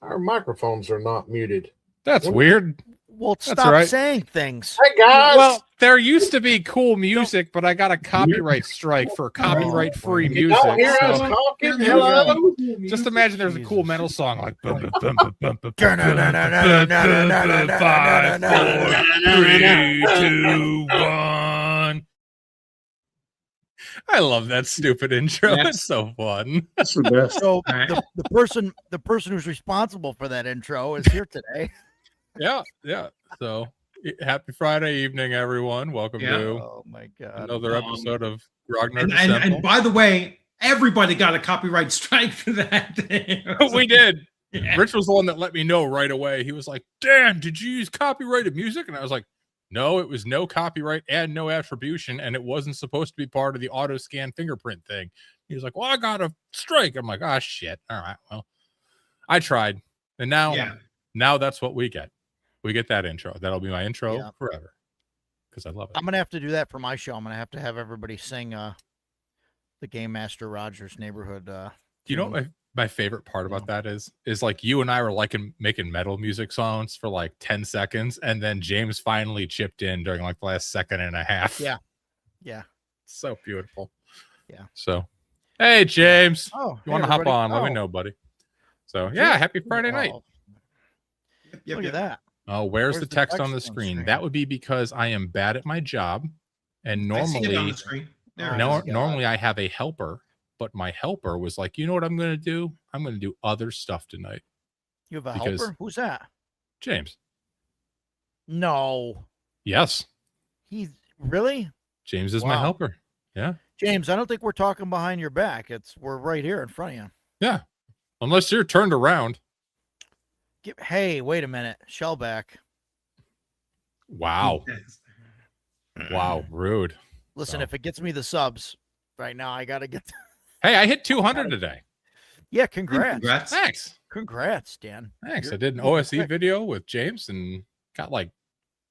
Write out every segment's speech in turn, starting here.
Our microphones are not muted. That's weird. Well, That's stop right. saying things. Hey guys. Well, there used to be cool music, but I got a copyright strike for copyright-free you music. don't hear us So talking. Hello. just imagine there's a cool metal song like 5, 4, 3, 2, 1. I love that stupid intro. It's so fun. That's the best. So the person who's responsible for that intro is here today. Yeah. So happy Friday evening, everyone. Welcome to Oh my god, another episode of Grognards Assemble. And by the way, everybody got a copyright strike for that. We did. Yeah. Rich was the one that let me know right away. He was like, Dan, did you use copyrighted music? And I was like, no, it was no copyright and no attribution, and it wasn't supposed to be part of the auto scan fingerprint thing. He was like, well, I got a strike. I'm like, oh shit. All right, well, I tried. And now that's what we get. We get that intro. That'll be my intro forever because I love it. I'm gonna have to do that for my show. I'm gonna have everybody sing the Game Master Rogers Neighborhood. You know what my favorite part about that is like you and I were like making metal music songs for like 10 seconds, and then James finally chipped in during like the last second and a half. Yeah. So beautiful. Yeah. So, hey James, Oh, you want to hop on? Let me know, buddy. So yeah, happy Friday night. Look at that. Oh, where's the text on the screen? That would be because I am bad at my job, and normally, normally I have a helper, but my helper was like, you know what I'm going to do? I'm going to do other stuff tonight. You have a helper? Who's that? James. No. Yes. He's really? James is my helper. Yeah. James, I don't think we're talking behind your back. We're right here in front of you. Yeah. Unless you're turned around. Hey, wait a minute. Shellback. Wow. Wow. Rude. Listen, if it gets me the subs right now, I got to get. Hey, I hit 200 today. Yeah. Congrats. Thanks. Congrats, Dan. Thanks. I did an OSE video with James and got like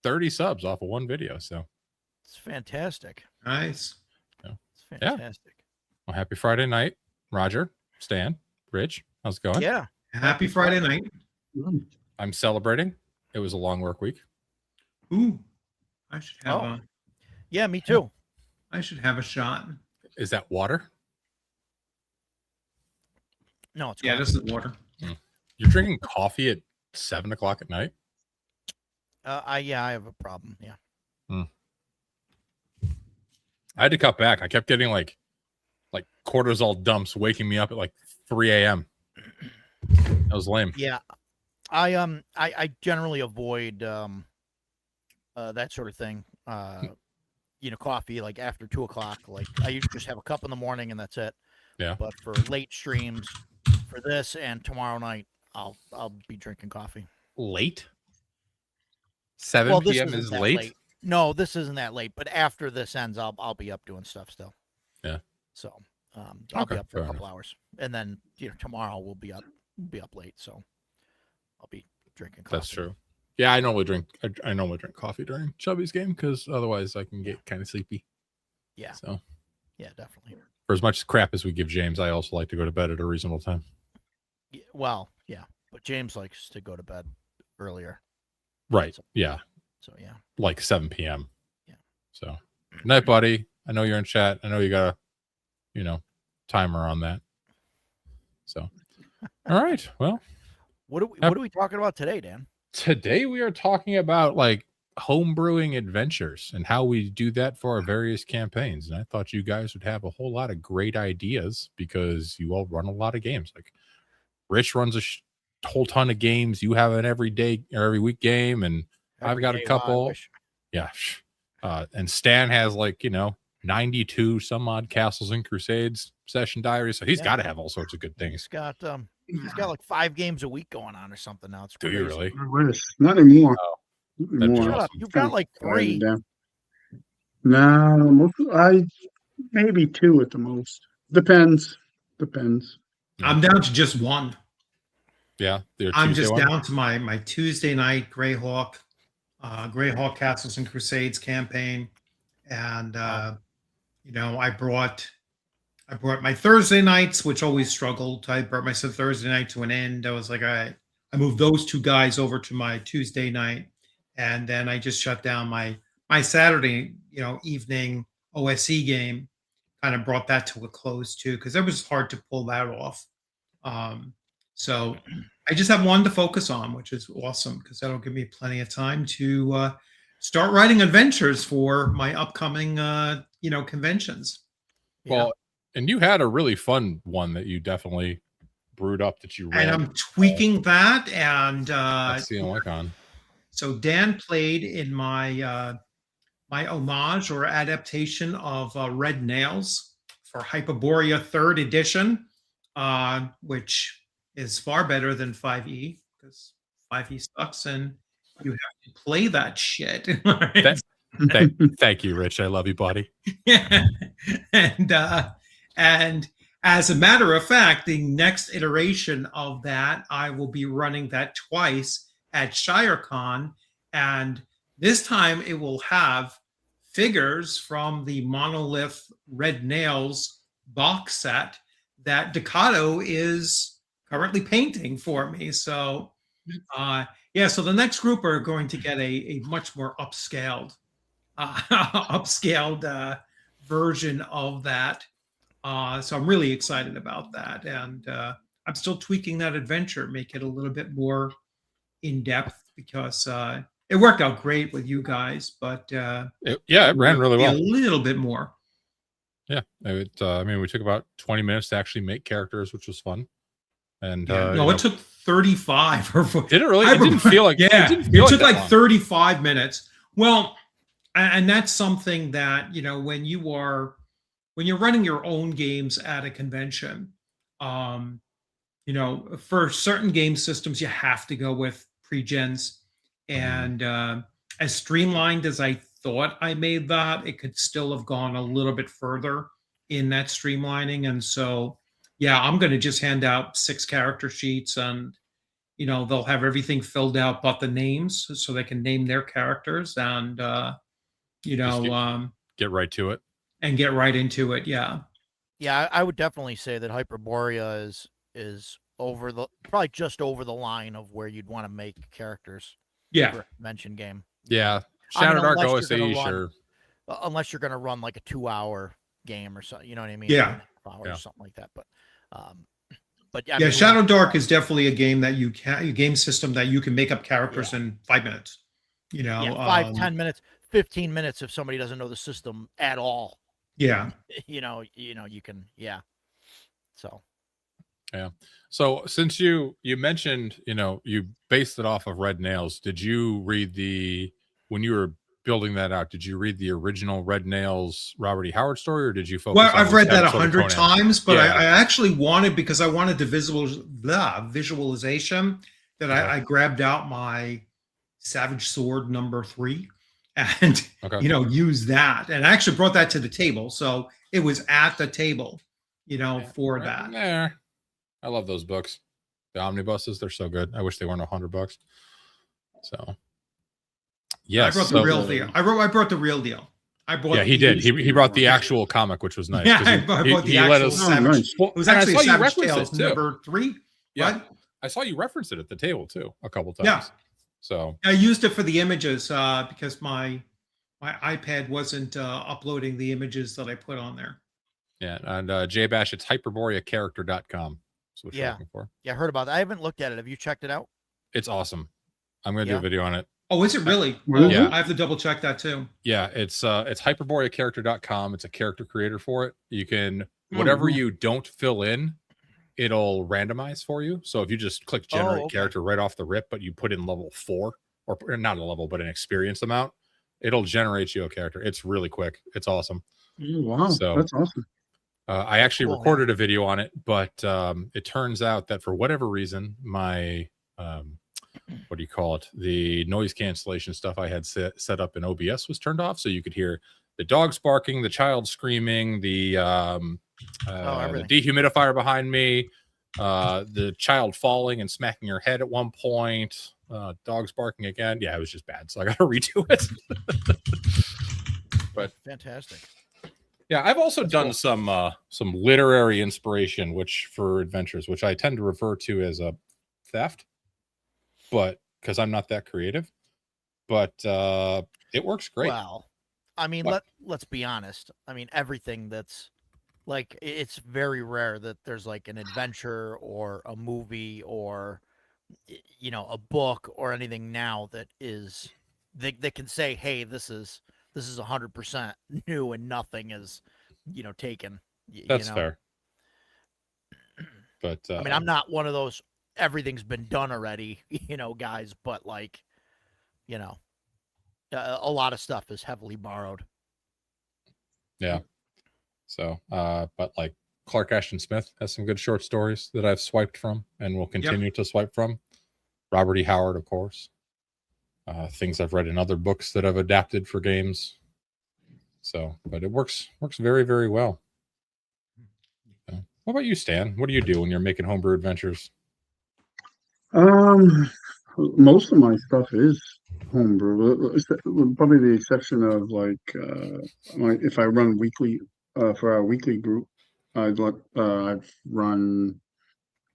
30 subs off of one video. So it's fantastic. Nice. It's fantastic. Well, happy Friday night, Roger, Stan, Rich. How's it going? Yeah. Happy Friday night. I'm celebrating. It was a long work week. Ooh, I should have Yeah, me too. I should have a shot. Is that water? No, it's this is water. You're drinking coffee at 7 o'clock at night? I have a problem. Yeah. I had to cut back. I kept getting like cortisol dumps waking me up at like 3 a.m. That was lame. Yeah. I generally avoid that sort of thing. Coffee like after 2 o'clock. Like I usually just have a cup in the morning and that's it. Yeah. But for late streams, for this and tomorrow night, I'll be drinking coffee. Late? 7 p.m. is late? No, this isn't that late. But after this ends, I'll be up doing stuff still. Yeah. So I'll be up for a couple hours, and then tomorrow we'll be up late. So I'll be drinking coffee. That's true. Yeah, I normally drink coffee during Chubby's game because otherwise I can get kind of sleepy. Yeah. So. Yeah, definitely. For as much crap as we give James, I also like to go to bed at a reasonable time. Yeah, well, yeah, but James likes to go to bed earlier. Right. Yeah. So yeah. Like 7 p.m. Yeah. So night, buddy. I know you're in chat. I know you got a, timer on that. So all right. Well, what are we talking about today, Dan? Today we are talking about like homebrewing adventures and how we do that for our various campaigns. And I thought you guys would have a whole lot of great ideas because you all run a lot of games. Like Rich runs a whole ton of games. You have an every day or every week game, and I've got a couple. Yeah. And Stan has 92 some odd Castles and Crusades session diaries. So he's got to have all sorts of good things. He's got like 5 games a week going on or something now. It's crazy. Do you really? Not anymore. Oh. Shut up. You've got like 3. No, maybe 2 at the most. Depends. I'm down to just 1. Yeah. I'm just down to my Tuesday night Greyhawk Castles and Crusades campaign. And, I brought my Thursday nights, which always struggled. I brought my Thursday night to an end. I was like, all right, I moved those two guys over to my Tuesday night, and then I just shut down my Saturday, evening OSE game. Kind of brought that to a close too, because it was hard to pull that off. So I just have one to focus on, which is awesome because that'll give me plenty of time to start writing adventures for my upcoming, conventions. Well, and you had a really fun one that you definitely brewed up that you ran. And I'm tweaking that, and Let's see on. so Dan played in my my homage or adaptation of Red Nails for Hyperborea 3rd edition, which is far better than 5e because 5e sucks and you have to play that shit. Thank you, Rich. I love you, buddy. Yeah. And as a matter of fact, the next iteration of that, I will be running that twice at ShireCon, and this time it will have figures from the Monolith Red Nails box set that Ducato is currently painting for me. So, so the next group are going to get a much more upscaled version of that. So I'm really excited about that. And I'm still tweaking that adventure, make it a little bit more in depth because it worked out great with you guys, but it ran really well. A little bit more. Yeah, we took about 20 minutes to actually make characters, which was fun. And it took 35 or 40. Did it really? It didn't feel like it took like 35 minutes. Well, and that's something that when you're running your own games at a convention, for certain game systems you have to go with pre-gens, and as streamlined as I thought I made that, it could still have gone a little bit further in that streamlining. And so I'm going to just hand out 6 character sheets, and they'll have everything filled out but the names, so they can name their characters, and get right to it and get right into it. Yeah, I would definitely say that Hyperborea is probably just over the line of where you'd want to make characters for a convention game. Yeah. Shadow Dark OSE, sure. Unless you're going to run like a 2-hour game or something, you know what I mean? Yeah. Hours or something like that. But Shadow Dark is definitely a game that a game system that you can make up characters in 5 minutes. 5, 10 minutes, 15 minutes if somebody doesn't know the system at all. Yeah. You can, So. Yeah. So since you mentioned, you based it off of Red Nails, did you read when you were building that out, did you read the original Red Nails Robert E. Howard story, or did you focus on I've read that 100 times, but Yeah. I actually wanted, because I wanted the visualization that I grabbed out my Savage Sword #3 and use that, and I actually brought that to the table, so it was at the table for that. There, I love those books, the omnibuses. They're so good. I wish they weren't $100. So I brought the real deal. I brought the real deal. He did. He brought the actual comic, which was nice. I brought the actual Savage. It was actually Savage Tales #3. Yeah, I saw you reference it at the table too a couple times. Yeah. So I used it for the images because my iPad wasn't uploading the images that I put on there. Yeah, and JBash, it's hyperboreacharacter.com. That's what you're looking for. Yeah, I heard about that. I haven't looked at it. Have you checked it out? It's awesome. I'm going to do a video on it. Oh, is it really? Yeah. I have to double check that too. Yeah, it's hyperboreacharacter.com. It's a character creator for it. You can, whatever you don't fill in, it'll randomize for you. So if you just click generate character right off the rip, but you put in level 4, or not a level, but an experience amount, it'll generate you a character. It's really quick. It's awesome. Oh, wow. So, that's awesome. I actually recorded a video on it, but it turns out that for whatever reason, my what do you call it? The noise cancellation stuff I had set up in OBS was turned off, so you could hear the dogs barking, the child screaming, the dehumidifier behind me, the child falling and smacking her head at one point, dogs barking again. Yeah, it was just bad, so I got to redo it. But fantastic. Yeah, I've also done some literary inspiration, which for adventures, which I tend to refer to as a theft. but because I'm not that creative. But it works great. Well, I mean, What? let's be honest. I mean, everything that's like it's very rare that there's like an adventure or a movie or a book or anything now that is that can say, hey, this is 100% new and nothing is taken. That's fair. But I mean, I'm not one of those everything's been done already, guys, but like, a lot of stuff is heavily borrowed. Yeah. So, but like Clark Ashton Smith has some good short stories that I've swiped from and will continue to swipe from. Robert E. Howard, of course. Things I've read in other books that I've adapted for games. So, but it works very, very well. So, what about you, Stan? What do you do when you're making homebrew adventures? Most of my stuff is homebrew, with probably the exception of like if I run weekly for our weekly group, I've run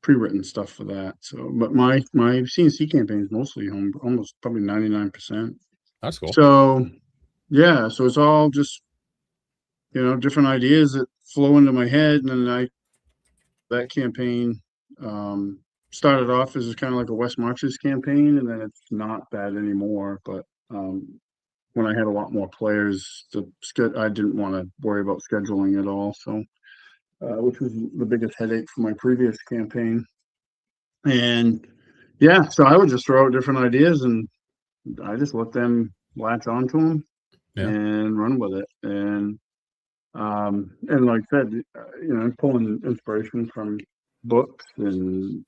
pre-written stuff for that. So, but my CNC campaign is mostly home, almost probably 99%. That's cool. So, yeah, so it's all just different ideas that flow into my head, and then that campaign started off as kind of like a West Marches campaign, and then it's not that anymore. But when I had a lot more players, I didn't want to worry about scheduling at all. So, which was the biggest headache for my previous campaign. And yeah, so I would just throw out different ideas, and I just let them latch onto them and run with it. And like I said, pulling inspiration from books and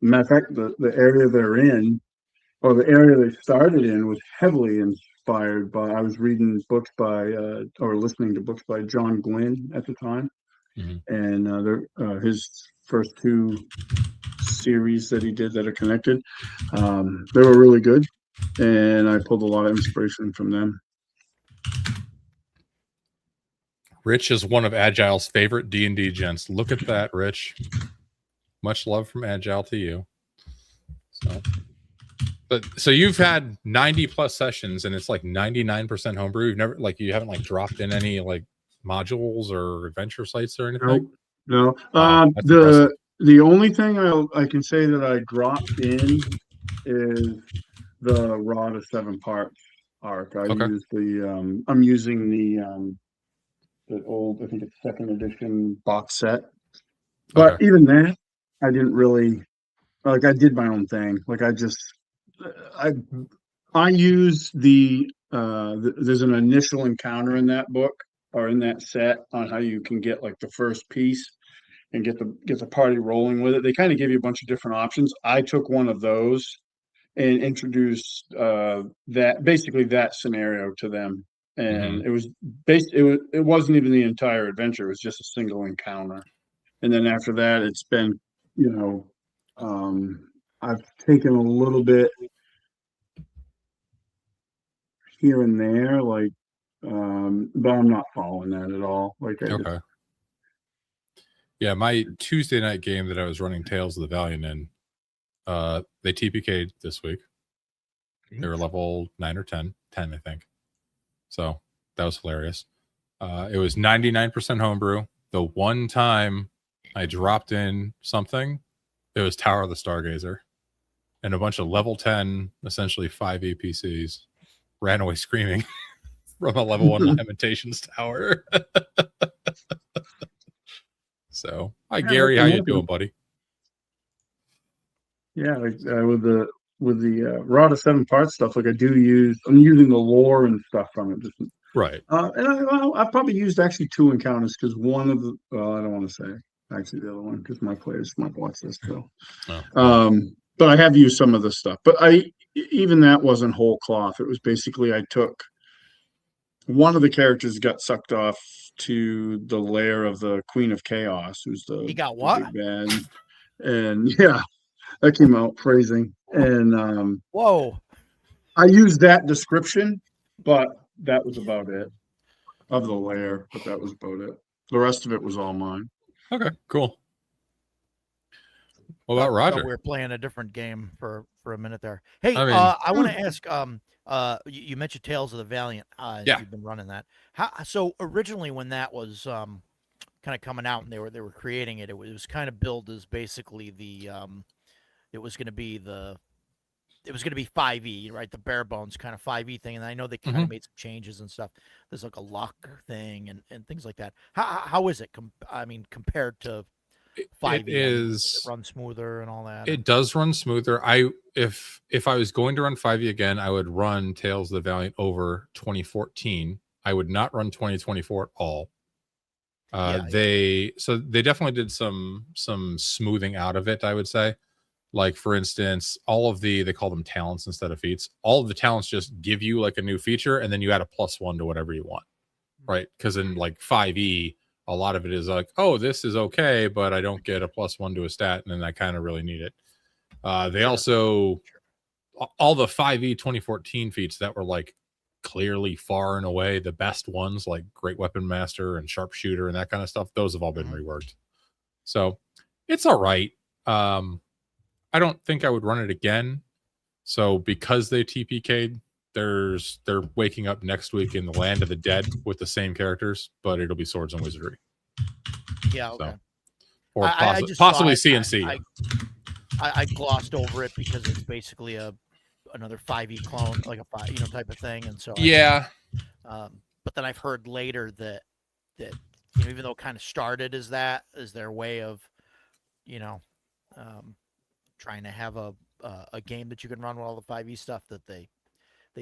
matter of fact, the area they're in, or the area they started in, was heavily inspired by. I was reading books by or listening to books by John Glynn at the time, and his first two series that he did that are connected, they were really good, and I pulled a lot of inspiration from them. Rich is one of Agile's favorite D&D gents. Look at that, Rich. Much love from Agile to you. So you've had 90 plus sessions and it's like 99% homebrew. You haven't dropped in any like modules or adventure sites or anything? No. The only thing I can say that I dropped in is the Rod of 7 Parts arc. I'm using the old, I think it's 2nd edition box set. But even that, I didn't really I did my own thing. I use there's an initial encounter in that book or in that set on how you can get like the first piece and get the party rolling with it. They kind of give you a bunch of different options. I took one of those and introduced that scenario to them. And it wasn't even the entire adventure. It was just a single encounter. And then after that, it's been, I've taken a little bit here and there, but I'm not following that at all. Yeah, my Tuesday night game that I was running Tales of the Valiant in, they TPK'd this week. They were level 9 or 10, I think. So that was hilarious. It was 99% homebrew. The one time I dropped in something, it was Tower of the Stargazer. And a bunch of level 10, essentially 5 APCs, ran away screaming from a level 1 Lamentations Tower. So, hi Gary, how you doing, buddy? Yeah, with the Rod of 7 Parts stuff, I'm using the lore and stuff from it. Right. And I've probably used actually 2 encounters, because one of the, I don't want to say actually the other one, because my players might watch this too. But I have used some of the stuff. But even that wasn't whole cloth. It was basically I took one of the characters got sucked off to the lair of the Queen of Chaos, who's the He got what? big bad. And yeah, that came out phrasing. And whoa, I used that description, but that was about it of the lair. But that was about it. The rest of it was all mine. Okay, cool. What about Thought Roger? we were playing a different game for a minute there. Hey, I mean- I want to ask. You mentioned Tales of the Valiant. Yeah. You've been running that. So originally, when that was kind of coming out and they were creating it, it was kind of billed as basically the it was going to be 5e, right? The bare bones kind of 5e thing. And I know they kind of made some changes and stuff. There's like a luck thing and things like that. How is it? Compared to 5e, does it run smoother and all that? It does run smoother. If I was going to run 5e again, I would run Tales of the Valiant over 2014. I would not run 2024 at all. They definitely did some smoothing out of it, I would say. Like, for instance, they call them talents instead of feats. All of the talents just give you like a new feature, and then you add a +1 to whatever you want, right? Because in like 5e, a lot of it is like, oh, this is okay, but I don't get a +1 to a stat, and then I kind of really need it. They also, all the 5e 2014 feats that were like clearly far and away the best ones, like Great Weapon Master and Sharpshooter and that kind of stuff, those have all been reworked. So it's all right. I don't think I would run it again. So because they TPK'd, they're waking up next week in the Land of the Dead with the same characters, but it'll be Swords and Wizardry. Yeah, okay. So, or I just possibly saw it. CNC. I glossed over it because it's basically another 5e clone, like a 5, type of thing, and so but then I've heard later that even though it kind of started as their way of trying to have a game that you can run with all the 5e stuff, that they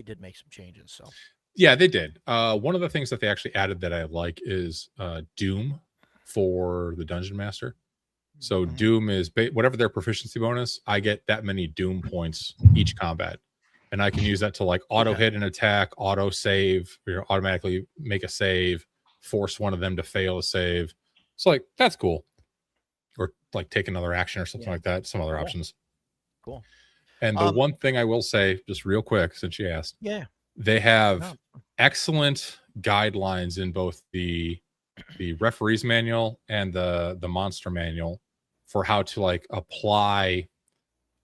did make some changes. So yeah, they did. One of the things that they actually added that I like is Doom for the Dungeon Master. So Doom is whatever their proficiency bonus, I get that many Doom points each combat, and I can use that to like auto hit an attack, auto save, automatically make a save, force one of them to fail a save. So like that's cool, or like take another action or something like that. Some other options. Cool. And the one thing I will say, just real quick, since you asked, they have excellent guidelines in both the referee's manual and the monster manual for how to like apply.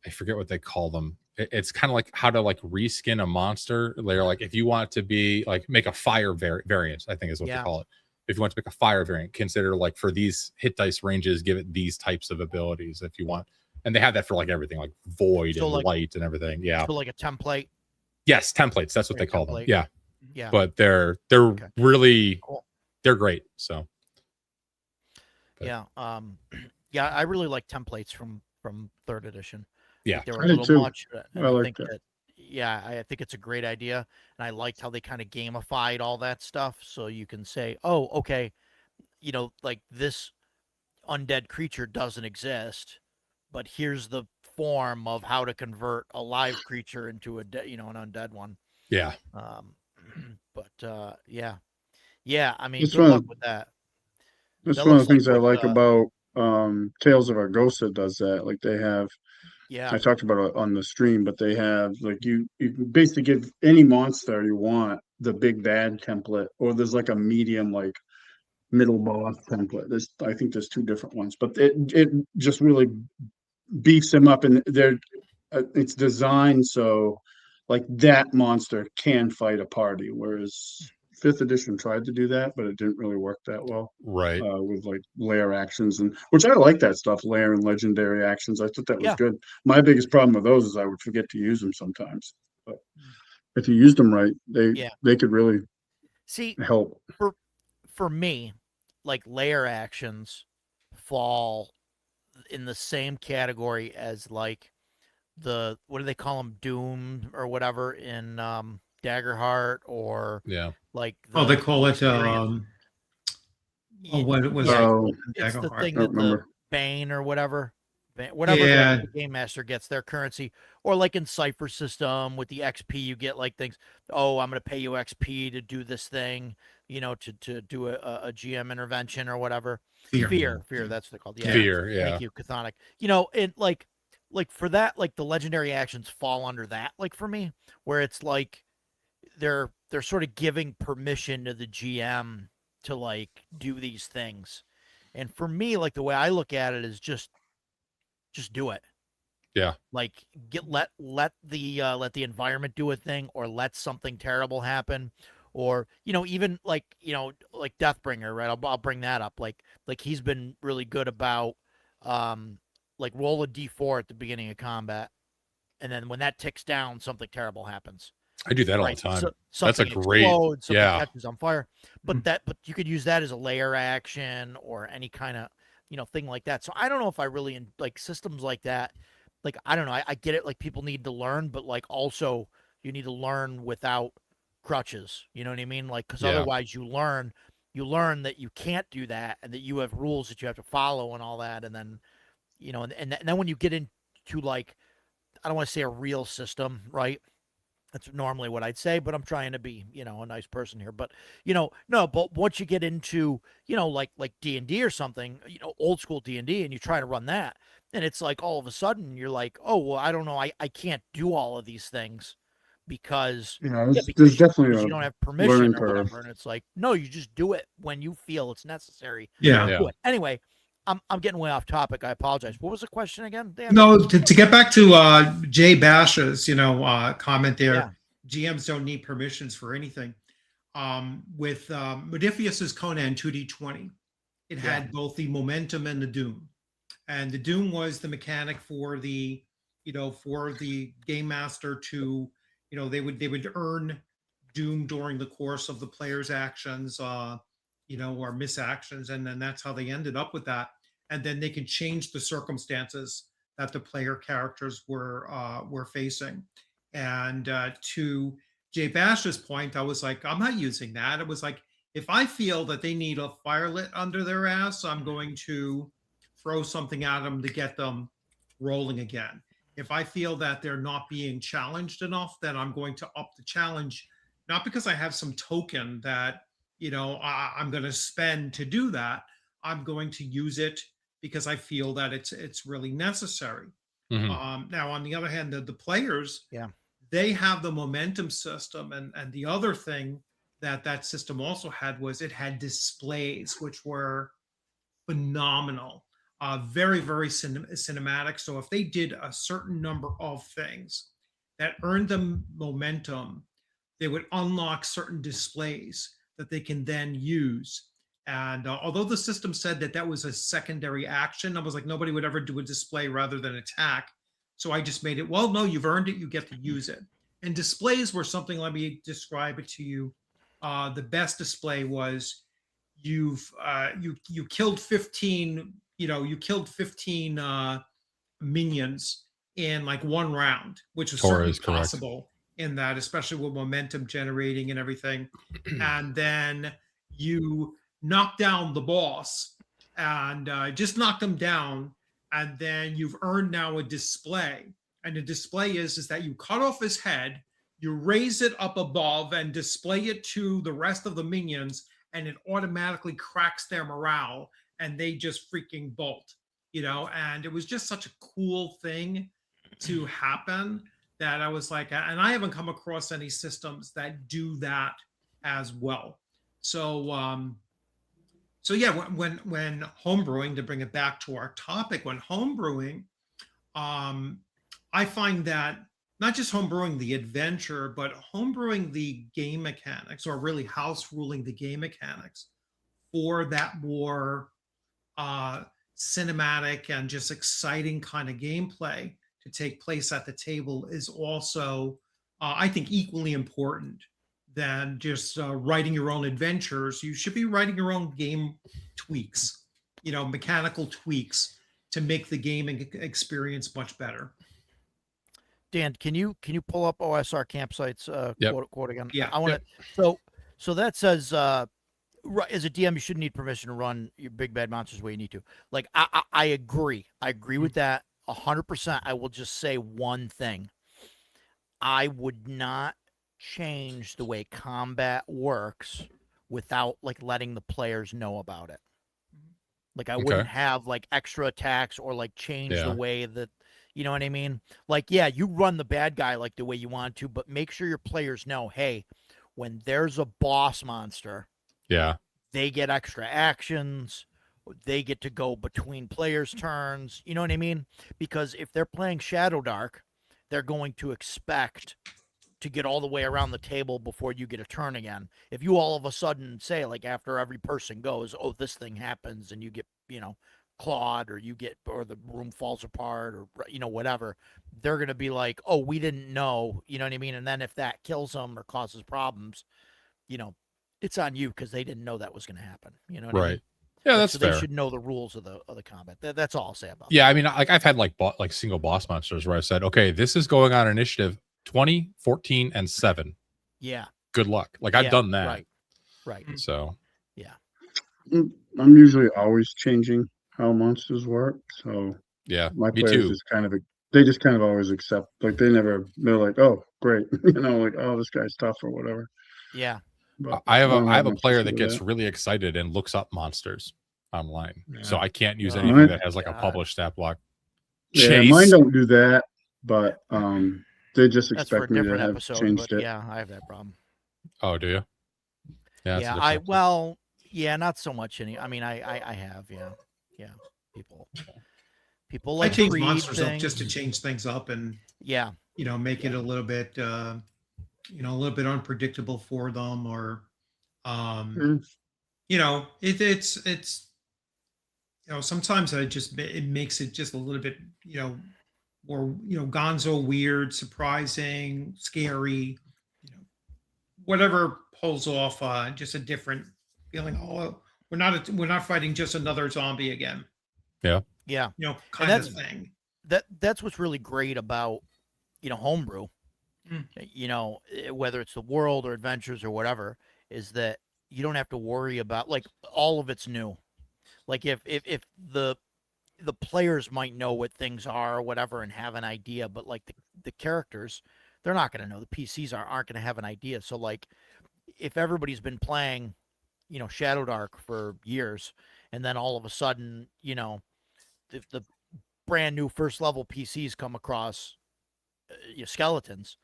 I forget what they call them. It's kind of like how to like reskin a monster. They're like, if you want to be like make a fire variant, I think is what they call it. If you want to make a fire variant, consider like for these hit dice ranges, give it these types of abilities if you want. And they have that for like everything, like void and like, light and everything. Yeah. So like a template. Yes, templates. That's what they call them. Yeah. Yeah. But they're really they're great. So yeah. I really like templates from 3rd edition. Yeah. They were a little much. I like that. I think it's a great idea. And I liked how they kind of gamified all that stuff. So you can say, oh, okay, like this undead creature doesn't exist, but here's the form of how to convert a live creature into an undead one. Yeah. But yeah. I mean, It's good luck with that. That's one of the things I like about Tales of Argosa does that. Like they have, I talked about it on the stream, but they have like you can basically give any monster you want the big bad template, or there's like a medium like middle boss template. I think there's 2 different ones, but it just really beefs them up, and it's designed so like that monster can fight a party, whereas 5th edition tried to do that, but it didn't really work that well. Right. With like layer actions, and which I like that stuff, layer and legendary actions. I thought that was good. My biggest problem with those is I would forget to use them sometimes. But if you used them right, they could really help. For me, like layer actions fall in the same category as like what do they call them, Doom or whatever in Daggerheart, or like they call it what was it's the thing that the Bane or whatever the game master gets their currency, or like in Cypher System with the XP you get like things, I'm going to pay you XP to do this thing, to do a GM intervention or whatever. Fear, that's what they're called. Fear, Thank you, Chthonic. And like for that, like the legendary actions fall under that, like for me, where it's like they're sort of giving permission to the GM to like do these things. And for me, like the way I look at it is just just do it. Yeah. Like let the environment do a thing, or let something terrible happen, or even like like Deathbringer, right? I'll bring that up. Like he's been really good about like roll a d4 at the beginning of combat, and then when that ticks down, something terrible happens. I do that all Right. the time. So, That's a something great, explodes, something yeah. catches on fire. Mhm. But you could use that as a layer action or any kind of thing like that. So I don't know if I really like systems like that. Like I don't know. I get it. Like people need to learn, but like also you need to learn without crutches. You know what I mean? Like because Yeah. otherwise you learn that you can't do that, and that you have rules that you have to follow and all that, and then and then when you get into like, I don't want to say a real system, right? That's normally what I'd say, but I'm trying to be, a nice person here. But no, but once you get into, like D&D or something, old school D&D, and you try to run that, and it's like all of a sudden you're like, oh well, I don't know, I can't do all of these things because Yeah, there's because definitely you a don't have permission learning or curve. whatever. And it's like, no, you just do it when you feel it's necessary. Yeah. Yeah. Do it. Anyway, I'm getting way off topic. I apologize. What was the question again, Dan? No, to get back to Jay Bash's, comment there, Yeah. GMs don't need permissions for anything. With Modifius's Conan 2D20, it had both the momentum and the doom. And the doom was the mechanic for the, for the game master to, they would earn doom during the course of the player's actions, or misactions, and then that's how they ended up with that. And then they can change the circumstances that the player characters were facing. And to Jay Bash's point, I was like, I'm not using that. It was like, if I feel that they need a fire lit under their ass, I'm going to throw something at them to get them rolling again. If I feel that they're not being challenged enough, then I'm going to up the challenge, not because I have some token that I'm going to spend to do that. I'm going to use it because I feel that it's really necessary. Mhm. Now, on the other hand, the players, Yeah. they have the momentum system, and the other thing that system also had was it had displays, which were phenomenal, very very cinematic. So if they did a certain number of things that earned them momentum, they would unlock certain displays that they can then use. And although the system said that was a secondary action, I was like, nobody would ever do a display rather than attack. So I just made it, well, no, you've earned it, you get to use it. And displays were something, let me describe it to you. The best display was you killed 15, you killed 15 minions in like one round, which was Torah certainly is correct. possible in that, especially with momentum generating and everything. And then you knock down the boss and just knock them down, and then you've earned now a display. And the display is that you cut off his head, you raise it up above and display it to the rest of the minions, and it automatically cracks their morale, and they just freaking bolt, and it was just such a cool thing to happen that I was like, and I haven't come across any systems that do that as well. So so yeah, when homebrewing, to bring it back to our topic, when homebrewing, I find that not just homebrewing the adventure, but homebrewing the game mechanics, or really house ruling the game mechanics for that more cinematic and just exciting kind of gameplay to take place at the table is also, I think, equally important than just writing your own adventures. You should be writing your own game tweaks, mechanical tweaks to make the gaming experience much better. Dan, can you pull up OSR campsites Yep. quote again? Yeah. I want to. So that says, as a DM, you shouldn't need permission to run your big bad monsters the way you need to. Like I agree. I agree with that 100%. I will just say one thing. I would not change the way combat works without like letting the players know about it. Like I wouldn't have like extra attacks or like change the way that, you know what I mean? Like, yeah, you run the bad guy like the way you want to, but make sure your players know, hey, when there's a boss monster, Yeah. they get extra actions, they get to go between players' turns. You know what I mean? Because if they're playing Shadow Dark, they're going to expect to get all the way around the table before you get a turn again. If you all of a sudden say, like, after every person goes, oh, this thing happens, and you get, clawed, or or the room falls apart, or, whatever, they're going to be like, oh, we didn't know, you know what I mean? And then if that kills them or causes problems, it's on you because they didn't know that was going to happen. You know what I mean? Right. Yeah, that's So fair. they should know the rules of the combat. That's all I'll say about Yeah, I mean, like I've had like single boss monsters where I said, okay, this is going on initiative 20, 14, and 7. Yeah. Good luck. Like I've done that. Right. So Yeah. I'm usually always changing how monsters work. So yeah, my me players too. just kind of always accept. Like they're like, oh, great, like, oh, this guy's tough or whatever. Yeah. But I have don't a much player issue that with gets really excited and looks up monsters online. So Yeah. I can't use Oh, anything my that has like a God. published stat block. Yeah, Chase. mine don't do that, but they just That's for a expect me to different have episode, changed but it. yeah, I have that problem. Oh, do you? Yeah. Yeah, not so much I mean, I have, yeah. People I like change breed monsters up things. just to change things up and Yeah. make it a little bit a little bit unpredictable for them, or Mm. it's sometimes it makes it just a little bit more gonzo, weird, surprising, scary, whatever pulls off just a different feeling. Oh, we're not fighting just another zombie again, Yeah. kind of thing. That's what's really great about, Homebrew, whether it's the world or adventures or whatever, is that you don't have to worry about, like, all of it's new. Like if the players might know what things are or whatever and have an idea, but like the characters, they're not going to know. The PCs aren't going to have an idea. So like if everybody's been playing, Shadow Dark for years, and then all of a sudden, if the brand new first level PCs come across skeletons,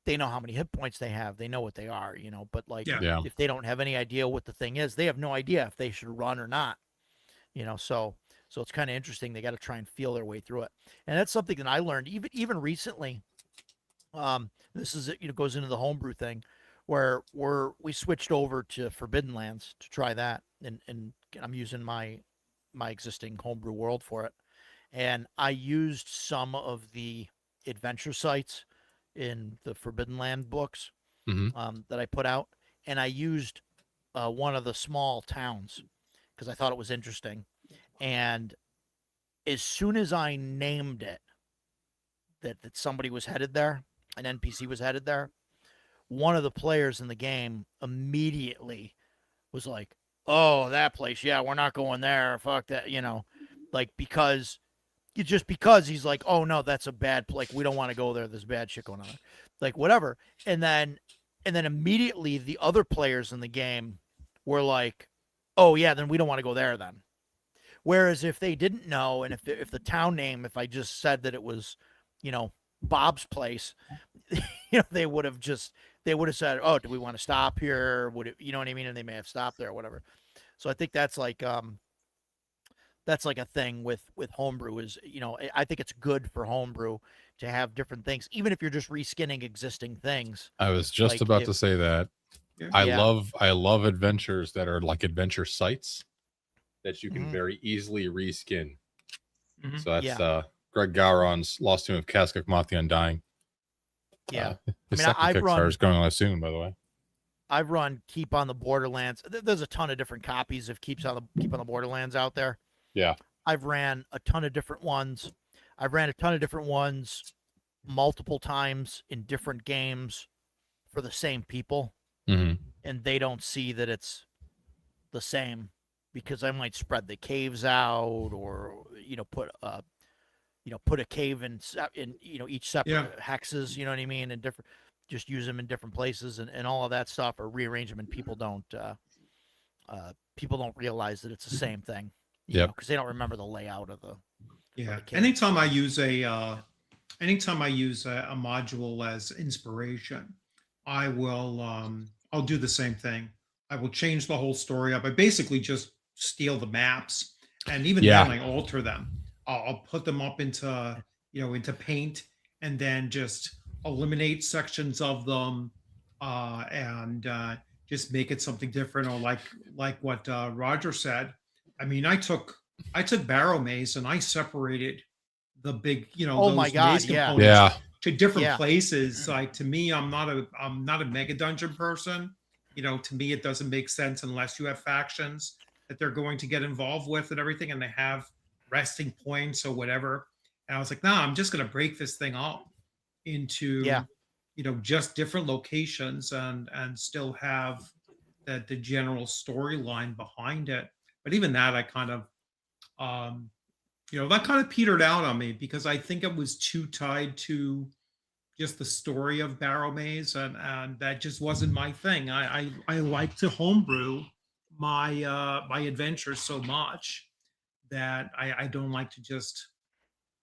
they know how many hit points they have. They know what they are, but like Yeah. if they don't have any idea what the thing is, they have no idea if they should run or not, so it's kind of interesting. They got to try and feel their way through it. And that's something that I learned even recently. This is, goes into the homebrew thing where we switched over to Forbidden Lands to try that. And I'm using my existing homebrew world for it. And I used some of the adventure sites in the Forbidden Land books that I put out. And I used one of the small towns because I thought it was interesting. And as soon as I named it, that somebody was headed there, an NPC was headed there, one of the players in the game immediately was like, oh, that place, yeah, we're not going there, fuck that, like because he's like, oh no, that's a bad place, we don't want to go there, there's bad shit going on there, like whatever. And then immediately the other players in the game were like, oh yeah, then we don't want to go there then. Whereas if they didn't know, and if the town name, if I just said that it was, Bob's place, they would have said, oh, do we want to stop here? Would it, you know what I mean? And they may have stopped there or whatever. So I think that's like a thing with homebrew is, I think it's good for homebrew to have different things, even if you're just reskinning existing things. I was just Like about to say that. Yeah. I love adventures that are like adventure sites that you can Mhm. very easily reskin. Mhm. So that's Greg Gowron's Lost Tomb of Cascock Moth the Undying. Yeah. His I mean, second I've Kickstarter is going live soon, by the way. I've run Keep on the Borderlands. There's a ton of different copies of Keep on the Borderlands out there. Yeah. I've ran a ton of different ones. Multiple times in different games for the same people. Mm-hmm. And they don't see that it's the same because I might spread the caves out or, put a cave in each separate hexes, you know what I mean? And just use them in different places and all of that stuff, or rearrange them, and people don't realize that it's the same thing. Because they don't remember the layout of the. Yeah. of the Anytime I use a module as inspiration, I will I'll do the same thing. I will change the whole story up. I basically just steal the maps, and even Yeah. then I alter them. I'll put them up into into Paint, and then just eliminate sections of them, and just make it something different. Or like what Roger said. I mean, I took Barrow Maze and I separated the big, Oh those my God, maze yeah. components Yeah. to different Yeah. places. Like, to me, I'm not a mega dungeon person. To me, it doesn't make sense unless you have factions that they're going to get involved with and everything, and they have resting points or whatever. And I was like, nah, I'm just going to break this thing up into, Yeah. just different locations, and still have the general storyline behind it. But even that, I kind of, that kind of petered out on me, because I think it was too tied to just the story of Barrow Maze, and that just wasn't my thing. I like to homebrew my my adventures so much that I don't like to just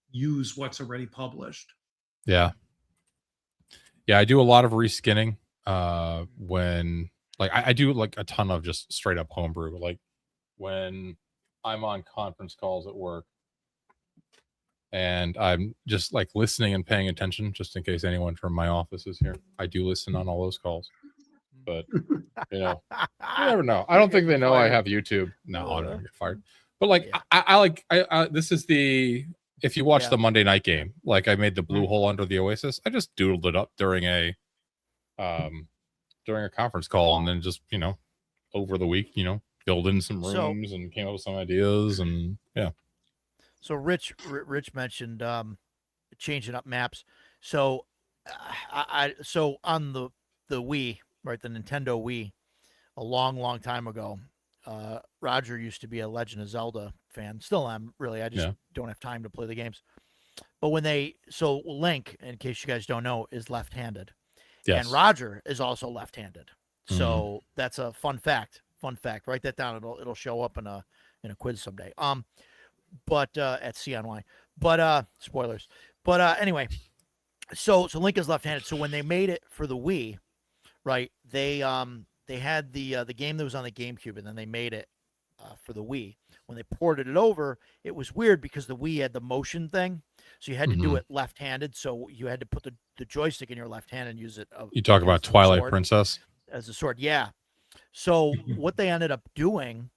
use what's already published. Yeah. Yeah, I do a lot of reskinning when like I do like a ton of just straight up homebrew. Like when I'm on conference calls at work and I'm just like listening and paying attention, just in case anyone from my office is here. I do listen on all those calls. But you never know. I don't think they know I have YouTube. No, I'm not gonna get fired. But like I this is the, if you watch the Monday night game, like I made the blue hole under the Oasis. I just doodled it up during a conference call, and then just over the week, filled in some rooms and came up with some ideas, and yeah. So Rich mentioned changing up maps. So so on the Wii, right, the Nintendo Wii, a long time ago, Roger used to be a Legend of Zelda fan. Still am, really. I just don't have time to play the games. But so Link, in case you guys don't know, is left-handed. Yes. And Roger is also left-handed. So that's a fun fact. Write that down. It'll show up in a quiz someday. But at CNY. But spoilers. But anyway, so Link is left-handed. So when they made it for the Wii, right, they had the game that was on the GameCube, and then they made it for the Wii. When they ported it over, it was weird because the Wii had the motion thing, so you had to do it left-handed. So you had to put the joystick in your left hand and use it. You talk about Twilight Princess as a sword, yeah. So what they ended up doing,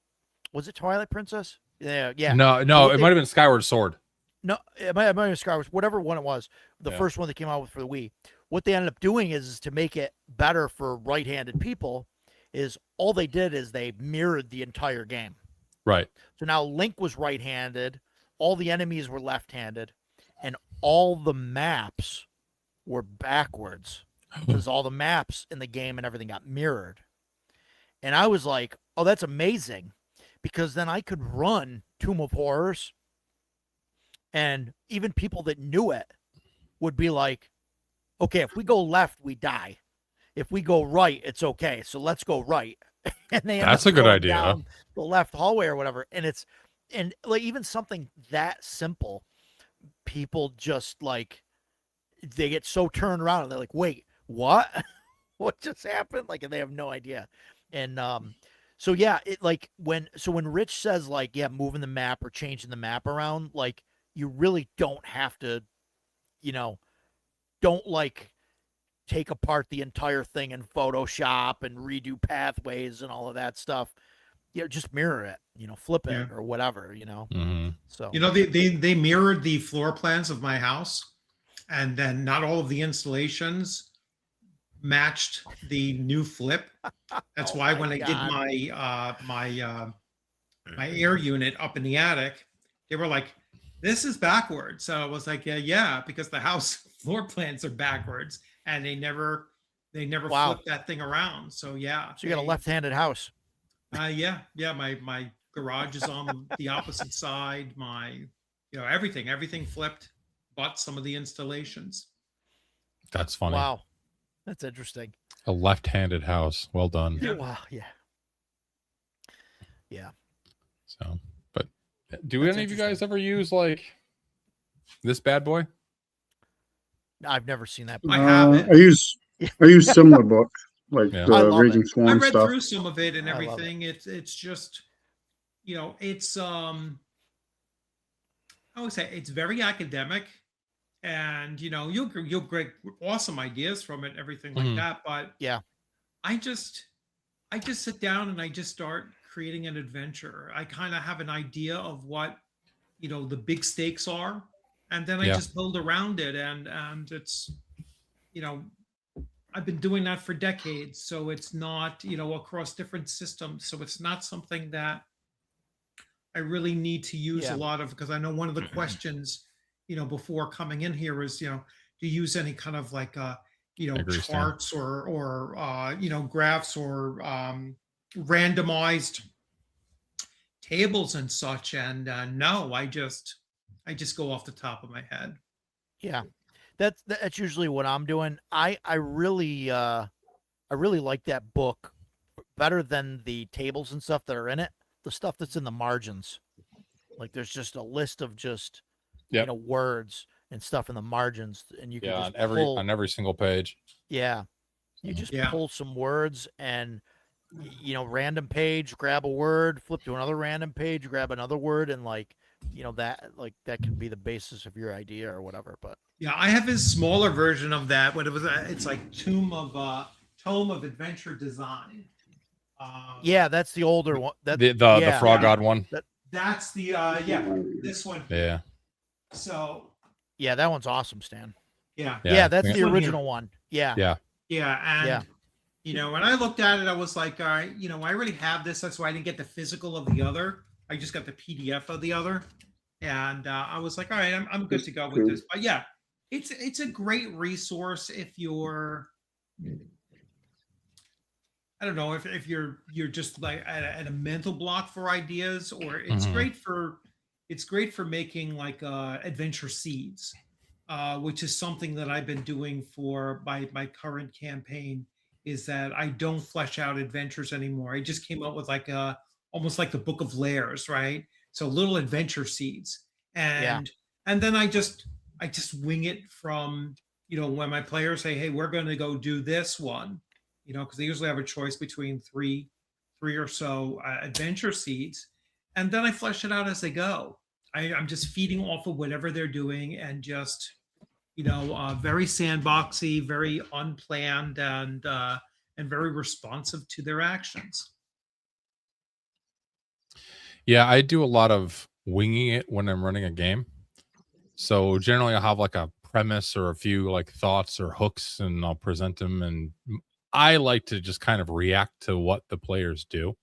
was it Twilight Princess? Yeah. No, it might have been Skyward Sword. No, it might have been Skyward, whatever one it was. The first one that came out with for the Wii. What they ended up doing is to make it better for right-handed people. Is all they did is they mirrored the entire game. Right. So now Link was right-handed, all the enemies were left-handed, and all the maps were backwards because all the maps in the game and everything got mirrored. And I was like, oh, that's amazing, because then I could run Tomb of Horrors, and even people that knew it would be like, okay, if we go left, we die. If we go right, it's okay. So let's go right. And that's a good idea. Down the left hallway or whatever. And like even something that simple, people just like, they get so turned around and they're like, wait, what? What just happened? Like, and they have no idea. And so yeah, it like when Rich says like, yeah, moving the map or changing the map around, like you really don't have to, don't like take apart the entire thing in Photoshop and redo pathways and all of that stuff. Just mirror it, flip it or whatever, So they mirrored the floor plans of my house, and then not all of the installations matched the new flip. That's why when I did my my air unit up in the attic, they were like, "This is backwards." So I was like, "Yeah," because the house floor plans are backwards. And they never flipped that thing around. So yeah. So you got a left-handed house. Yeah. My garage is on the opposite side. My, everything flipped, but some of the installations. That's funny. Wow, that's interesting. A left-handed house. Well done. Yeah. Wow. Yeah. So, but do any of you guys ever use like this bad boy? I've never seen that. I haven't. I use similar book, like the Raging Swan I read stuff. through some of it and everything. It's just, it's I would say it's very academic, and you'll get awesome ideas from it, everything like Mhm. that. But Yeah. I just sit down and I just start creating an adventure. I kind of have an idea of what the big stakes are, and then I Yeah. just build around it, and it's you know I've been doing that for decades, so it's not across different systems, so it's not something that I really need to use a Yeah. lot of, because I know one of the questions, before coming in here is, do you use any kind of like, I agree, Stan. charts or graphs or randomized tables and such? And no, I just go off the top of my head. Yeah. That's usually what I'm doing. I really like that book better than the tables and stuff that are in it. The stuff that's in the margins. Like there's just a list of just Yep. words and stuff in the margins, and you can Yeah, just on every single page. yeah, you Mhm. just Yeah. pull some words and random page, grab a word, flip to another random page, grab another word, and that can be the basis of your idea or whatever. But Yeah, I have a smaller version of that. What it was, it's like Tome of Adventure Design. yeah, that's the older one. That The yeah, Frog Yeah. God one. That's the this one. Yeah. So yeah, that one's awesome, Stan. yeah, Yeah, that's Yeah. the original one. Yeah, Yeah. yeah, and Yeah. when I looked at it, I was like, all right, I already have this. That's why I didn't get the physical of the other. I just got the PDF of the other, and I was like, all right, I'm good to go with this. But yeah, it's a great resource if you're, I don't know, if you're just like at a mental block for ideas, or it's Mhm. great for making like adventure seeds, which is something that I've been doing for my current campaign. Is that I don't flesh out adventures anymore. I just came up with like almost like the Book of Layers, right? So little adventure seeds, Yeah. and then I just wing it from when my players say, hey, we're going to go do this one, because they usually have a choice between three or so adventure seeds, and then I flesh it out as they go. I'm just feeding off of whatever they're doing, and just very sandboxy, very unplanned, and very responsive to their actions. Yeah, I do a lot of winging it when I'm running a game. So generally I'll have like a premise or a few like thoughts or hooks, and I'll present them, and I like to just kind of react to what the players do,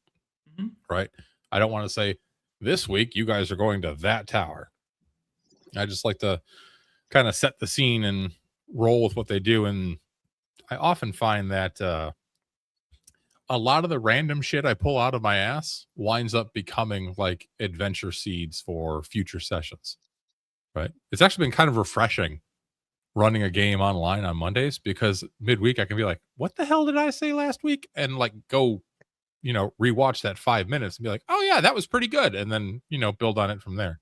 Mhm. right? I don't want to say this week you guys are going to that tower. I just like to kind of set the scene and roll with what they do, and I often find that a lot of the random shit I pull out of my ass winds up becoming like adventure seeds for future sessions. Right. It's actually been kind of refreshing running a game online on Mondays, because midweek I can be like, what the hell did I say last week? And like go, rewatch that 5 minutes and be like, oh yeah, that was pretty good. And then, build on it from there.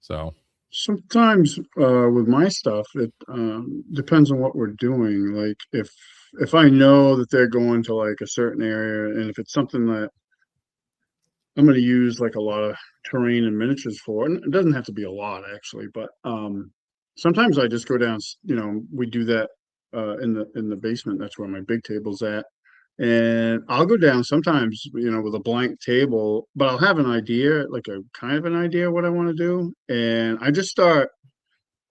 So Sometimes with my stuff, it depends on what we're doing. Like if I know that they're going to like a certain area, and if it's something that I'm going to use like a lot of terrain and miniatures for, and it doesn't have to be a lot actually, but sometimes I just go down. We do that in the basement. That's where my big table's at. And I'll go down sometimes, with a blank table, but I'll have an idea, like a kind of an idea what I want to do. And I just start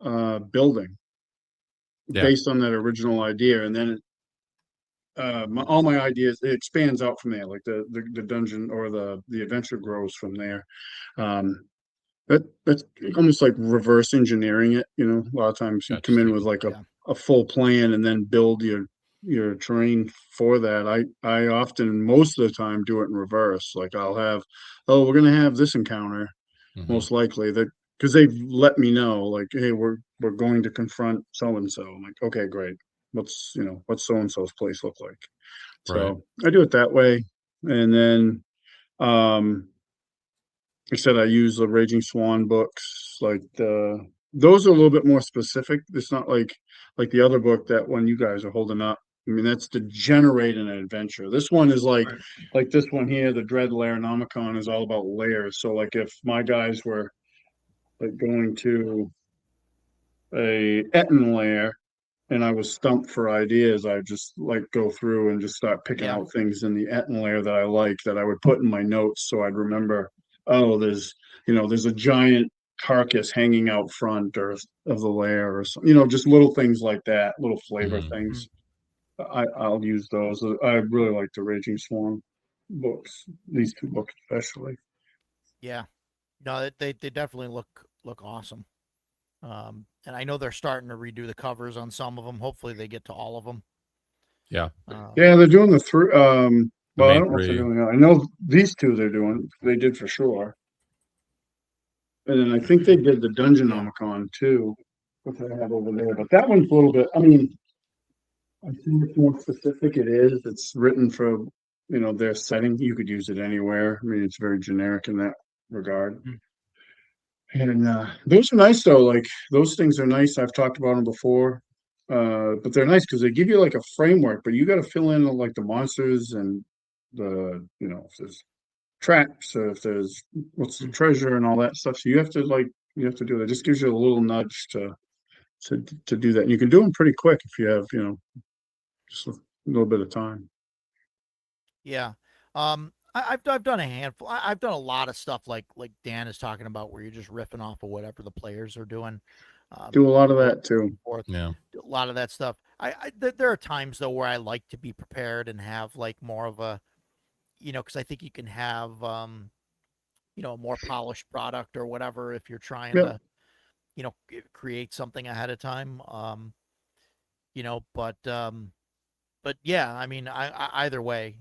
building Yeah. based on that original idea. And then all my ideas, it expands out from there, like the dungeon or the adventure grows from there. That's almost like reverse engineering it. A lot of times you Gotcha, come in Steve. with like Yeah. a full plan and then build your terrain for that. I often, most of the time, do it in reverse. Like I'll have, oh, we're gonna have this encounter, Mhm. most likely, that because they've let me know, like, hey, we're going to confront so and so. I'm like, okay, great. What's so and so's place look like? Right. So I do it that way, and then like I said, I use the Raging Swan books. Like those are a little bit more specific. It's not like the other book that one you guys are holding up. I mean, that's to generate an adventure. This one is like Right. this one here, the Dread Lair Nomicon is all about layers. So like if my guys were like going to a Etten lair and I was stumped for ideas, I just like go through and just start picking Yeah. out things in the Etten lair that I like that I would put in my notes so I'd remember, oh, there's a giant carcass hanging out front or of the lair or something, just little things like that, little flavor Mhm. things. I'll use those. I really like the Raging Swarm books, these two books especially. Yeah. No, they definitely look awesome. And I know they're starting to redo the covers on some of them. Hopefully they get to all of them. Yeah. Yeah, they're doing the three. The Well, I main don't know if they're three. doing. I know these two they're doing. They did for sure. And then I think they did the Dungeonomicon too, which I have over there. But that one's a little bit. I mean, I think it's more specific. It is. It's written for their setting. You could use it anywhere. I mean, it's very generic in that regard. Mm. And those are nice though. Like those things are nice. I've talked about them before. But they're nice because they give you like a framework, but you got to fill in like the monsters and if there's traps or if there's what's the treasure and all that stuff. So you have to do that. It just gives you a little nudge to do that. And you can do them pretty quick if you have, just a little bit of time. Yeah. I've done a handful. I've done a lot of stuff like Dan is talking about, where you're just riffing off of whatever the players are doing. Do a lot of that too. Yeah. A lot of that stuff. There are times though where I like to be prepared and have like more of a, because I think you can have a more polished product or whatever if you're trying Yep. to create something ahead of time. But yeah, I mean, I either way,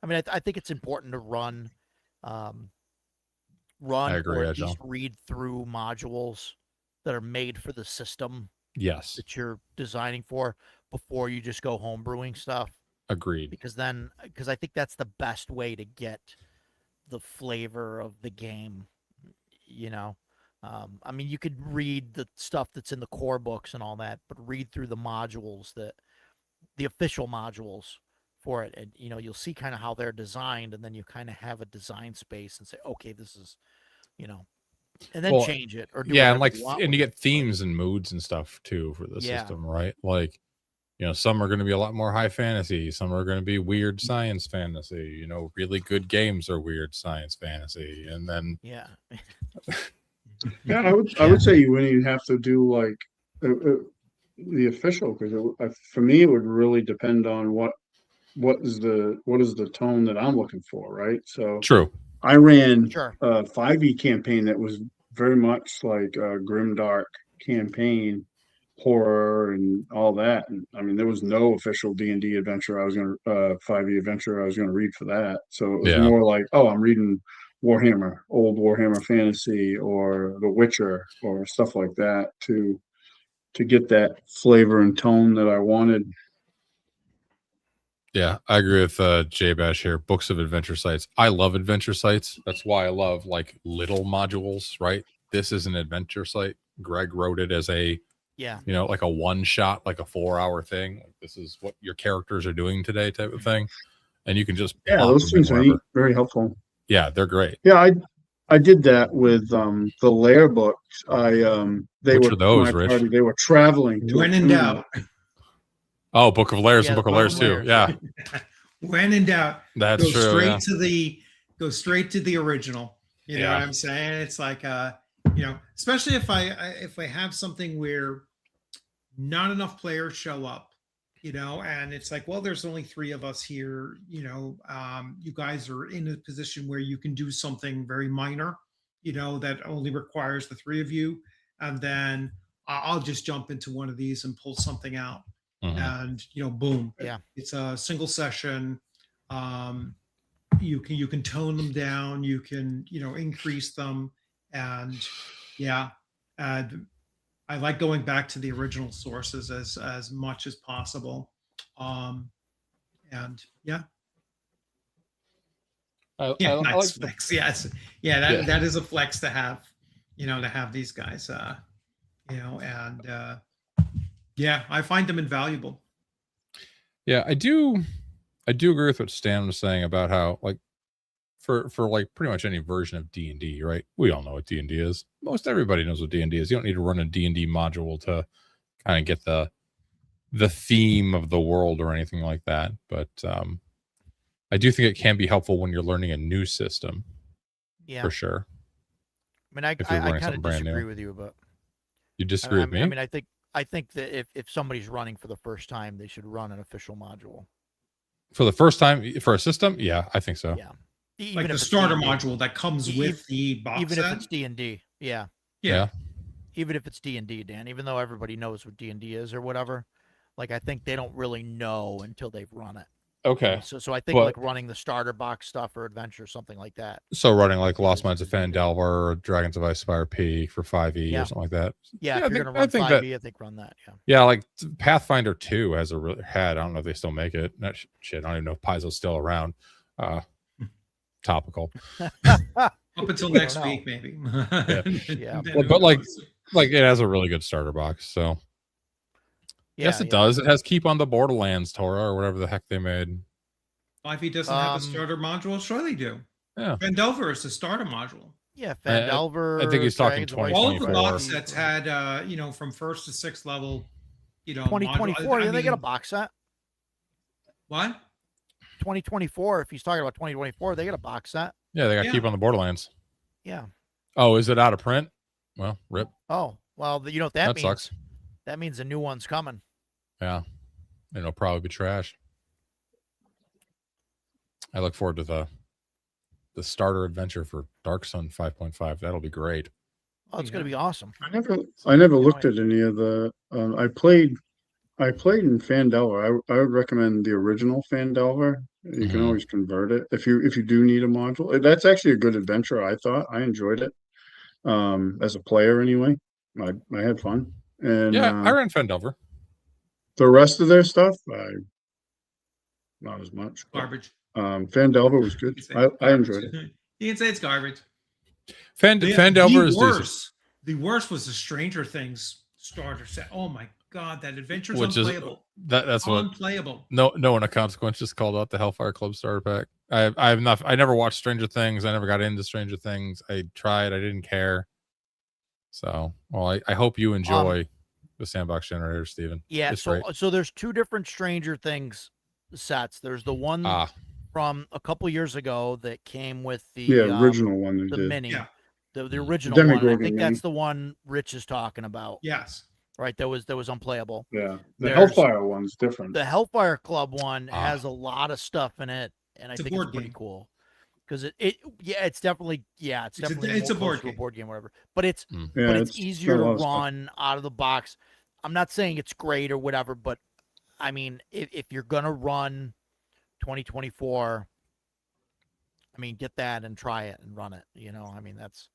I mean, I think it's important to run I or agree, at least Agile. read through modules that are made for the system Yes. that you're designing for before you just go homebrewing stuff. Agreed. Because I think that's the best way to get the flavor of the game. I mean, you could read the stuff that's in the core books and all that, but read through the modules, the official modules for it, and you'll see kind of how they're designed, and then you kind of have a design space and say, okay, this is, and then Well, change it or do Yeah, and whatever like you want and with you it. get themes and moods and stuff too for the Yeah. system, right? Like, some are going to be a lot more high fantasy, some are going to be weird science fantasy, really good games are weird science fantasy, and then Yeah. Yeah, I would say you wouldn't even have to do like the official because for me it would really depend on what is the tone that I'm looking for, right? So true. I ran Sure. a 5e campaign that was very much like a grimdark campaign, horror and all that. And I mean, there was no official D&D adventure 5e adventure I was gonna read for that. So it was Yeah. more like, oh, I'm reading Warhammer, old Warhammer Fantasy or The Witcher or stuff like that to get that flavor and tone that I wanted. Yeah, I agree with Jay Bash here. Books of adventure sites. I love adventure sites. That's why I love like little modules, right? This is an adventure site. Greg wrote it as a, Yeah. like a one shot, like a 4-hour thing. Like, this is what your characters are doing today type of thing. And you can just Yeah, plop those them in things are wherever. very helpful. Yeah, they're great. Yeah, I did that with the Lair books. Which are those, my Rich? party, they were traveling to When in doubt. Oh, Book of Lairs Yeah, and Book of Book of Lairs too. Lairs, Yeah, When in doubt, that's go true. straight Yeah. go straight to the original. You know Yeah. what I'm saying? It's like especially if I have something where not enough players show up, and it's like, well, there's only 3 of us here, you guys are in a position where you can do something very minor, that only requires the 3 of you, and then I'll just jump into one of these and pull something out. Mhm. And boom, Yeah. it's a single session. You can tone them down, you can increase them, and yeah, and I like going back to the original sources as much as possible. And yeah, I nice like the, flex. Yes, yeah, Yeah. that is a flex to have, to have these guys, and yeah, I find them invaluable. Yeah, I do agree with what Stan was saying about how like for like pretty much any version of D&D, right? We all know what D&D is. Most everybody knows what D&D is. You don't need to run a D&D module to kind of get the theme of the world or anything like that. But I do think it can be helpful when you're learning a new system. Yeah. For sure. I mean, I if you're running kind of something brand disagree new. with you, but You disagree with me? I mean, I think that if somebody's running for the first time, they should run an official module. For the first time for a system? Yeah, I think so. Yeah. Even Like if the it's starter D&D. module that comes with the box Even set. if it's D&D. Yeah. Yeah. Even if it's D&D, Dan, even though everybody knows what D&D is or whatever, like I think they don't really know until they've run it. Okay. So I think like running the starter box stuff or adventure, something like that. So running like Lost Mines of Phandelver or Dragons of Icespire Peak for 5e or something like that. Yeah, if you're gonna I run think 5e, I think run that. Yeah. Yeah, like Pathfinder 2 has a really I don't know if they still make it. Shit, I don't even know if Paizo's still around. Topical. Up until next week, maybe. Yeah. But like it has a really good starter box. So yes, it does. It has Keep on the Borderlands, Torah, or whatever the heck they made. 5e doesn't have a starter module. Sure, they do. Yeah. Phandelver is the starter module. Yeah, Phandelver. I think he's talking 2024. All of the box sets had, from 1st to 6th level, 2024. Yeah, they get a box set. What? 2024. If he's talking about 2024, they get a box set. Yeah, they got Keep on the Borderlands. Yeah. Oh, is it out of print? Well, rip. Oh, well, you know what that means? Sucks. That means a new one's coming. Yeah. And it'll probably be trash. I look forward to the starter adventure for Dark Sun 5.5. That'll be great. Oh, it's going to be awesome. I never looked at any of the. I played in Phandelver. I would recommend the original Phandelver. You can always convert it if you do need a module. That's actually a good adventure. I thought I enjoyed it. As a player anyway, I had fun. And yeah, I ran Phandelver. The rest of their stuff, not as much. Garbage. Phandelver was good. I enjoyed it. You can say it's garbage. Phandelver is worse. The worst was the Stranger Things starter set. Oh my god, that adventure is unplayable. That's unplayable. No one of consequence just called out the Hellfire Club starter pack. I never watched Stranger Things. I never got into Stranger Things. I tried. I didn't care. So, well, I hope you enjoy the Sandbox Generator, Steven. Yeah. So there's two different Stranger Things sets. There's the one from a couple years ago that came with the original one. The mini. Yeah. The original one. I think that's the one Rich is talking about. Yes. Right. That was unplayable. Yeah. The Hellfire one's different. The Hellfire Club one has a lot of stuff in it, and I think it's pretty cool. Because it's definitely it's a board game, whatever. But it's easier to run out of the box. I'm not saying it's great or whatever, but I mean, if you're gonna run 2024, I mean, get that and try it and run it. I mean, that's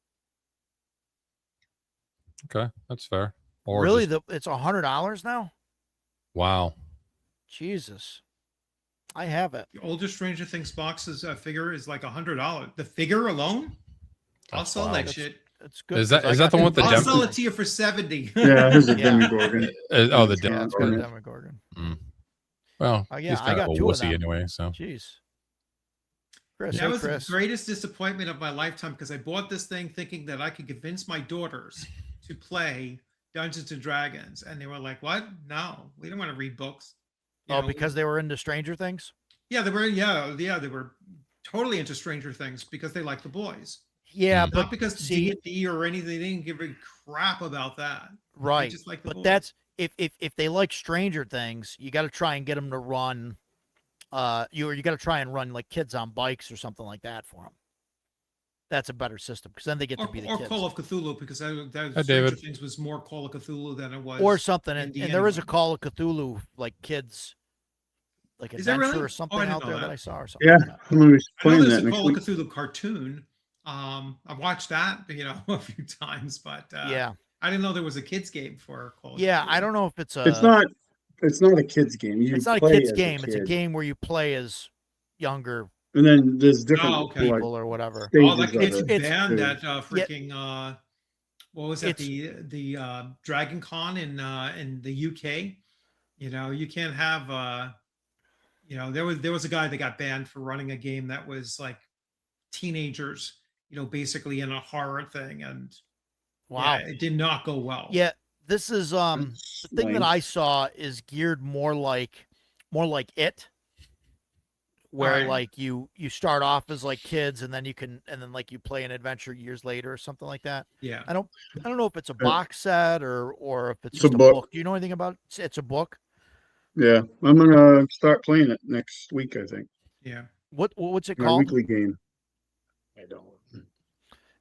okay. That's fair. Or really, it's $100 now. Wow. Jesus. I have it. The older Stranger Things boxes figure is like $100. The figure alone, I'll sell that shit. That's good. Is that the one with the? I'll sell it to you for $70. Yeah, here's a Demogorgon. The Demogorgon. Well, I he's got a two of wussy them anyway. So, jeez. Chris, that was the greatest disappointment of my lifetime because I bought this thing thinking that I could convince my daughters to play Dungeons and Dragons, and they were like, "What? No, we don't want to read books." Because they were into Stranger Things? Yeah, they were. Yeah, they were totally into Stranger Things because they like the boys. Yeah, not because D&D or anything. They didn't give a crap about that. Right. Just like but boys. That's if they like Stranger Things, you got to try and get them to run. You got to try and run like Kids on Bikes or something like that for them. That's a better system because then they get to be the kids. Or Call of Cthulhu because Stranger Things was more Call of Cthulhu than it was. Or something, and there is a Call of Cthulhu like kids, like adventure or something out there that I saw or something. Yeah, I know there's a Call of Cthulhu cartoon. I watched that a few times, but I didn't know there was a kids game for Call of Cthulhu. I don't know if it's a. It's not a kids game. It's not a kids game. It's a game where you play as younger. And then there's different people or whatever. Like it's banned at freaking what was that? The Dragon Con in the UK. You can't have You know, there was a guy that got banned for running a game that was like teenagers, you know, basically in a horror thing, and Wow. yeah, it did not go well. Yeah, this is the thing that lame. I saw is geared more like it, where Right. like you start off as like kids and then like you play an adventure years later or something like that. Yeah. I don't know if it's a box set or if it's It's a just a book. book. Do you know anything about it? It's a book. Yeah, I'm gonna start playing it next week, I think. Yeah. What's it My called? weekly game. I don't.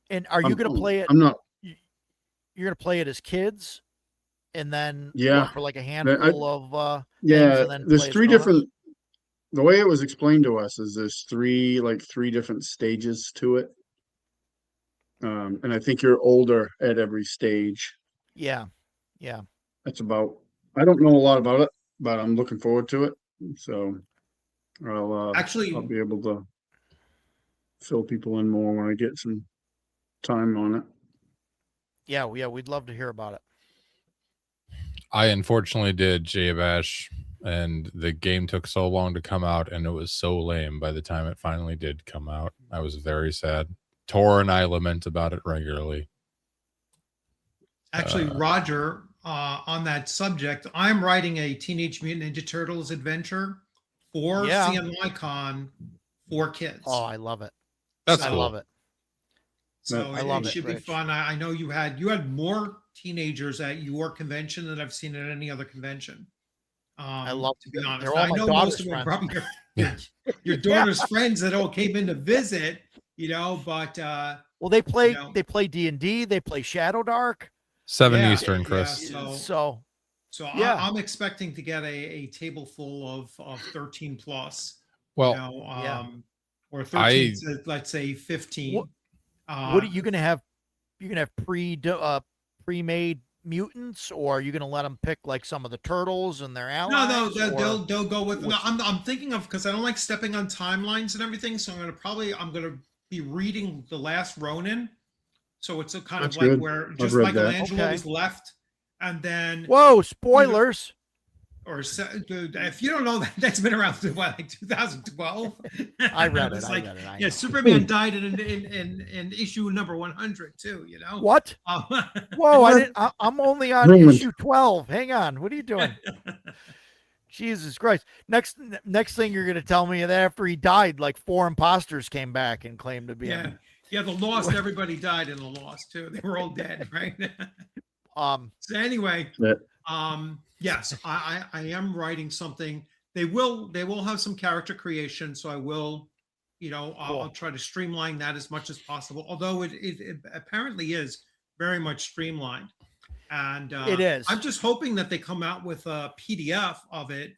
And are you going to play it? I'm not. You're going to play it as kids, and then Yeah. for like a handful of Yeah, and then there's play as 3 grown-ups? different. The way it was explained to us is there's 3 different stages to it. And I think you're older at every stage. Yeah. That's about. I don't know a lot about it, but I'm looking forward to it. So Actually, I'll be able to fill people in more when I get some time on it. Yeah, we'd love to hear about it. I unfortunately did J-Bash, and the game took so long to come out, and it was so lame by the time it finally did come out. I was very sad. Tor and I lament about it regularly. actually, Roger, on that subject, I'm writing a Teenage Mutant Ninja Turtles adventure for Yeah. CMYCon for kids. Oh, I love it. That's I cool. love it. So I it, love it it, should be Rich. fun. I know you had more teenagers at your convention than I've seen at any other convention. I love to be them. honest. They're all I my know daughter's most of them are friends. probably your daughter's friends that all came in to visit, you know, but Well, they play You know. they play D&D, they play Shadow Dark. 7 Yeah, Eastern, yeah, Chris. So yeah. I'm expecting to get a table full of 13 plus, Well, you know, Yeah. or 13 to, let's say 15. What are you going to have? You going to have pre-made mutants, or are you going to let them pick like some of the turtles and their allies? No, or- they'll go with. No, what's- I'm thinking of, because I don't like stepping on timelines and everything. So I'm gonna be reading The Last Ronin. So it's a kind That's of like good. where I've just read that. Michelangelo Okay. was left, and then Whoa! Spoilers. if you don't know that, that's been around since what, like 2012. I read it. It's I like, read it. I yeah, know. Superman died in issue number 100 too. You know What? Um, Whoa! I'm only on Roman. issue 12. Hang on. What are you doing? Jesus Christ! Next thing you're going to tell me that after he died, like 4 imposters came back and claimed to be yeah, him. yeah. The Lost. Everybody died in the Lost too. They were all dead, right? So anyway, Yeah. yes, I am writing something. They will have some character creation, so I will, you know, I'll try to streamline that as much as possible. Although it apparently is very much streamlined, and It is. I'm just hoping that they come out with a PDF of it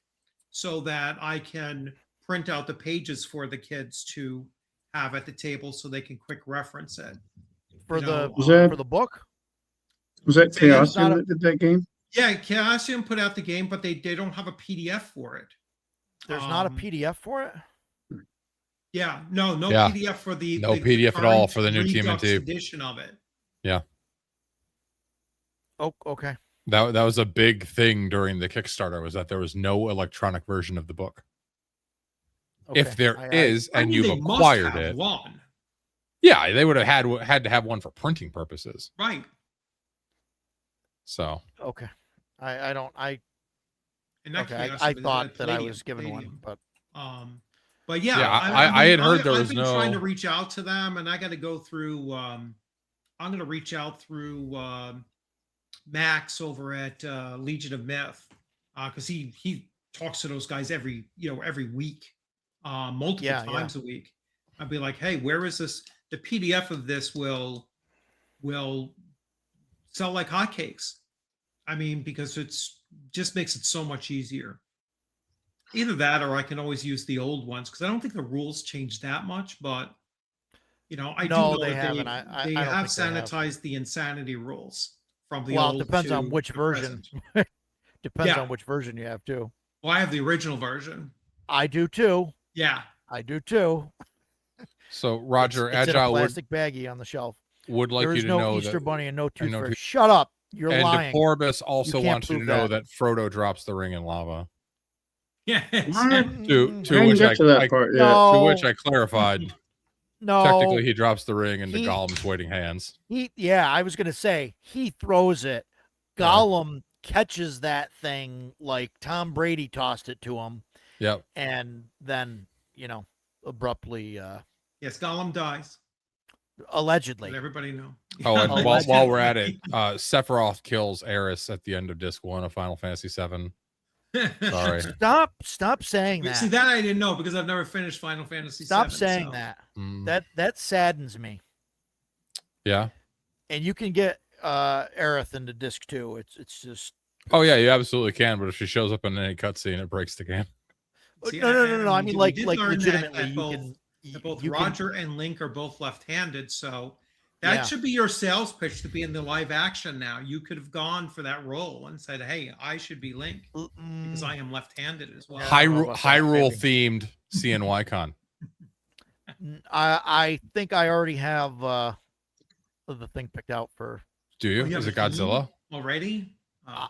so that I can print out the pages for the kids to have at the table so they can quick reference it. For You the know, Was that- for the book. Was that So yeah, it's not Chaosium a- that did that game? Yeah, Chaosium put out the game, but they don't have a PDF for it. There's not a Um, PDF for it. Yeah, no Yeah. PDF for the No the PDF at all current for the new Redux TMNT. edition of it. Oh, okay. That was a big thing during the Kickstarter, was that there was no electronic version of the book. If Okay. there I- is, I and mean, you've they must acquired have it, one, yeah, they would have had to have one for printing purposes. right? So Okay. I don't. In that Okay. Chaosium I is thought that I Palladium- was given Palladium. one, but But yeah, Yeah, I had heard there I've was been trying to no- reach out to them, and I got to go through. I'm going to reach out through Max over at Legion of Myth, because he talks to those guys every week, multiple Yeah, times a week. I'd be like, hey, where is this? The PDF of this will sell like hotcakes. I mean, because it's just makes it so much easier. Either that, or I can always use the old ones, because I don't think the rules change that much. But you know, I No, do know they that haven't. they I have don't think they have. sanitized the insanity rules from the Well, old. it depends on to which the version. present. Depends Yeah. on which version you have too. Well, I have the original version. I do too. Yeah, I do too. So Roger, It's in a Agile plastic baggie on the shelf. would like There you is to no know Easter that, bunny and no I know toothbrush. Shut up! You're and lying. Deploribus also can't wants you to prove know that. that Frodo drops the ring in lava. Yeah. What? To I which didn't get to that part yet. to No, which I clarified. no. Technically, he drops the ring into He- Gollum's waiting hands. Yeah, I was gonna say he throws it. Yeah. Gollum catches that thing like Tom Brady tossed it to him, Yep. and then abruptly, Yes, Gollum dies. allegedly. Let everybody know. Oh, and Allegedly. while we're at it, Sephiroth kills Eris at the end of Disc 1 of Final Fantasy VII. Sorry. Stop saying that. See, that I didn't know because I've never finished Final Fantasy Stop VII, saying so. that. Mm, That saddens me. yeah. And you can get Aerith into disc 2. It's just Oh, yeah, you absolutely can. But if she shows up in any cutscene, it breaks the game. See, no. I mean, we like did learn that legitimately, you both, can. that both you Roger and Link are both left-handed, so that Yeah. should be your sales pitch to be in the live action now. You could have gone for that role and said, "Hey, I should be Link because I am left-handed as well." Yeah, I don't know about that, Hyrule maybe. themed CNY Con. I think I already have the thing picked out for. Do you? Oh, you Is have it a theme Godzilla? already? Oh.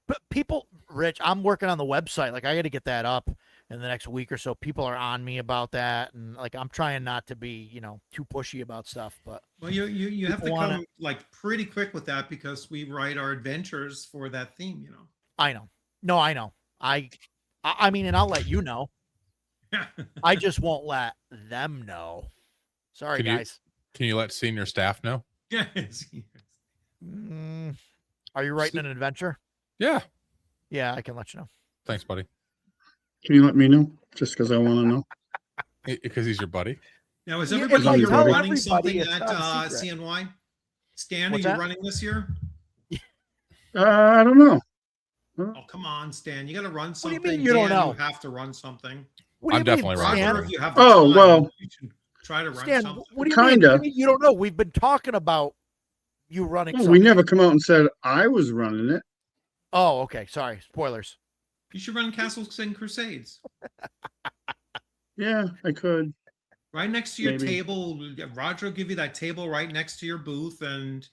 But people, Rich, I'm working on the website. Like I got to get that up in the next week or so. People are on me about that, and like I'm trying not to be, too pushy about stuff. But Well, you have to People wanna- come like pretty quick with that because we write our adventures for that theme, I know. No, I know. I mean, and I'll let you know. I just won't let them know. Sorry, Can you- guys. Can you let senior staff know? Yes. Are you writing an adventure? Yeah. Yeah, I can let you know. Thanks, buddy. Can you let me know? Just because I want to know. Because he's your buddy. Now, is Yeah, everybody like, here tell running everybody something it's at not a secret. CNY? Stan, What's are you that? running this year? I don't know. Oh, come on, Stan. You got to run do you something. mean you don't Dan, know? You have to run something. What do I'm you mean, definitely running. Stan? Roger, if you have the Oh, time, well. you should try to run Stan, something. what do you mean? Kinda. You don't know. We've been talking about you running. Well, we something. never come out and said I was running it. Oh, okay. Sorry. Spoilers. You should run Castles and Crusades. Yeah, I could. Right next to your Maybe. table. Roger will give you that table right next to your booth, and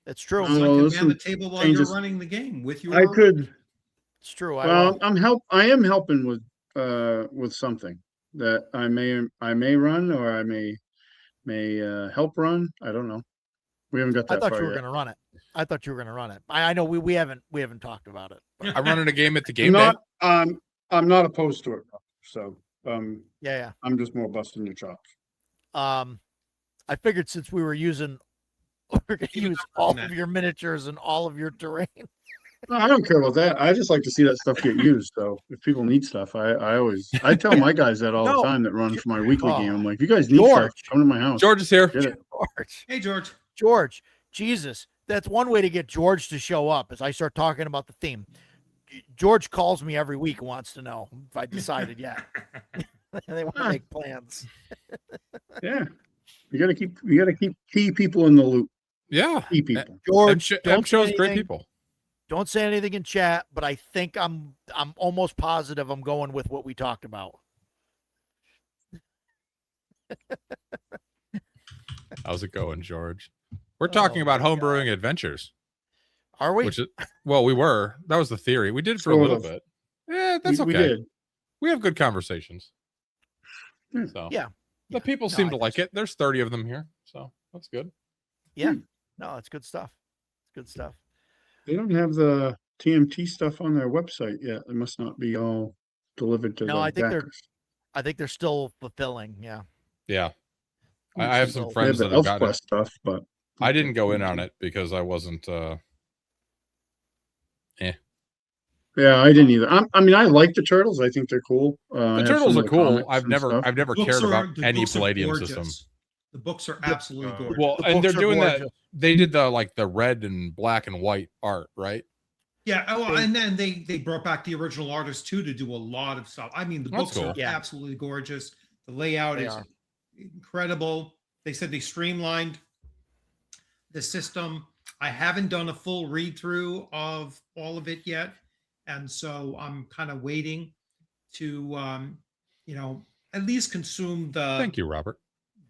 It's true. Oh, so I can listen, man the table while changes. you're running the game with your. I could. It's true. Well, I am helping with something that I may run or I may help run. I don't know. We haven't got I that thought far you were yet. going to run it. I thought you were going to run it. I know we haven't talked about it. But I run in a game at the I'm game day. not. I'm not opposed to it. So yeah. I'm just more busting your chops. I figured since we were using, we're going to use all of your miniatures and all of your terrain. No, I don't care about that. I just like to see that stuff get used. So if people need stuff, I tell my guys that all No. the time that run for my weekly Oh, game. I'm like, if you guys need George. stuff, come to my house. George is here. Get it. George. Hey, George. Jesus. That's one way to get George to show up is I start talking about the theme. George calls me every week and wants to know if I decided yet. They want to make plans. Yeah. You gotta keep key people in the loop. Yeah. Key people. George, M don't shows say great anything. people. Don't say anything in chat, but I think I'm almost positive I'm going with what we talked about. How's it going, George? We're talking about my homebrewing adventures. Are we? Which is, well, we were. That was the theory. We did it for a Sort little of. bit. Yeah, that's okay. We did. We have good conversations. Yeah. So Yeah. the people No, seem I to like it. There's 30 of them here, so that's good. Yeah. No, it's good stuff. It's good stuff. They don't have the TMT stuff on their website yet. It must not be all delivered to No, the I think backers. I think they're still fulfilling. Yeah. Yeah, I have some So- They friends have that the have gotten it. ElfQuest stuff, but I didn't go in on it because I wasn't. Yeah, I didn't either. I mean, I like the turtles. I think they're cool. I The have turtles some are of the cool. comics I've and never stuff. cared about The any books are Palladium gorgeous. system. The books are absolutely gorgeous. Well, The and they're books are doing that. gorgeous. They did the red and black and white art, right? Yeah, well, and then they brought back the original artists too to do a lot of stuff. I mean, the That's books cool. are Yeah. absolutely gorgeous. The layout They is are. incredible. They said they streamlined the system. I haven't done a full read through of all of it yet, and so I'm kind of waiting to at least consume Thank you, Robert.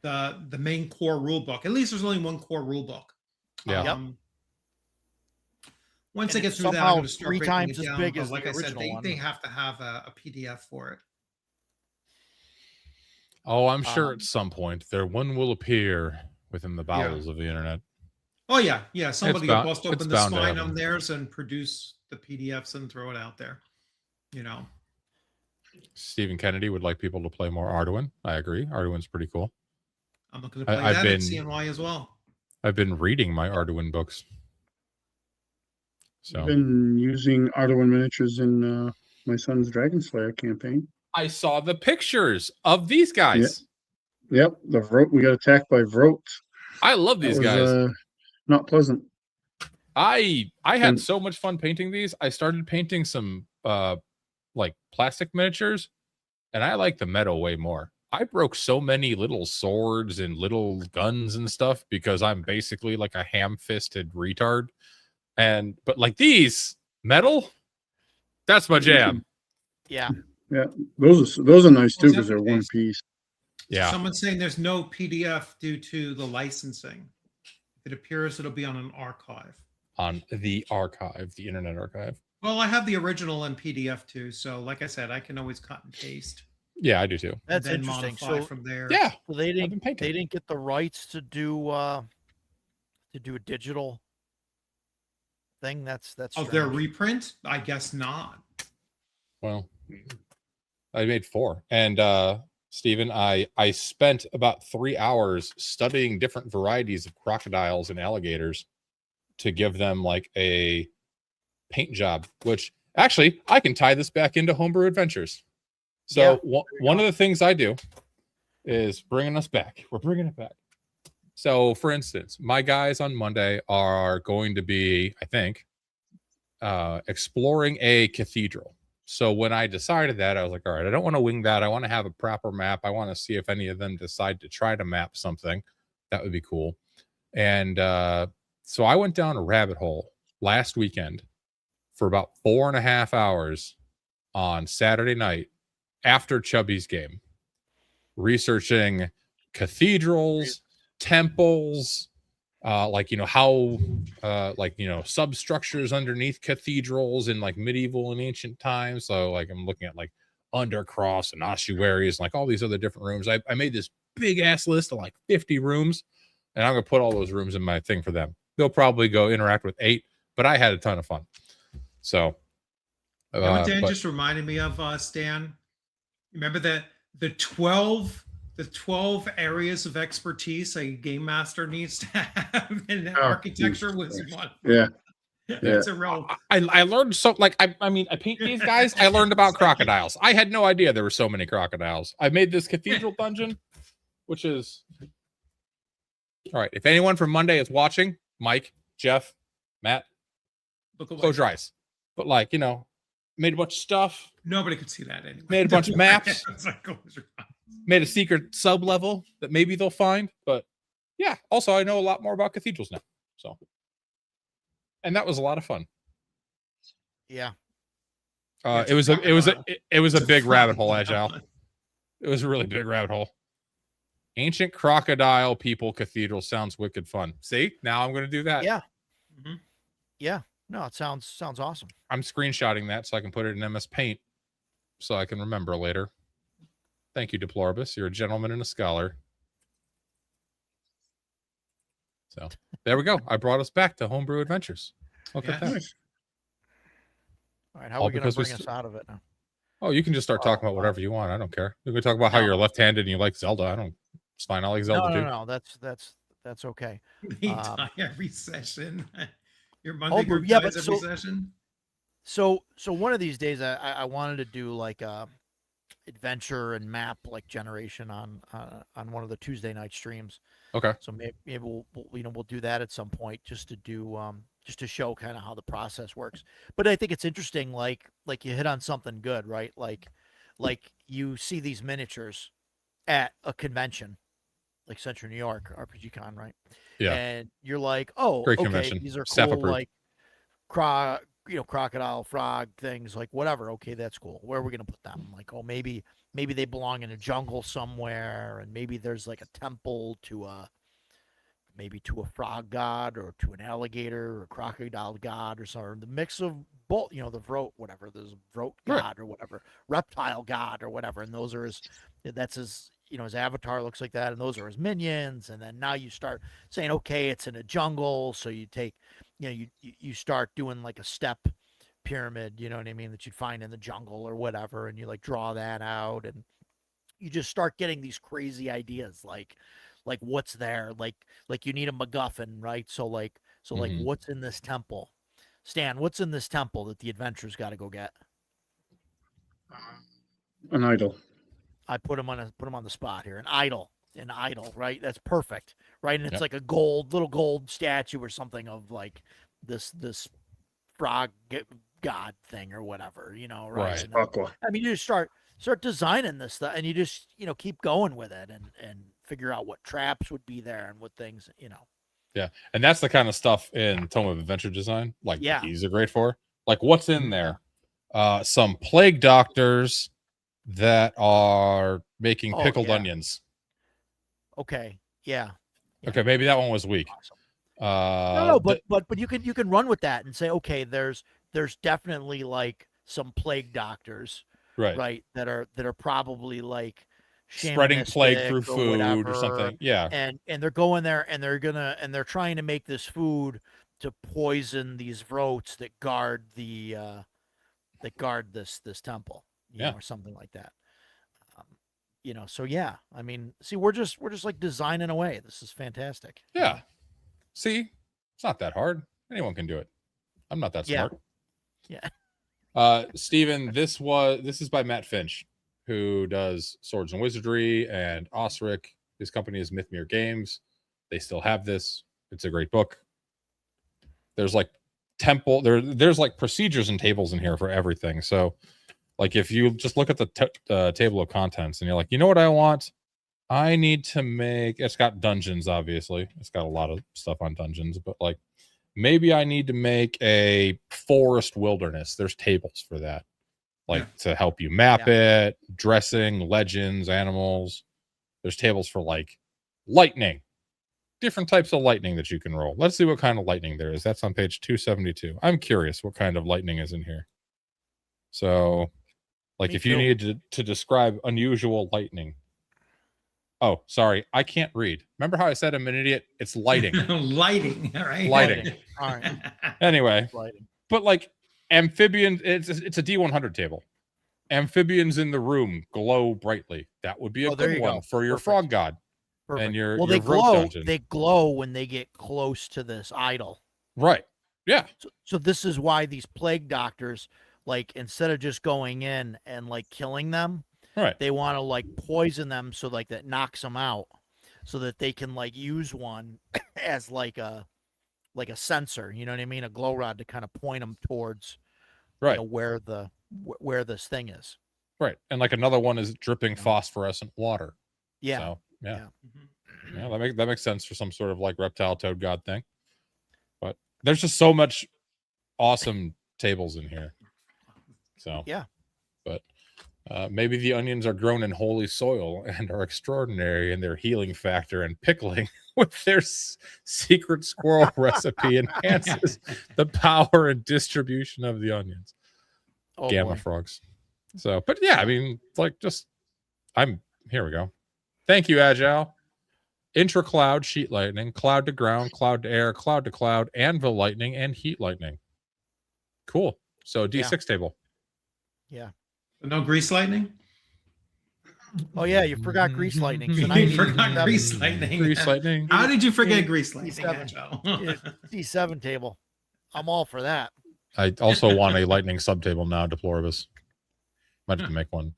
the main core rule book. At least there's only one core rule book. Yeah. Yep. Once And I get it's through that, I'm somehow going to start 3 breaking times it as down. big But as like the I said, original they one. have to have a PDF for it. Oh, I'm sure Um, at some point there one will appear within the bowels of the internet. Oh yeah. Somebody will bound- bust it's open the bound to spine happen. on theirs and produce the PDFs and throw it out there. You know. Stephen Kennedy would like people to play more Arduin. I agree. Arduin's pretty cool. I'm looking to play I've that been- at CNY as well. I've been reading my Arduin books. I've So been using Arduin miniatures in my son's Dragon Slayer campaign. I saw the pictures of these guys. Yep, we got attacked by Vroat. I love That these was guys. not pleasant. I had And- so much fun painting these. I started painting some like plastic miniatures, and I like the metal way more. I broke so many little swords and little guns and stuff because I'm basically like a ham-fisted retard. But like these metal, that's my jam. yeah. Yeah, those are nice too Was that because they're the one case? piece. Yeah. Someone's saying there's no PDF due to the licensing. It appears it'll be on an archive. On the archive, the Internet Archive. Well, I have the original in PDF too, so like I said, I can always cut and paste. Yeah, I do too. That's and then interesting. modify So, from there. Yeah. so they I've been didn't painting. they didn't get the rights to do a digital thing. That's Of their strange. reprint, I guess not. Well, I made 4. And Stephen, I spent about 3 hours studying different varieties of crocodiles and alligators to give them like a paint job, which actually I can tie this back into Homebrew Adventures. So one of the things I do is bringing us back. We're bringing it back. So for instance, my guys on Monday are going to be, I think, exploring a cathedral. So when I decided that, I was like, all right, I don't want to wing that. I want to have a proper map. I want to see if any of them decide to try to map something. That would be cool. And so I went down a rabbit hole last weekend for about 4.5 hours on Saturday night after Chubby's game, researching cathedrals, temples, like, you know, how like, you know, substructures underneath cathedrals in like medieval and ancient times. So like I'm looking at like undercross and ossuaries and like all these other different rooms. I made this big ass list of like 50 rooms, and I'm gonna put all those rooms in my thing for them. They'll probably go interact with 8, but I had a ton of fun. So You know what Dan just reminded me of, Stan? Remember the 12 areas of expertise a game master needs to have in architecture was one. Yeah. It's a real. I learned so like I mean I paint these guys. I learned about crocodiles. I had no idea there were so many crocodiles. I made this cathedral dungeon, which is all right. If anyone from Monday is watching, Mike, Jeff, Matt, close your eyes. But like, you know, made a bunch of stuff. Nobody could see that anyway. Made a bunch of maps. It's like, close your eyes. Made a secret sub level that maybe they'll find. But yeah, also I know a lot more about cathedrals now. So, and that was a lot of fun. Yeah. It was a big rabbit hole, Agile. It was a really big rabbit hole. Ancient crocodile people cathedral sounds wicked fun. See, now I'm going to do that. Yeah. Mhm. Yeah. No, it sounds awesome. I'm screenshotting that so I can put it in MS Paint so I can remember later. Thank you, Deploribus. You're a gentleman and a scholar. So there we go. I brought us back to Homebrew Adventures. Look at that. Nice. All right. How All are we going to because we bring us out of it now? Oh, you can just start talking about whatever you want. I don't care. We can talk about how No. you're left-handed and you like Zelda. It's fine. I like Zelda too. No. That's okay. They die every session. Your Monday Homebrew, group yeah, dies but every session. So one of these days I wanted to do like a adventure and map like generation on one of the Tuesday night streams. Okay. So maybe we'll do that at some point just to do just to show kind of how the process works. But I think it's interesting, like you hit on something good, right? Like you see these miniatures at a convention like Central New York RPG Con, right? Yeah. And you're like, oh, Great okay, convention. these are Staff cool, approved. like crocodile, frog things, like whatever. Okay, that's cool. Where are we gonna put them? Like, oh, maybe they belong in a jungle somewhere, and maybe there's like a temple to maybe to a frog god or to an alligator or a crocodile god or something. The mix of both, the Vroat, whatever, there's a Vroat god or whatever, reptile god or whatever. And those are that's his, his avatar looks like that. And those are his minions. And then now you start saying, okay, it's in a jungle. So you take, you start doing like a step pyramid, you know what I mean, that you'd find in the jungle or whatever. And you like draw that out and you just start getting these crazy ideas like what's there, like you need a MacGuffin, right? So like what's in this temple, Stan? What's in this temple that the adventurers got to go get? An idol. I put him on the spot here. An idol, right? That's perfect, right? And it's like a little gold statue or something of like this frog god thing or whatever, right? Aqua. I mean, you just start designing this stuff, and you just keep going with it and figure out what traps would be there and what things. Yeah, and that's the kind of stuff in Tome of Adventure Design. Like, these are great for. Like, what's in there? Some plague doctors that are making pickled onions. Okay. Yeah. Okay, maybe that one was weak. Awesome. But you can run with that and say, okay, there's definitely like some plague doctors, right, that are probably like spreading plague through food or something. Yeah. And they're going there and they're trying to make this food to poison these Vroats that guard this temple, or something like that. So yeah, I mean, see, we're just like designing away. This is fantastic. Yeah. See, it's not that hard. Anyone can do it. I'm not that smart. Yeah. Steven, this is by Matt Finch, who does Swords and Wizardry and Osric. His company is Mythmere Games. They still have this. It's a great book. There's like there's like procedures and tables in here for everything. So like if you just look at the table of contents and you're like, you know what I want? I need to make, it's got dungeons, obviously. It's got a lot of stuff on dungeons, but like maybe I need to make a forest wilderness. There's tables for that. Like to help you map it, dressing, legends, animals. There's tables for like lightning, different types of lightning that you can roll. Let's see what kind of lightning there is. That's on page 272. I'm curious what kind of lightning is in here. So like if you needed to describe unusual lightning. Oh, sorry. I can't read. Remember how I said I'm an idiot? It's lighting. Lighting. All right. Lighting. All right. Anyway, Lighting. But like amphibians, it's a D100 table. Amphibians in the room glow brightly. That would be a good one for your frog god. Perfect. And your they rope glow. dungeon. They glow when they get close to this idol. Right. Yeah. So this is why these plague doctors, like, instead of just going in and like killing them, right, they want to like poison them so like that knocks them out, so that they can like use one as like a sensor. You know what I mean? A glow rod to kind of point them towards where this thing is. Right. And like another one is dripping phosphorescent water. Yeah. So, yeah, that makes sense for some sort of like reptile toad god thing. But there's just so much awesome tables in here. So yeah. But maybe the onions are grown in holy soil and are extraordinary in their healing factor, and pickling with their secret squirrel recipe enhances the power and distribution of the onions. Oh, Gamma frogs. So, but yeah, I mean, like here we go. Thank you, Agile. Intra-cloud, sheet lightning, cloud to ground, cloud to air, cloud to cloud, anvil lightning, and heat lightning. Cool. So D6 table. Yeah. No grease lightning? Oh yeah, you forgot grease lightning. So now You forgot grease lightning. Grease lightning. How did you forget grease lightning, D7. Agile? D7 table. I'm all for that. I also want a lightning subtable now, Deploribus. Might have to make one.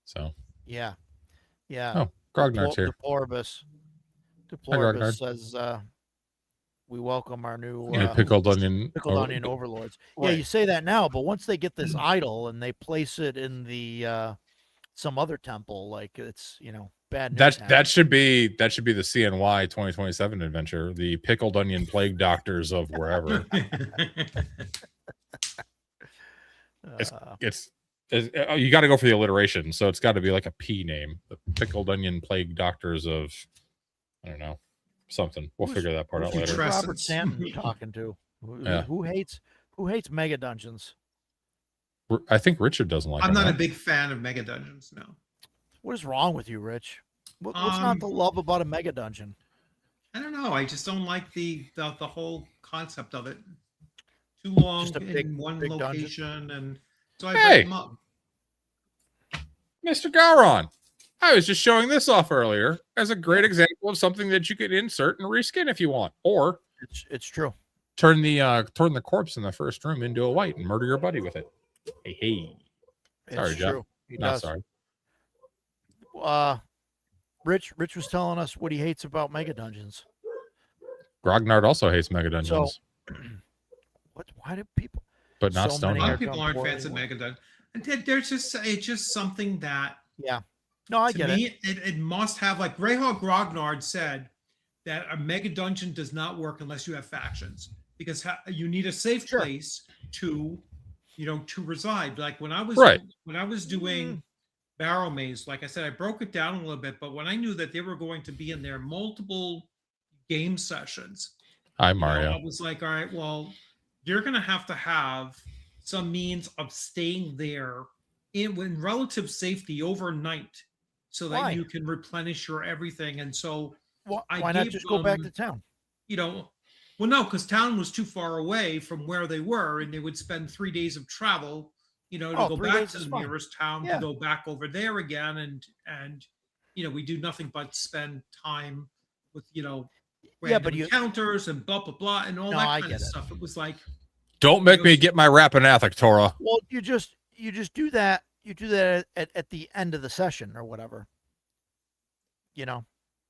So. Yeah. Yeah. Oh, Grognard's here. Deploribus Grognard. says we welcome our new pickled onion overlords. Yeah, you say that now, but once they get this idol and they place it in the some other temple, like it's bad news. That should be the CNY 2027 adventure, the pickled onion plague doctors of wherever. It's you got to go for the alliteration, so it's got to be like a P name, the pickled onion plague doctors of, I don't know, something. We'll Who's- figure that part out who's later. Trust- Robert Putrescence. Stanton talking to? Yeah. Who hates mega dungeons? I think Richard doesn't like I'm them, not a right? big fan of mega dungeons. No, What is wrong with you, Rich? What's not to love about a mega dungeon? I don't know. I just don't like the whole concept of it. Too long Just a in one big dungeon? location, and so I Hey! break them up. Mr. Gowron, I was just showing this off earlier as a great example of something that you could insert and reskin if you want, or It's true. turn the corpse in the first room into a white and murder your buddy with it. Hey. Sorry, It's Jeff. true. He Not does. sorry. Rich was telling us what he hates about mega dungeons. Grognard also hates mega dungeons, Why do people? but not so Stone A many lot are of people done aren't poorly. fans of mega dungeons. And it's just something that Yeah. No, I to get me, it. it must have, like Greyhawk Grognard said, that a mega dungeon does not work unless you have factions, because you need a safe Sure. place to reside. Like when I was Right. doing Barrow Maze, like I said, I broke it down a little bit, but when I knew that they were going to be in there multiple game sessions, Hi, you know, Mario. I was like, all right, well, you're going to have some means of staying there in relative safety overnight so that Why? you can replenish your everything. And so, I Why not gave just go back them- to town? well, no, because town was too far away from where they were, and they would spend 3 days of travel, to go 3 back days to is the fine. nearest town, Yeah. to go back over there again. And we do nothing but spend time with, random you- encounters and blah, blah, blah, and all No, that I kind of get it. stuff. It was like, Don't make me get my Rapanathik, Torah. Well, you just do that. You do that at the end of the session or whatever.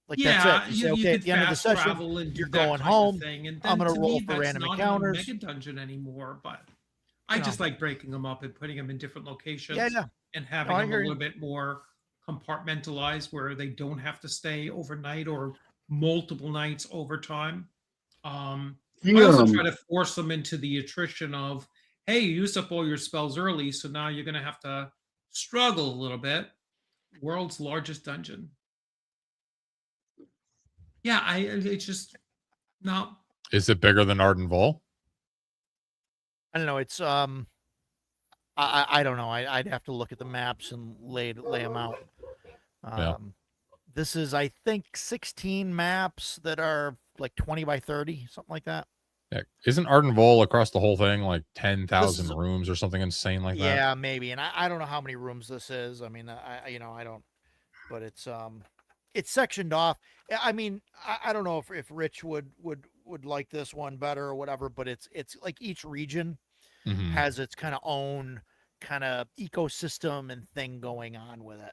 Like yeah, that's it. You say, okay, at could the end of the fast session, travel and do you're that going kind of home. thing. And I'm then gonna to roll me, for that's random not encounters. even a mega dungeon anymore, but You I know. just like breaking them up and putting them in different locations. Yeah. And having I them a hear you. little bit more compartmentalized, where they don't have to stay overnight or multiple nights over time. I also try to force them into the attrition of, hey, you used up all your spells early, so now you're going to have to struggle a little bit. World's largest dungeon. Yeah, it's just not. Is it bigger than Arden Vol? I don't know. It's I don't know. I'd have to look at the maps and lay them out. Yeah. This is, I think, 16 maps that are like 20 by 30, something like that. Yeah. Isn't Arden Vol across the whole thing like 10,000 This is- rooms or something insane like that? Yeah, maybe. And I don't know how many rooms this is. I mean, I don't. But it's sectioned off. I mean, I don't know if Rich would like this one better or whatever. But it's like each region Mhm. has its kind of own kind of ecosystem and thing going on with it.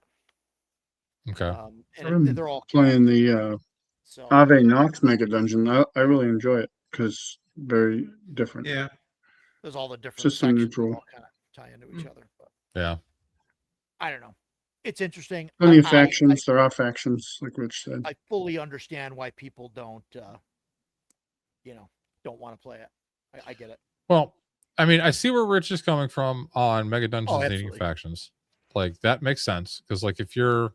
Okay. And they're all Playing connected, the so Ave Nox Mega Dungeon. I really enjoy it because very different. Yeah. there's all the different System sections that neutral. all kind of tie into each other. But Yeah. I don't know. It's interesting. Plenty of factions. There are factions, like Rich said. I fully understand why people don't want to play it. I get it. Well, I mean, I see where Rich is coming from on Mega Dungeons needing absolutely. factions. Like, that makes sense. Because, like, if you're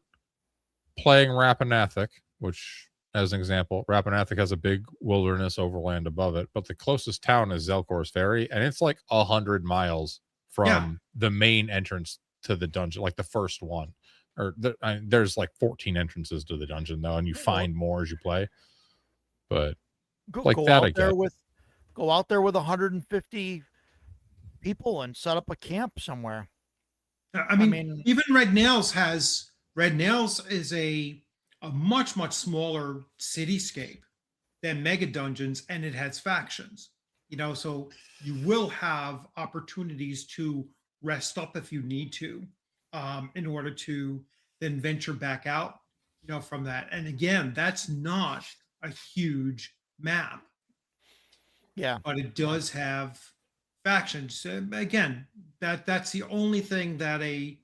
playing Rapanathik, which, as an example, Rapanathik has a big wilderness overland above it, but the closest town is Zelkor's Ferry, and it's like 100 miles from the main entrance to the dungeon, like the first one. Or there's like 14 entrances to the dungeon, though, and you find more as you play. But like Go that, I out there get. go out there with 150 people and set up a camp somewhere. I mean, even Red Nails is a much smaller cityscape than Mega Dungeons, and it has factions. So you will have opportunities to rest up if you need to, in order to then venture back out, from that. And again, that's not a huge map. Yeah, But it does have factions. Again, that's the only thing that a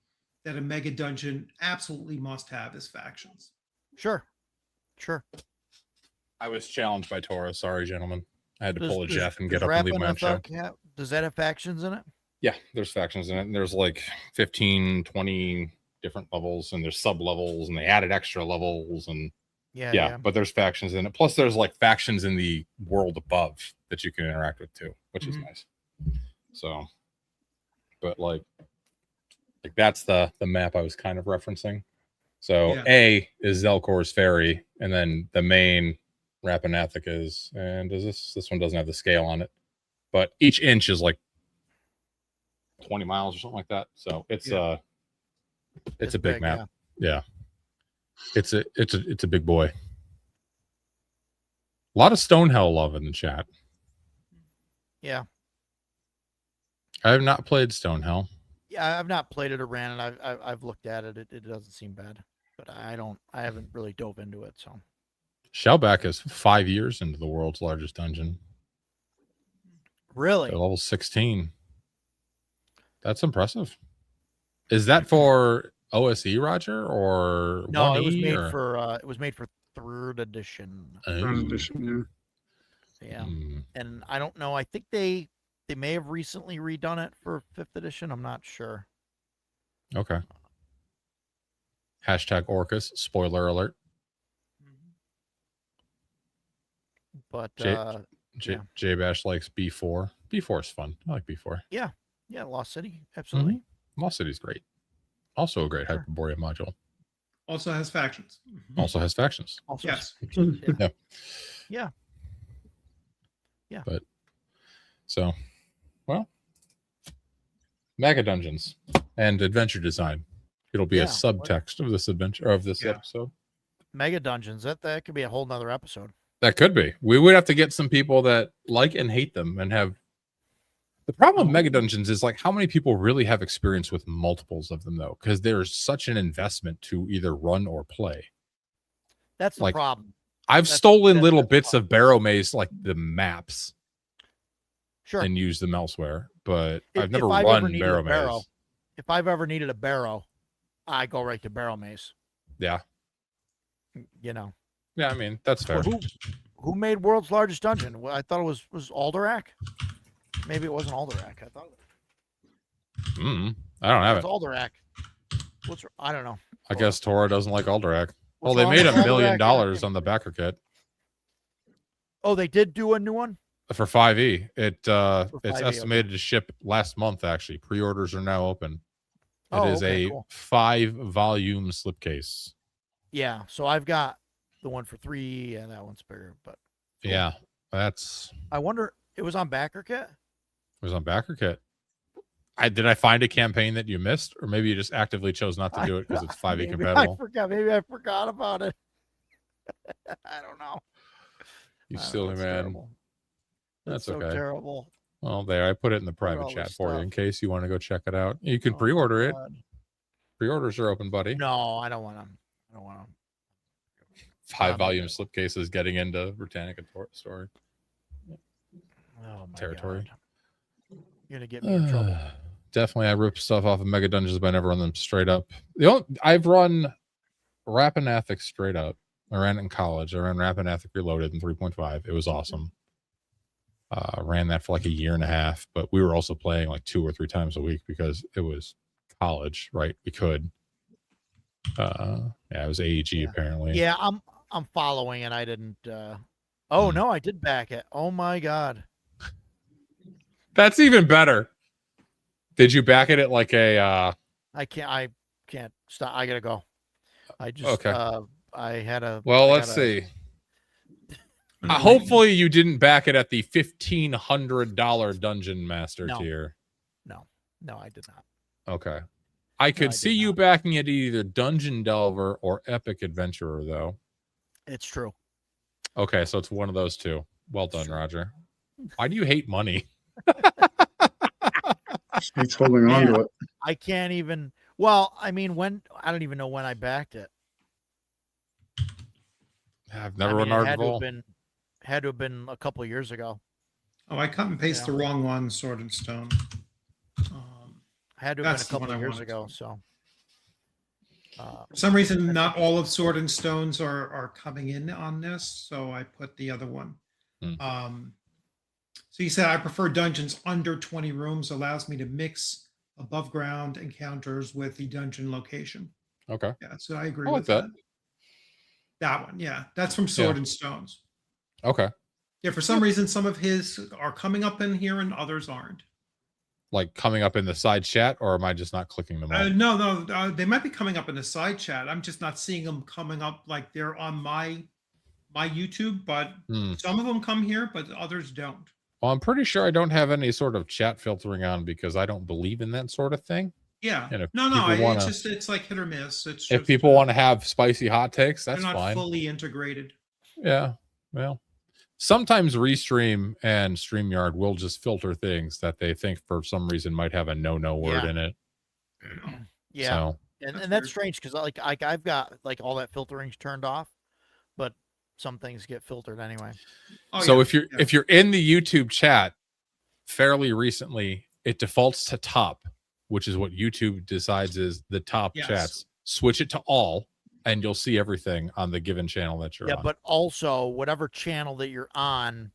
mega dungeon absolutely must have is factions. sure. I was challenged by Torah. Sorry, gentlemen. I had to pull a Does- Jeff and does get up and leave my own show. Rapanathuk does that have factions in it? Yeah, there's factions in it. And there's like 15, 20 different levels, and there's sub levels, and they added extra levels. And Yeah, but there's factions in it. Plus, there's like factions in the world above that you can interact with too, which is nice. So, but like that's the map I was kind of referencing. So Yeah. A is Zelkor's Ferry, and then the main Rapanathik is, and does this one doesn't have the scale on it, but each inch is like 20 miles or something like that. So it's a big map. Yeah. It's a big boy. A lot of Stonehell love in the chat. Yeah. I have not played Stonehell. Yeah, I've not played it or ran it. I've looked at it. It doesn't seem bad, but I haven't really dove into it. So Shellback is 5 years into the world's largest dungeon. really, They're level 16. That's impressive. Is that for OSE, Roger, or no? 1E, It was made for 3rd edition. Third edition, Yeah, and I don't know. I think they may have recently redone it for 5th edition. I'm not sure. Okay. Hashtag Orcus. Spoiler alert. But J Bash likes B4. B4 is fun. I like B4. yeah, Lost City, absolutely. Lost City's great. Also a great Sure. Hyperborea module. Also has factions. Also has factions. Also, Yes. Yeah. But so, well, mega dungeons and adventure design. It'll be a subtext of this adventure of this episode. Mega dungeons. That could be a whole nother episode. That could be. We would have to get some people that like and hate them and have. The problem with mega dungeons is like how many people really have experience with multiples of them though, because there's such an investment to either run or play. That's the problem. I've stolen little bits of Barrow Maze, like the maps, sure, and used them elsewhere, but I've never I've run Barrow Maze. If I've ever needed a barrow, I go right to Barrow Maze. Yeah. You know. Yeah, I mean that's fair. Who made World's Largest Dungeon? Well, I thought it was Alderac. Maybe it wasn't Alderac. I thought. I don't have it. Alderac. I don't know. I guess Tora doesn't like Alderac. Well, they made $1 million on the backer kit. Oh, they did do a new one for 5e. It's 5e, estimated to ship last month. Actually, pre-orders are now open. It is a cool. 5-volume slipcase. Yeah, so I've got the one for 3, and that one's bigger. But cool. Yeah, that's. I wonder. It was on backer kit. It was on backer kit. Did I find a campaign that you missed, or maybe you just actively chose not to do it because it's 5e compatible? Maybe I forgot about it. I don't know. You silly man. Terrible. That's so okay. Terrible. Well, there I put it in the private chat for you in case you want to go check it out. You can pre-order it. Pre-orders are open, buddy. No, I don't want them. 5-volume slipcases getting into Britannica story. Oh my territory. God. You're gonna get me in trouble. Definitely, I rip stuff off of Mega Dungeons, but I never run them straight up. I've run Rapanathik straight up. I ran it in college. I ran Rapanathik Reloaded in 3.5. It was awesome. Ran that for like a year and a half, but we were also playing like 2 or 3 times a week because it was college, right? We could. It was AEG apparently. Yeah, I'm following it. I didn't. Oh no, I did back it. Oh my God. That's even better. Did you back it at like a? I can't stop. I gotta go. I just okay. I had a. Well, let's see. Hopefully, you didn't back it at the $1,500 Dungeon Master tier. No, I did not. Okay, I could see you backing it either Dungeon Delver or Epic Adventurer, though. It's true. Okay, so it's one of those two. Well done, Roger. Why do you hate money? He's holding on to it. I can't even. Well, I mean, I don't even know when I backed it. I've never run Ardvol. Had to have been a couple of years ago. Oh, I cut and paste the wrong one, Sword and Stone. Had to have been a couple of years ago. So, for some reason, not all of Sword and Stones are coming in on this, so I put the other one. So you said I prefer dungeons under 20 rooms. Allows me to mix above ground encounters with the dungeon location. Okay. Yeah, so I agree with that. That one, yeah. That's from Sword and Stones. Okay. Yeah, for some reason, some of his are coming up in here and others aren't. Like coming up in the side chat, or am I just not clicking them all? No, they might be coming up in the side chat. I'm just not seeing them coming up like they're on my YouTube, but some of them come here, but others don't. Well, I'm pretty sure I don't have any sort of chat filtering on because I don't believe in that sort of thing. Yeah. And if It's like hit or miss. It's if just, people want to have spicy hot takes, that's they're not fine. fully integrated. Yeah. Well, sometimes Restream and StreamYard will just filter things that they think for some reason might have a no word in it. Yeah. So, and that's strange because like I've got like all that filtering's turned off, but some things get filtered anyway. So if you're in the YouTube chat fairly recently, it defaults to top, which is what YouTube decides is the top chats. Switch it to all, and you'll see everything on the given channel that you're on. Yeah, but also whatever channel that you're on,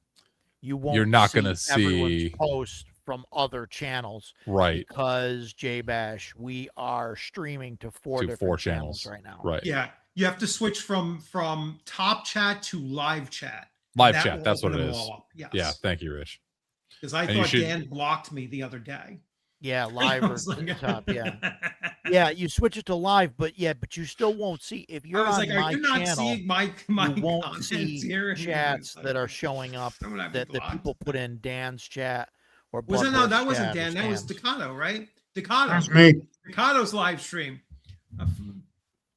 you're not going to see everyone's post from other channels, right? Because J-Bash, we are streaming to four different channels right now. Right. Yeah. You have to switch from top chat to live chat. Live chat, that's what it is. Yes. Yeah, thank you, Rich. Because I thought Dan blocked me the other day. Yeah, live or top. Yeah, yeah. You switch it to live, but you still won't see if you're on my channel. You won't see chats that are showing up that people put in Dan's chat or. Was it no? That wasn't Dan. That was Decado, right? Decado. That's me. Decado's live stream.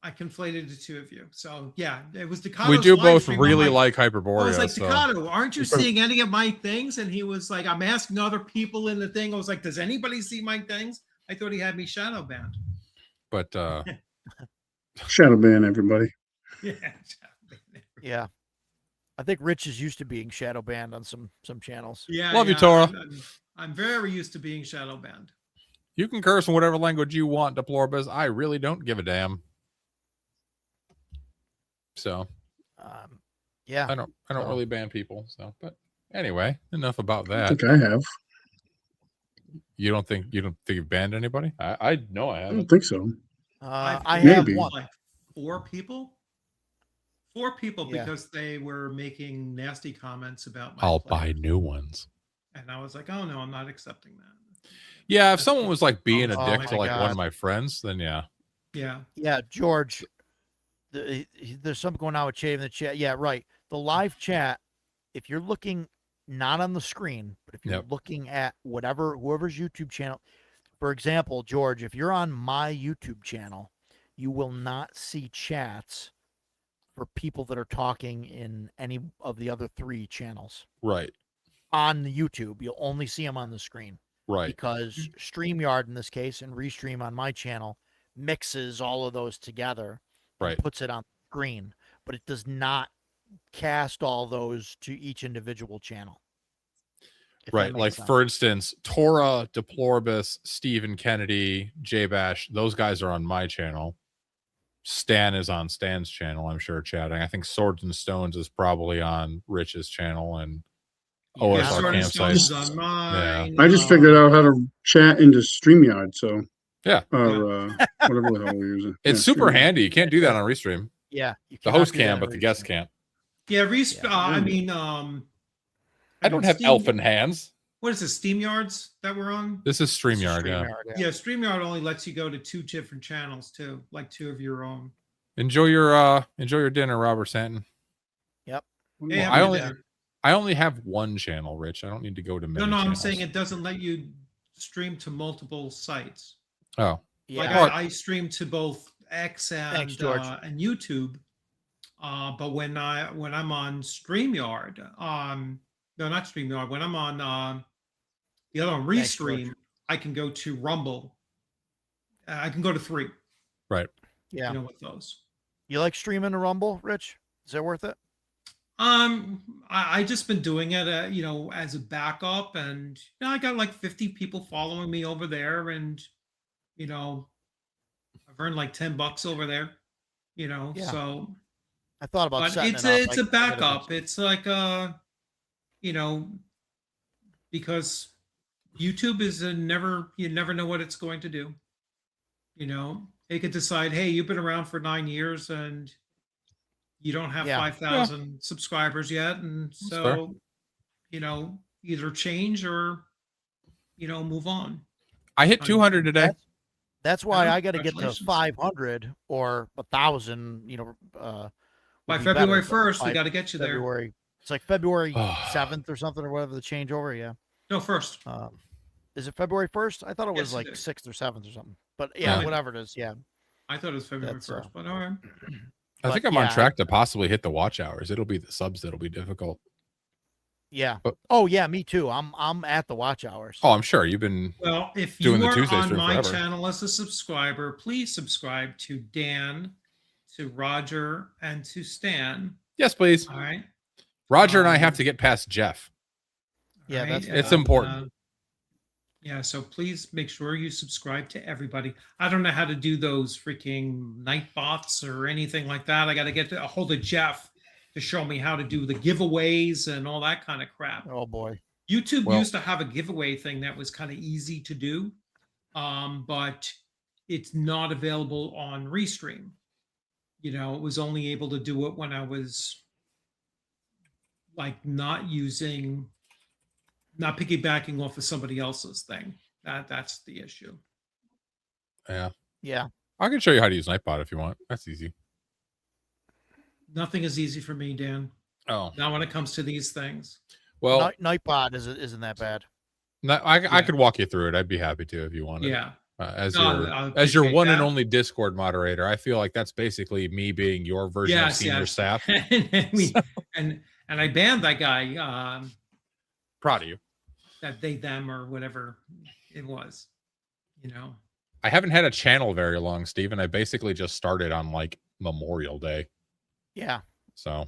I conflated the two of you. So yeah, it was Decado's. We do both really like Hyperborea. I was like, Decado, aren't you seeing any of my things? And he was like, I'm asking other people in the thing. I was like, does anybody see my things? I thought he had me shadow banned. But shadow ban everybody. Yeah. I think Rich is used to being shadow banned on some channels. Yeah. Love you, Tora. I'm very used to being shadow banned. You can curse in whatever language you want, Deplorabus. I really don't give a damn. So, yeah, I don't really ban people. So, but anyway, enough about that. I think I have. You don't think you've banned anybody? I know I haven't. I don't think so. I have one. Like 4 people. 4 people because they were making nasty comments about my I'll play. buy new ones. And I was like, oh no, I'm not accepting that. Yeah, if someone was like being a dick to like God. one of my friends, then yeah. Yeah, George. There's something going on with Chave in the chat. Yeah, right. The live chat, if you're looking not on the screen, but if you're looking at whoever's YouTube channel, for example, George, if you're on my YouTube channel, you will not see chats for people that are talking in any of the other 3 channels. Right. On the YouTube, you'll only see them on the screen. Right. Because StreamYard in this case and Restream on my channel mixes all of those together. Right. Puts it on the screen, but it does not cast all those to each individual channel. Right. Like for instance, Tora, Deplorabus, Stephen Kennedy, J-Bash, those guys are on my channel. Stan is on Stan's channel, I'm sure, chatting. I think Swords and Stones is probably on Rich's channel and OSR Campsite. On mine. I just figured out how to chat into StreamYard, so yeah. Or whatever the hell we're using. It's super handy. You can't do that on Restream. Yeah. The host can, but the guest can't. Yeah, I mean, I don't have elfin hands. What is this, SteamYards that we're on? This is StreamYard, yeah. Yeah, StreamYard only lets you go to 2 different channels too, like 2 of your own. Enjoy your dinner, Robert Stanton. Yep. Hey, well, I only have one channel, Rich. I don't need to go to many No, channels. I'm saying it doesn't let you stream to multiple sites. Oh. Yeah. Like I stream to both X and and YouTube. But when I'm on StreamYard, no, not StreamYard, when I'm on the other one, Restream, I can go to Rumble. I can go to 3. Right. Yeah. You know, with those. You like streaming to Rumble, Rich? Is that worth it? I just been doing it, as a backup, and I got like 50 people following me over there, and I've earned like $10 over there, so I thought about. But it's a backup. It's like because YouTube is you never know what it's going to do. It could decide, hey, you've been around for 9 years, and You don't have Yeah. 5,000 subscribers yet, and fair. so either change or move on. I hit 200 today. That's why Oh, I got to get to congratulations. 500 or 1,000. By would be February better, but 1st, we by got to get you there. February. It's like February 7th or something or whatever the changeover. Yeah. No, first. Is it February 1st? I thought it was Yes, it like is. 6th or 7th or something. But yeah, Yeah. whatever it is. Yeah. I thought it was February That's, 1st, but all right. I think But I'm on yeah, track to possibly hit the watch hours. It'll be the subs that'll be difficult. Yeah. But- Oh yeah, me too. I'm at the watch hours. Oh, I'm sure you've been. Well, if Doing you the are Tuesday on stream my forever. channel as a subscriber, please subscribe to Dan, to Roger, and to Stan. Yes, please. All right. Roger and I have to get past Jeff. Yeah, All that's- It's important. Yeah, so please make sure you subscribe to everybody. I don't know how to do those freaking night bots or anything like that. I got to get a hold of Jeff to show me how to do the giveaways and all that kind of crap. Oh boy. YouTube Well- used to have a giveaway thing that was kind of easy to do, but it's not available on Restream. It was only able to do it when I was like not piggybacking off of somebody else's thing. That's the issue. Yeah. Yeah. I can show you how to use Nightbot if you want. That's easy. Nothing is easy for me, Dan. Oh, Not when it comes to these things. well, Nightbot isn't that bad. I Yeah. could walk you through it. I'd be happy to if you wanted. Yeah. As No, your I as your appreciate one and that. only Discord moderator, I feel like that's basically me being your version of Yes, senior yes. staff. and I banned that guy. Proud of you. That they them or whatever it was. I haven't had a channel very long, Steven. I basically just started on like Memorial Day. Yeah. So,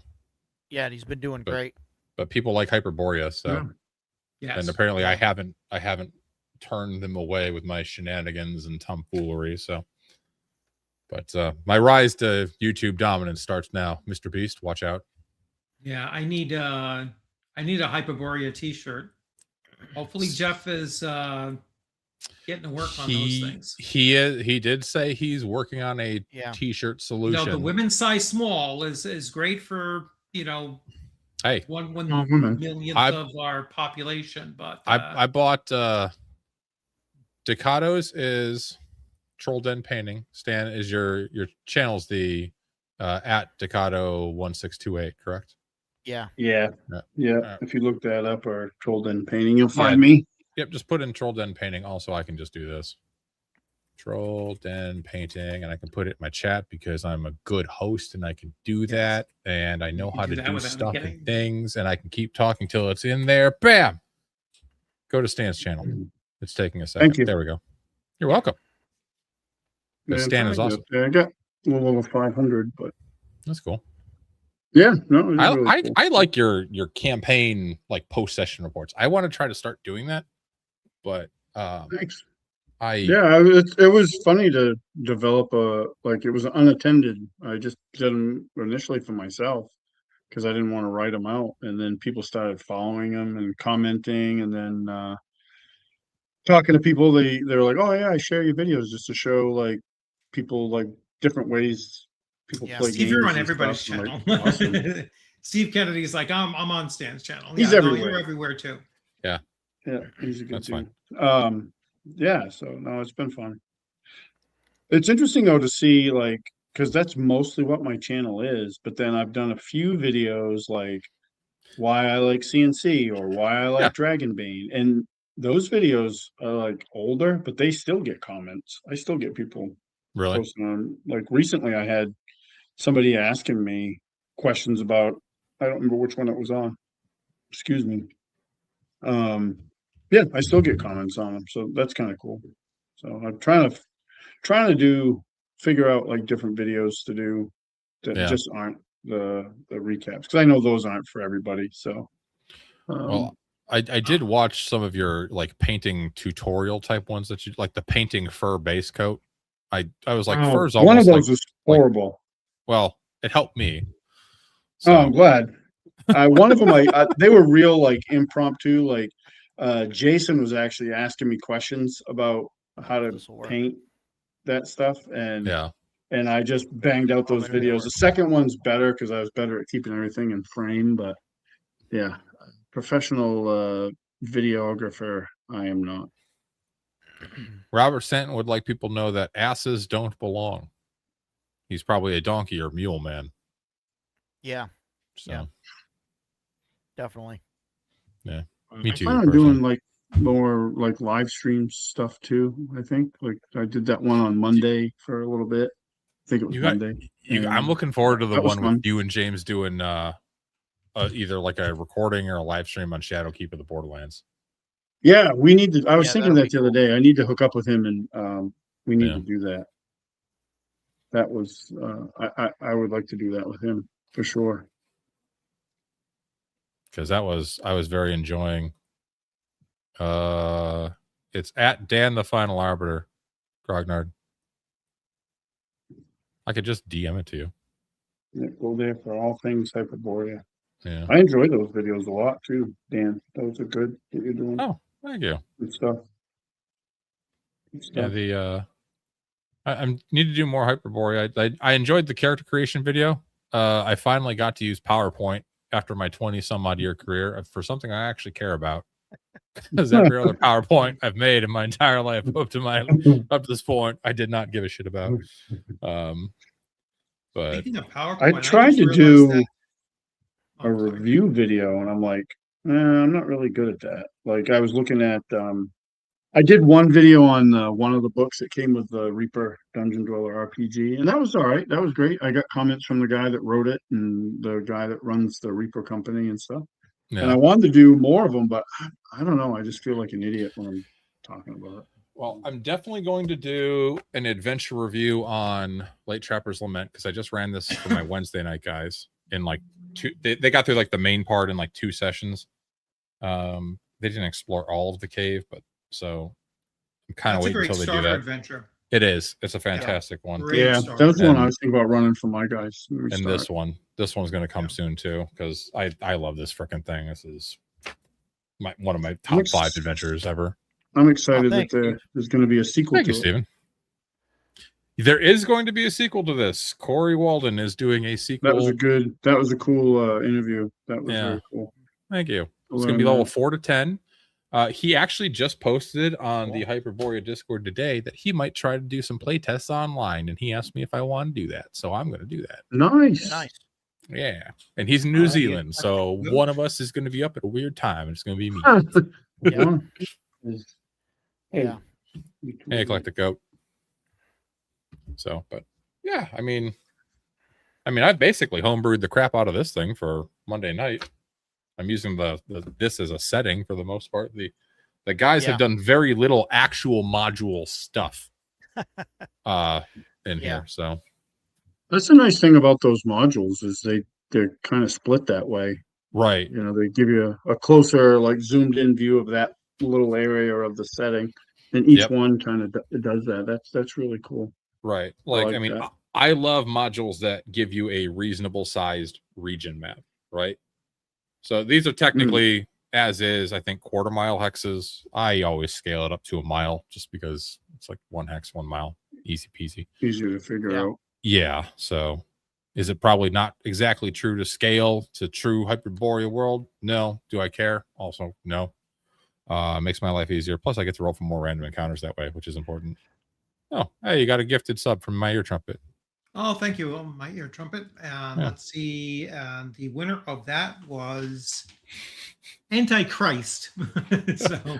Yeah, and he's been doing But- great. but people like Hyperborea, so Yes. and apparently I haven't turned them away with my shenanigans and tomfoolery. So, but my rise to YouTube dominance starts now. Mr. Beast, watch out. Yeah, I need a Hyperborea t-shirt. Hopefully Jeff is getting to work on those things. He did say he's working on a Yeah. t-shirt solution. The women's size small is great for Hey, one women. millionth I- of our population, but I bought Ducatos is Troll Den Painting. Stan, is your channel's the at Ducato 1628, correct? Yeah. Yeah. Yeah. Yeah. If you look that up or Troll Den Painting, you'll find Yeah. me. Yep, just put in Troll Den Painting. Also, I can just do this. Troll Den Painting, and I can put it in my chat because I'm a good host and I can do that. And I know can how do to that do without stuff getting- and things, and I can keep talking till it's in there. Bam! Go to Stan's channel. It's taking a second. you. There we go. You're welcome. Yeah, Stan I'm is trying to awesome. get- I got a little over 500, but That's cool. yeah, no, it's really I cool. I like your campaign like post session reports. I want to try to start doing that, but Thanks. yeah. It was funny to develop it was unattended. I just did them initially for myself because I didn't want to write them out, and then people started following them and commenting, and then talking to people. They're like, "Oh yeah, I share your videos just to show like people like different ways people Yeah. play Steve, games." you're on and everybody's stuff. I'm channel. like, awesome. Steve Kennedy's like, I'm on Stan's channel. He's No, everywhere. you're everywhere too. Yeah, he's a good That's dude. fine. Yeah, so no, it's been fun. It's interesting though to see like because that's mostly what my channel is, but then I've done a few videos like why I like CNC or why I like Yeah. Dragonbane, and those videos are like older, but they still get comments. I still get people Really? posting on. Like recently, I had somebody asking me questions about. I don't remember which one it was on. Excuse me. Yeah, I still get comments on them, so that's kind of cool. So I'm trying to figure out like different videos to do that Yeah. just aren't the recaps because I know those aren't for everybody. So, Well, I did watch some of your like painting tutorial type ones that you like the painting fur base coat. I was like fur's one almost of those like, is horrible. well, it helped me. Oh, I'm glad. One of them, they were real like impromptu. Like Jason was actually asking me questions about how to This'll work. paint that stuff, and Yeah. and I just banged out those maybe that videos. The second one's better because I was better at keeping everything in frame, but yeah, professional videographer, I am not. Robert Stanton would like people to know that asses don't belong. He's probably a donkey or mule man. Yeah, So, Yeah. definitely. me I too, plan on personally. doing like more like live stream stuff too. I think like I did that one on Monday for a little bit. I think it was You got- Monday. I'm and looking forward to the that was one with fun. you and James doing either like a recording or a live stream on Shadowkeep of the Borderlands. Yeah, we need to. I was Yeah, thinking that'll that be the other day. I need to hook up with him, and we need Yeah. to do that. That was I would like to do that with him for sure. Because I was very enjoying. It's at Dan the Final Arbiter, Grognard. I could just DM it to you. Yeah, go there for all things Hyperborea. Yeah. I enjoy those videos a lot too, Dan. Those are good that you're doing. Oh, thank you. Good stuff. Good Yeah, stuff. I need to do more Hyperborea. I enjoyed the character creation video. I finally got to use PowerPoint after my 20 some odd year career for something I actually care about. Because every other PowerPoint I've made in my entire life up to this point, I did not give a shit about. But Speaking of PowerPoint, I tried just to realized do that- a Oh, sorry. review video, and I'm like, I'm not really good at that. Like I was looking at, I did one video on one of the books that came with the Reaper Dungeon Dweller RPG, and that was all right. That was great. I got comments from the guy that wrote it and the guy that runs the Reaper company and stuff. And I yeah. wanted to do more of them, but I don't know. I just feel like an idiot when I'm talking about it. Well, I'm definitely going to do an adventure review on Late Trapper's Lament because I just ran this for my Wednesday night guys in like two. They got through like the main part in like 2 sessions. They didn't explore all of the cave, but so I'm kind of That's a waiting great until they do starter that. adventure. It is. It's a fantastic one. Great Yeah, starter. that was the one I And- was thinking about running for my guys. And this one's going to come Yeah. soon too because I love this freaking thing. This is one of my top 5 adventures ever. I'm excited that thanks, Steve. there's going to be a sequel Thank to you, it. Steven. There is going to be a sequel to this. Corey Walden is doing a sequel. That was a cool interview. That was Yeah. very cool. Thank you. To It's going to be learn level that. 4 to 10. He actually just posted on the Hyperborea Discord today that he might try to do some play tests online, and he asked me if I want to do that. So I'm going to do that. Nice. Nice. Yeah. And he's in New yeah. Zealand, so Good. one of us is going to be up at a weird time, and it's going to be me. Yeah. Hey, Yeah. Hey, Eclectic Goat. So, but yeah, I mean, I've basically homebrewed the crap out of this thing for Monday night. I'm using this as a setting for the most part. The guys Yeah. have done very little actual module stuff in Yeah. here. So That's the nice thing about those modules is they're kind of split that way. right. You know, they give you a closer, like zoomed in view of that little area of the setting, and each Yep. one kind of does that. That's really cool. Right. Like, like I mean, that. I love modules that give you a reasonable sized region map, right? So these are technically as is, I think, 1/4 mile hexes. I always scale it up to a mile just because it's like 1 hex, 1 mile. Easy peasy. Easier to figure Yeah. out. Yeah. So is it probably not exactly true to scale to true Hyperborea world? No. Do I care? Also, no. Makes my life easier. Plus, I get to roll for more random encounters that way, which is important. Oh, hey, you got a gifted sub from My Ear Trumpet. Oh, thank you, my ear trumpet. And Yeah. let's see. The winner of that was Antichrist. So,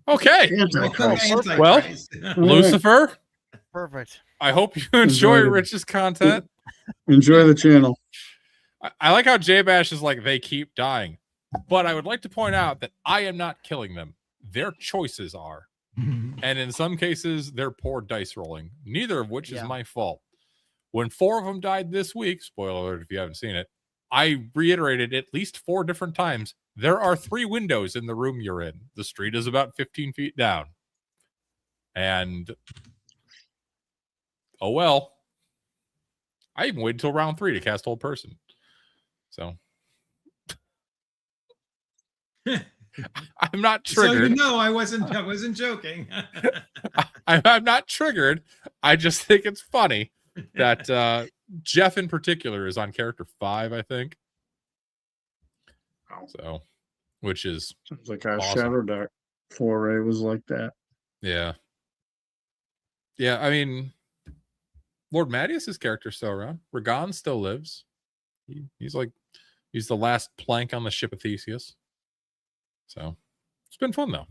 Okay. welcome, Antichrist. Antichrist. Lucifer, Perfect. I hope you enjoy Enjoyed it. Rich's content. Enjoy the channel. I like how J-Bash is like, they keep dying. But I would like to point out that I am not killing them. Their choices are. And in some cases, they're poor dice rolling, neither of which is Yeah. my fault. When 4 of them died this week, spoiler alert if you haven't seen it, I reiterated at least 4 different times, there are 3 windows in the room you're in. The street is about 15 feet down. And, oh well. I even waited until round 3 to cast Hold Person. So, I'm not So you triggered. know I wasn't joking. I'm not triggered. I just think it's funny that Jeff in particular is on character 5, I think. So, which is Sounds like our awesome. Shadow Dark foray was like that. Yeah. Yeah, I mean, Lord Madius's character's still around. Ragan still lives. He's the last plank on the ship of Theseus. So it's been fun though.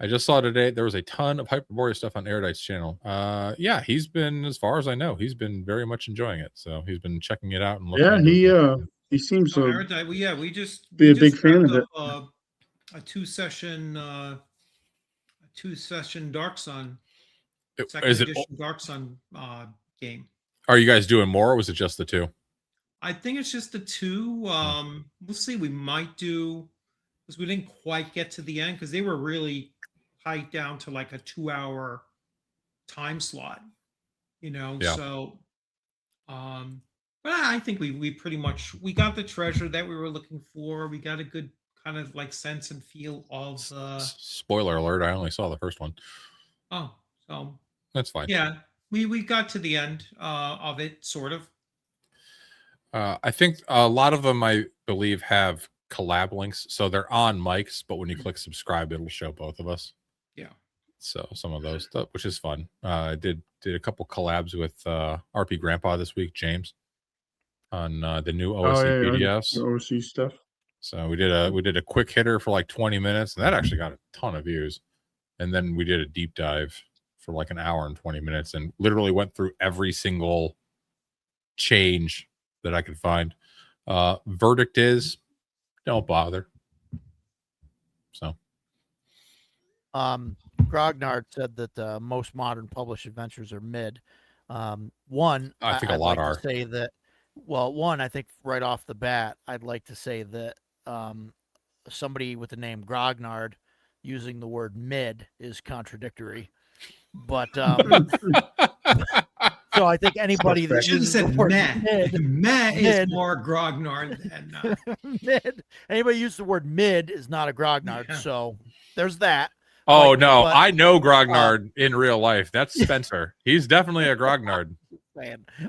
I just saw today there was a ton of Hyperborea stuff on Erudite's channel. Yeah, he's been, as far as I know, he's been very much enjoying it. So he's been checking it out and looking. Yeah, he seems Oh, to Erudite, we just be a just big fan wrapped of it. up, a two-session Dark Sun. Second Is it? edition Dark Sun game. Are you guys doing more, or was it just the 2? I think it's just the 2. We'll see. We might do, because we didn't quite get to the end because they were really tight down to like a 2-hour time slot, Yeah. So, but I think we pretty much we got the treasure that we were looking for. We got a good kind of like sense and feel of. Spoiler alert! I only saw the first one. Oh, so that's fine. Yeah, we got to the end of it, sort of. I think a lot of them, I believe, have collab links, so they're on mics, but when you click subscribe, it'll show both of us. Yeah. So some of those stuff, which is fun. I did a couple collabs with RP Grandpa this week, James, on the new OSC PDFs. The OSC stuff. So we did a quick hitter for like 20 minutes, and that actually got a ton of views. And then we did a deep dive for like an hour and 20 minutes, and literally went through every single change that I could find. Verdict is, don't bother. So, Grognard said that most modern published adventures are mid. One, I think a I'd lot like are. to say that. Well, one, I think right off the bat, I'd like to say that somebody with the name Grognard using the word mid is contradictory. But so I think anybody that uses the word meh is more Grognard than mid. Anybody use the word mid is not a Grognard. Yeah. So there's that. Oh no, I know Grognard in real life. That's Spencer. He's definitely a Grognard.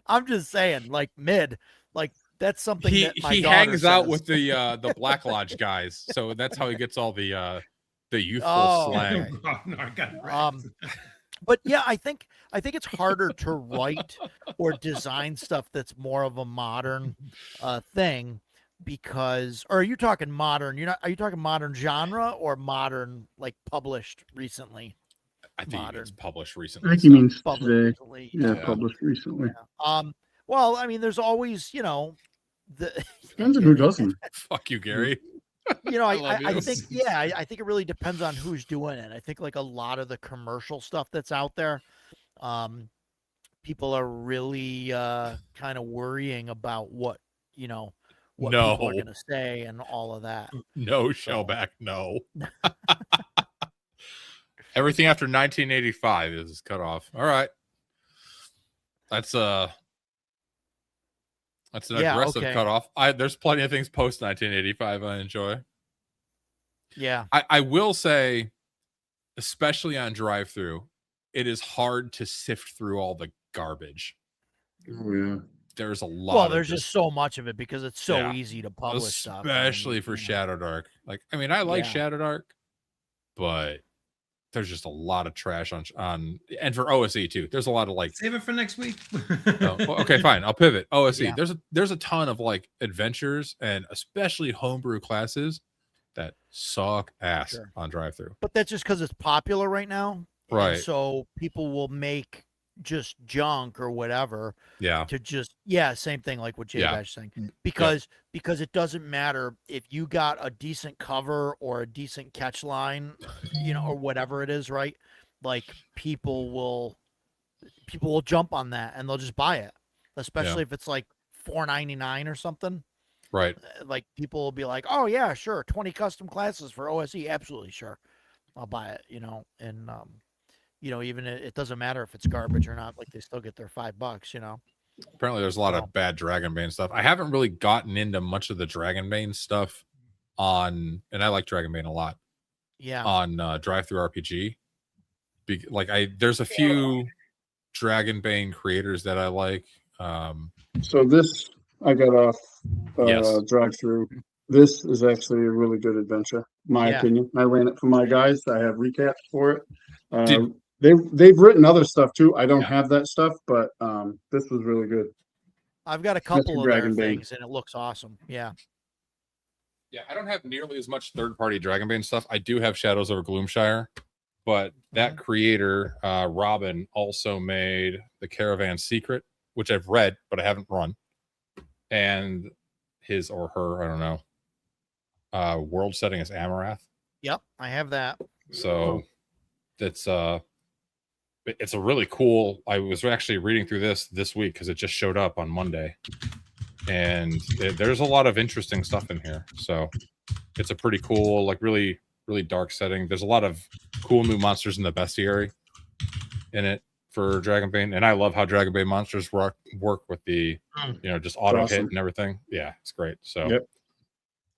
I'm just saying, like mid, like that's something he that my he daughter hangs out says. with the Black Lodge guys, so that's how he gets all the youthful slang. But yeah, I think it's harder to write or design stuff that's more of a modern thing, because, or are you talking modern? Are you talking modern genre or modern like published recently? I think it's published recently. I think he means today. Recently. Yeah, published recently. Yeah. Well, I mean, there's always, the depends on who doesn't. Fuck you, Gary. I think, I think it really depends on who's doing it. I think like a lot of the commercial stuff that's out there, people are really kind of worrying about what people are going to say and all of that. No, Shellback, no. Everything after 1985 is cut off. All right. That's an aggressive cutoff. There's plenty of things post 1985 I enjoy. Yeah. I will say, especially on drive-through, it is hard to sift through all the garbage. Oh yeah. There's a lot. Well, there's just so much of it because it's so easy to publish stuff. Especially for Shadow Dark. Like, I mean, I like Shadow Dark, but there's just a lot of trash on and for OSE too. There's a lot of like, save it for next week. Okay, fine. I'll pivot. OSE. Yeah. There's a ton of like adventures and especially homebrew classes that suck ass on drive-through. But that's just because it's popular right now. Right. So people will make just junk or whatever. Yeah. To just same thing like what Jay Bash saying. Because it doesn't matter if you got a decent cover or a decent catch line, or whatever it is, right? Like people will jump on that and they'll just buy it. Especially if it's like $4.99 or something. Right. Like people will be like, "Oh yeah, sure, 20 custom classes for OSE, absolutely sure. I'll buy it," and even it doesn't matter if it's garbage or not, like they still get their $5, Apparently there's a lot of bad Dragonbane stuff. I haven't really gotten into much of the Dragonbane stuff and I like Dragonbane a lot. Yeah. On Drive-Thru RPG. There's a few Dragonbane creators that I like. So this I got off Yes. drive through. This is actually a really good adventure, my Yeah. opinion. I ran it for my guys. I have recaps for it. Did- They've written other stuff too. I don't Yeah. have that stuff, but this was really good. I've got a couple of their Dragonbane. things, and it looks awesome. Yeah. Yeah, I don't have nearly as much third-party Dragonbane stuff. I do have Shadows over Gloomshire, but that creator, Robin, also made the Caravan Secret, which I've read, but I haven't run. And his or her, I don't know, world setting is Amarath. Yep, I have that. So it's a really cool. I was actually reading through this week because it just showed up on Monday, and there's a lot of interesting stuff in here. So it's a pretty cool, like really dark setting. There's a lot of cool new monsters in the bestiary in it for Dragonbane, and I love how Dragonbane monsters work with the just auto hit and everything. Yeah, it's great. So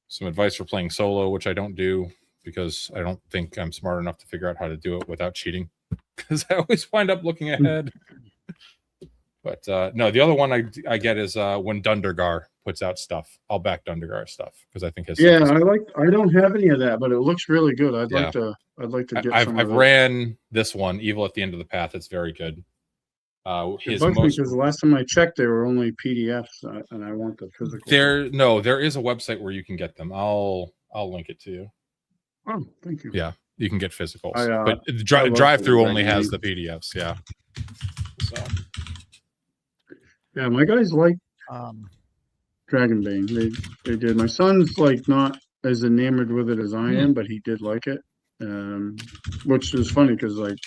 some advice for playing solo, which I don't do because I don't think I'm smart enough to figure out how to do it without cheating, because I always wind up looking ahead. But no, the other one I get is when Dundergar puts out stuff. I'll back Dundergar stuff because I think his Yeah, I don't have any of that, but it looks really good. I'd like to get I've some of it. ran this one, Evil at the End of the Path. It's very good. It bugs me because the last time I checked, they were only PDFs, and I want the physical. There is a website where you can get them. I'll link it to you. Oh, thank you. Yeah, you can get physicals, but I love drive through the only has Dragonbane. the PDFs. Yeah. So Yeah, my guys like Um, Dragonbane. They did. My son's like not as enamored with it as I am, but he did like it. Which is funny because like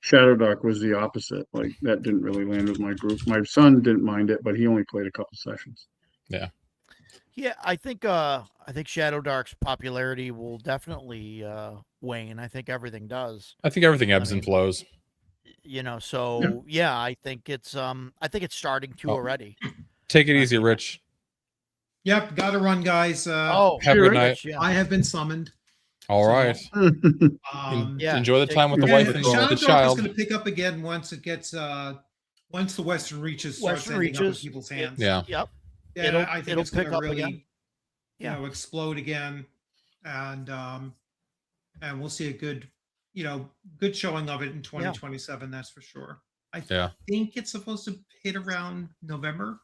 Shadow Dark was the opposite. Like that didn't really land with my group. My son didn't mind it, but he only played a couple sessions. yeah, I think Shadow Dark's popularity will definitely wane. I think everything does. I think everything ebbs and flows. So yeah, I think it's starting to already. Take it easy, Rich. Yep, gotta run, guys. Have a good night. Yeah. I have been summoned. All right. Yeah, Enjoy the time with the Yeah, wife and Shadow the Dark is child. going to pick up again once it gets once the Western Reaches starts ending up in people's hands. Yeah. Yep. Yeah, I think it'll it's going pick to up really, again. Yeah. explode again, and we'll see a good showing of it in 2027. That's for sure. I think it's supposed to hit around November.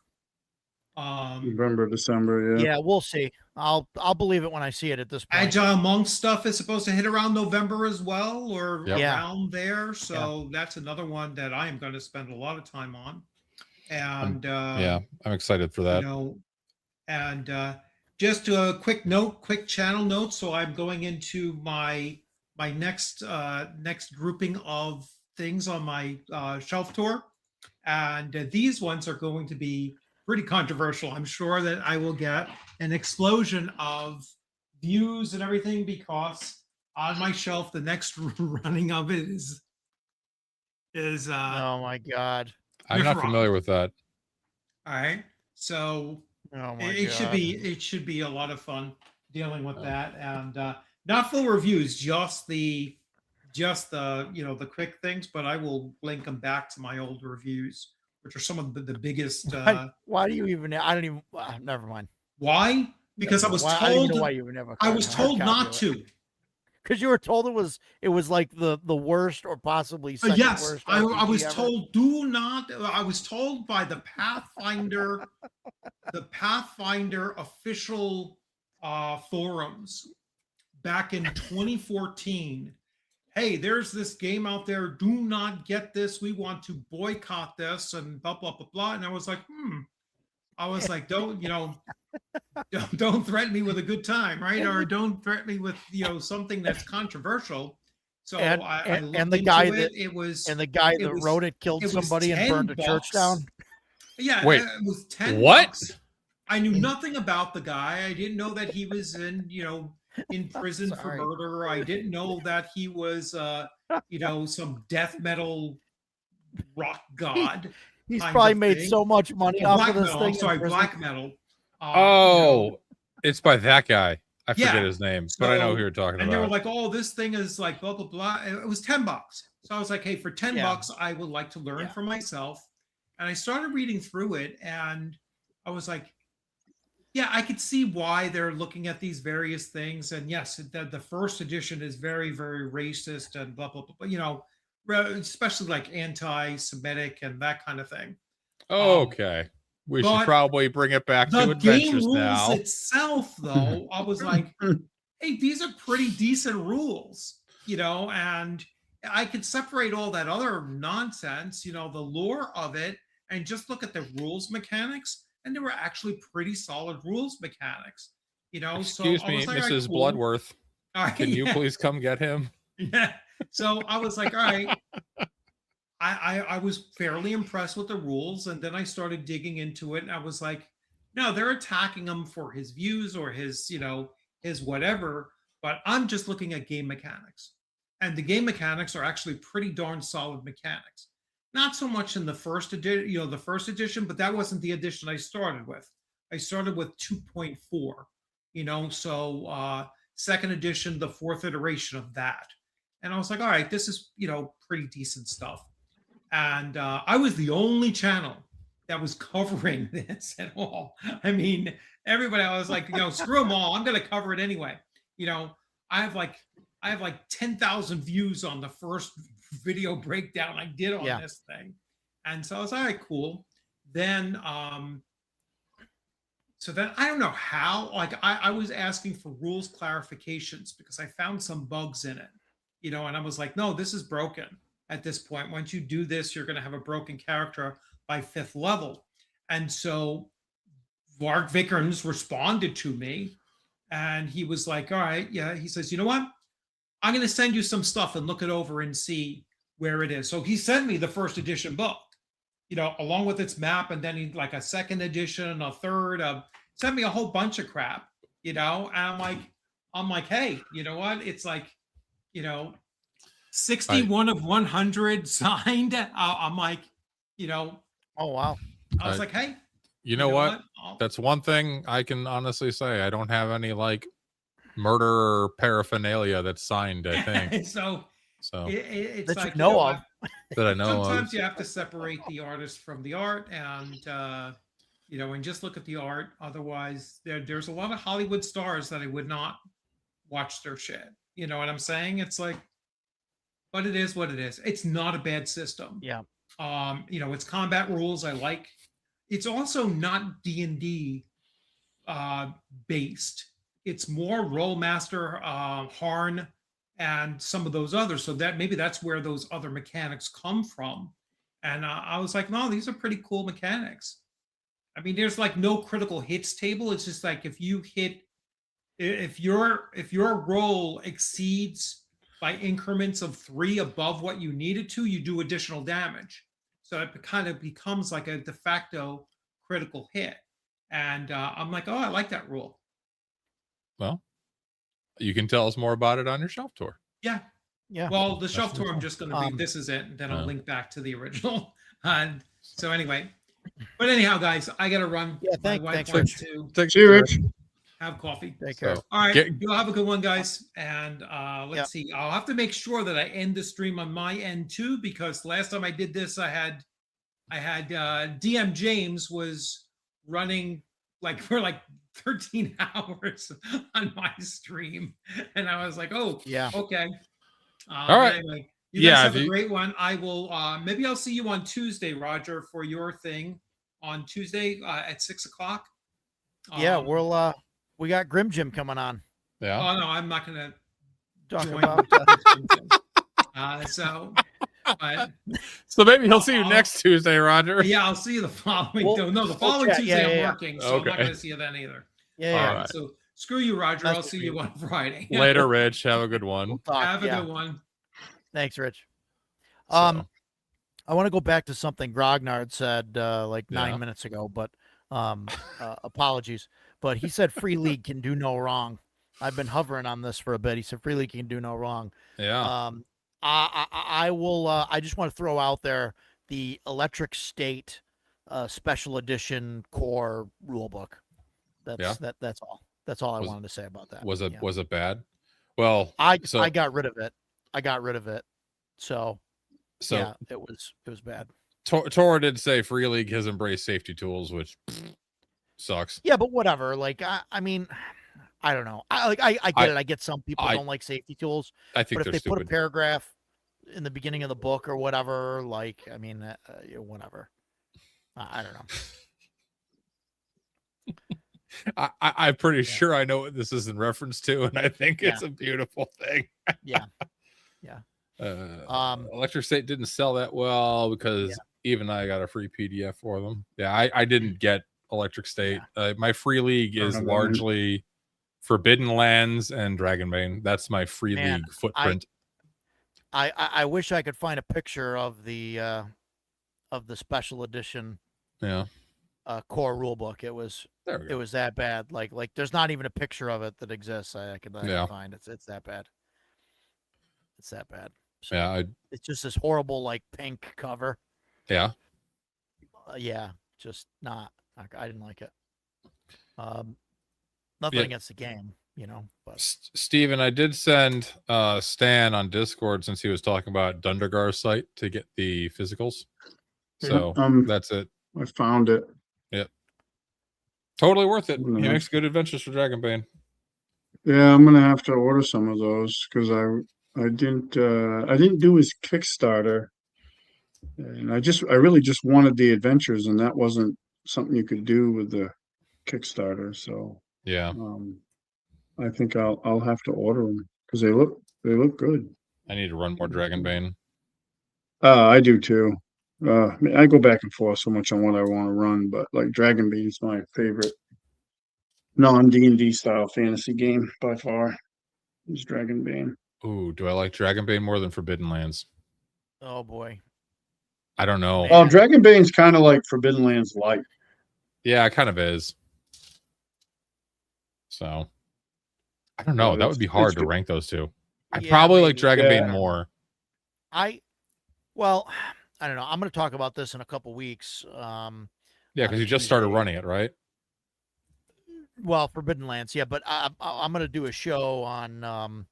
November, December, yeah. Yeah, we'll see. I'll believe it when I see it at this point. Agile Monk stuff is supposed to hit around November as well, or around there. So that's another one that I am going to spend a lot of time on. And I'm excited for that. And just a quick channel note. So I'm going into my next grouping of things on my shelf tour, and these ones are going to be pretty controversial. I'm sure that I will get an explosion of views and everything because on my shelf, the next running of it is oh my god, I'm not familiar with that. All right, so it should be a lot of fun dealing with that, and not full reviews, just the quick things, but I will link them back to my old reviews, which are some of the biggest. Why do you even? I don't even. Never mind. Why? Because I was told. I don't even know why you would never. I was told not to. Because you were told it was like the worst or possibly second worst. I was ever. told do not. I was told by the Pathfinder, official forums back in 2014. Hey, there's this game out there. Do not get this. We want to boycott this and blah, blah, blah, blah. And I was like, I was like, don't threaten me with a good time, right? Or don't threaten me with, something that's controversial. So I looked and the into guy it. The guy that wrote it killed somebody and burned a church down. Yeah. Wait, it was $10. What? I knew nothing about the guy. I didn't know that he was in prison for murder. I didn't know that he was, some death metal rock god. He's probably made so much money off of this thing. Black metal. It's by that guy. I forget Yeah. his name, but I know So- who you're talking And about. they were like, "Oh, this thing is like blah blah blah." And it was $10. So I was like, "Hey, for $10, I would like to learn for myself." And I started reading through it, and I was like, "Yeah, I could see why they're looking at these various things." And yes, the first edition is very, very racist and blah blah blah. You know, especially like anti-Semitic and that kind of thing. Okay. We should but probably bring it back The to game adventures rules now. itself, though, I was like, hey, these are pretty decent rules, you know, and I could separate all that other nonsense, you know, the lore of it, and just look at the rules mechanics, and they were actually pretty solid rules mechanics, you know. Excuse so I me, was like, all Mrs. right, cool. Bloodworth. All right, Can you yeah, please come get him? yeah. So I was like, all right. I was fairly impressed with the rules, and then I started digging into it, and I was like, no, they're attacking him for his views or his, you know, his whatever, but I'm just looking at game mechanics. And the game mechanics are actually pretty darn solid mechanics. Not so much in the first edition, you know, the first edition, but that wasn't the edition I started with. I started with 2.4, you know, so second edition, the fourth iteration of that. And I was like, all right, this is, you know, pretty decent stuff. And I was the only channel that was covering this at all. I mean, everybody, I was like, you know, screw them all. I'm going to cover it anyway. You know, I have like 10,000 views on the first video breakdown I did on this thing. And so I was all right, cool. Then, so then I don't know how, like I was asking for rules clarifications because I found some bugs in it, you know, and I was like, no, this is broken. At this point, once you do this, you're going to have a broken character by 5th level. And so Mark Vickers responded to me, and he was like, all right, yeah. He says, you know what? I'm going to send you some stuff and look it over and see where it is. So he sent me the first edition book, you know, along with its map, and then he like a second edition, a third, sent me a whole bunch of crap, you know, and I'm like, hey, you know what? It's like, you know, 61 of 100 signed. I'm like, you know, Oh wow. I was like, hey, You know what? That's one thing I can honestly say. I don't have any like murder or paraphernalia that's signed, I think. so it's that like, you know of. That I know sometimes of. you have to separate the artist from the art, and you know, and just look at the art. Otherwise, there's a lot of Hollywood stars that I would not watch their shit. You know what I'm saying? It's like, but it is what it is. It's not a bad system. Yeah. You know, it's combat rules. I like. It's also not D&D based. It's more Rollmaster, Harn, and some of those others. So that maybe that's where those other mechanics come from. And I was like, no, these are pretty cool mechanics. I mean, there's like no critical hits table. It's just like if you hit, if your roll exceeds by increments of 3 above what you needed to, you do additional damage. So it kind of becomes like a de facto critical hit. And I'm like, oh, I like that rule. Well, you can tell us more about it on your shelf tour. Yeah. Yeah. Well, the shelf tour, I'm just going to be, this is it. And then I'll Oh. link back to the original. And so anyway, but anyhow, guys, I got to run. Yeah, My wife thanks, wants Rich. to See you, Rich. have coffee. Take care. So, All right, Get- you'll have a good one, guys. And let's Yep. see. I'll have to make sure that I end the stream on my end too, because last time I did this, I had DM James was running like for like 13 hours on my stream, and I was like, oh, Yeah. okay. All right. Anyway, you Yeah, guys have if a you- great one. I will. Maybe I'll see you on Tuesday, Roger, for your thing on Tuesday at 6 o'clock. Yeah, we got Grim Jim coming on. Yeah. Oh no, I'm not gonna Talk join. about So, but So maybe he'll see you I'll- next Tuesday, Roger. yeah, I'll see you the following. We'll- No, the following chat. Tuesday Yeah, I'm yeah. working, so I'm not Okay. gonna see you then either. yeah. All yeah. right. So screw you, Roger. Nice I'll to see meet you you. on Friday. Later, Rich. Have a good one. We'll talk. Have a yeah. good one. Thanks, Rich. So, I want to go back to something Grognard said like Yeah. 9 minutes ago, but apologies. But he said Free League can do no wrong. I've been hovering on this for a bit. He said Free League can do no wrong. yeah. I will. I just want to throw out there the Electric State Special Edition Core Rulebook. That's all. That's all I Was- wanted to say about that. Was it Yeah. was it bad? Well, I so got rid of it. So so yeah, it was bad. Tora did say Free League has embraced safety tools, which sucks. Yeah, but whatever. Like I mean, I don't know. I get it. I get some people I- don't like safety tools, I think but if they're they put a stupid. paragraph in the beginning of the book or whatever, like I mean, whatever. I don't know. I'm pretty Yeah. sure I know what this is in reference to, and I think it's a beautiful thing. Yeah. Electric State didn't sell that well because even I got a free PDF for them. Yeah, I didn't get Electric State. My Free League is Dragonbane. largely Forbidden Lands and Dragonbane. That's my Free Man, League footprint. I wish I could find a picture of the special edition Yeah, core rulebook. It was there we it go. was that bad. Like there's not even a picture of it that exists. I can find. It's that bad. It's that bad. So Yeah, it's just this horrible like pink cover. yeah. Yeah, just not. I didn't like it. Nothing against the game, but Steven, I did send Stan on Discord since he was talking about Dundergar's site to get the physicals. So that's it. I found it. Totally worth it. He Mhm. makes good adventures for Dragonbane. Yeah, I'm gonna have to order some of those because I didn't do his Kickstarter, and I really just wanted the adventures, and that wasn't something you could do with the Kickstarter. So Yeah, I think I'll have to order them because they look good. I need to run more Dragonbane. I do too. I go back and forth so much on what I want to run, but like Dragon Bane is my favorite non-D&D style fantasy game by far. Is Dragon Bane. Ooh, do I like Dragonbane more than Forbidden Lands? oh boy. I don't know. Man. Well, Dragon Bane's kind of like Forbidden Lands light. Yeah, it kind of is. So I don't know. Well, That would be it's hard to good. rank those two. I Yeah, probably like maybe. Dragonbane Yeah. more. Well, I don't know. I'm going to talk about this in a couple weeks. Yeah, because you just started Tuesday. running it, right? Well, Forbidden Lands, yeah, but I'm going to do a show on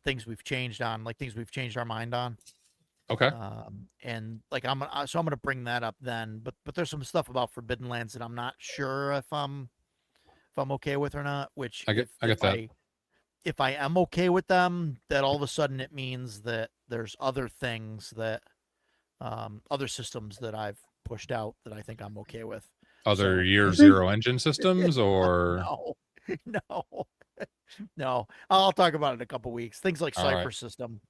things we've changed on, like things we've changed our mind on. Okay. And like I'm going to bring that up then. But there's some stuff about Forbidden Lands that I'm not sure if I'm okay with or not. Which I get that. If I am okay with them, that all of a sudden it means that there's other things that other systems that I've pushed out that I think I'm okay with. Other So- year zero engine systems or no. I'll talk about it in a couple weeks. Things like All right. Cypher System,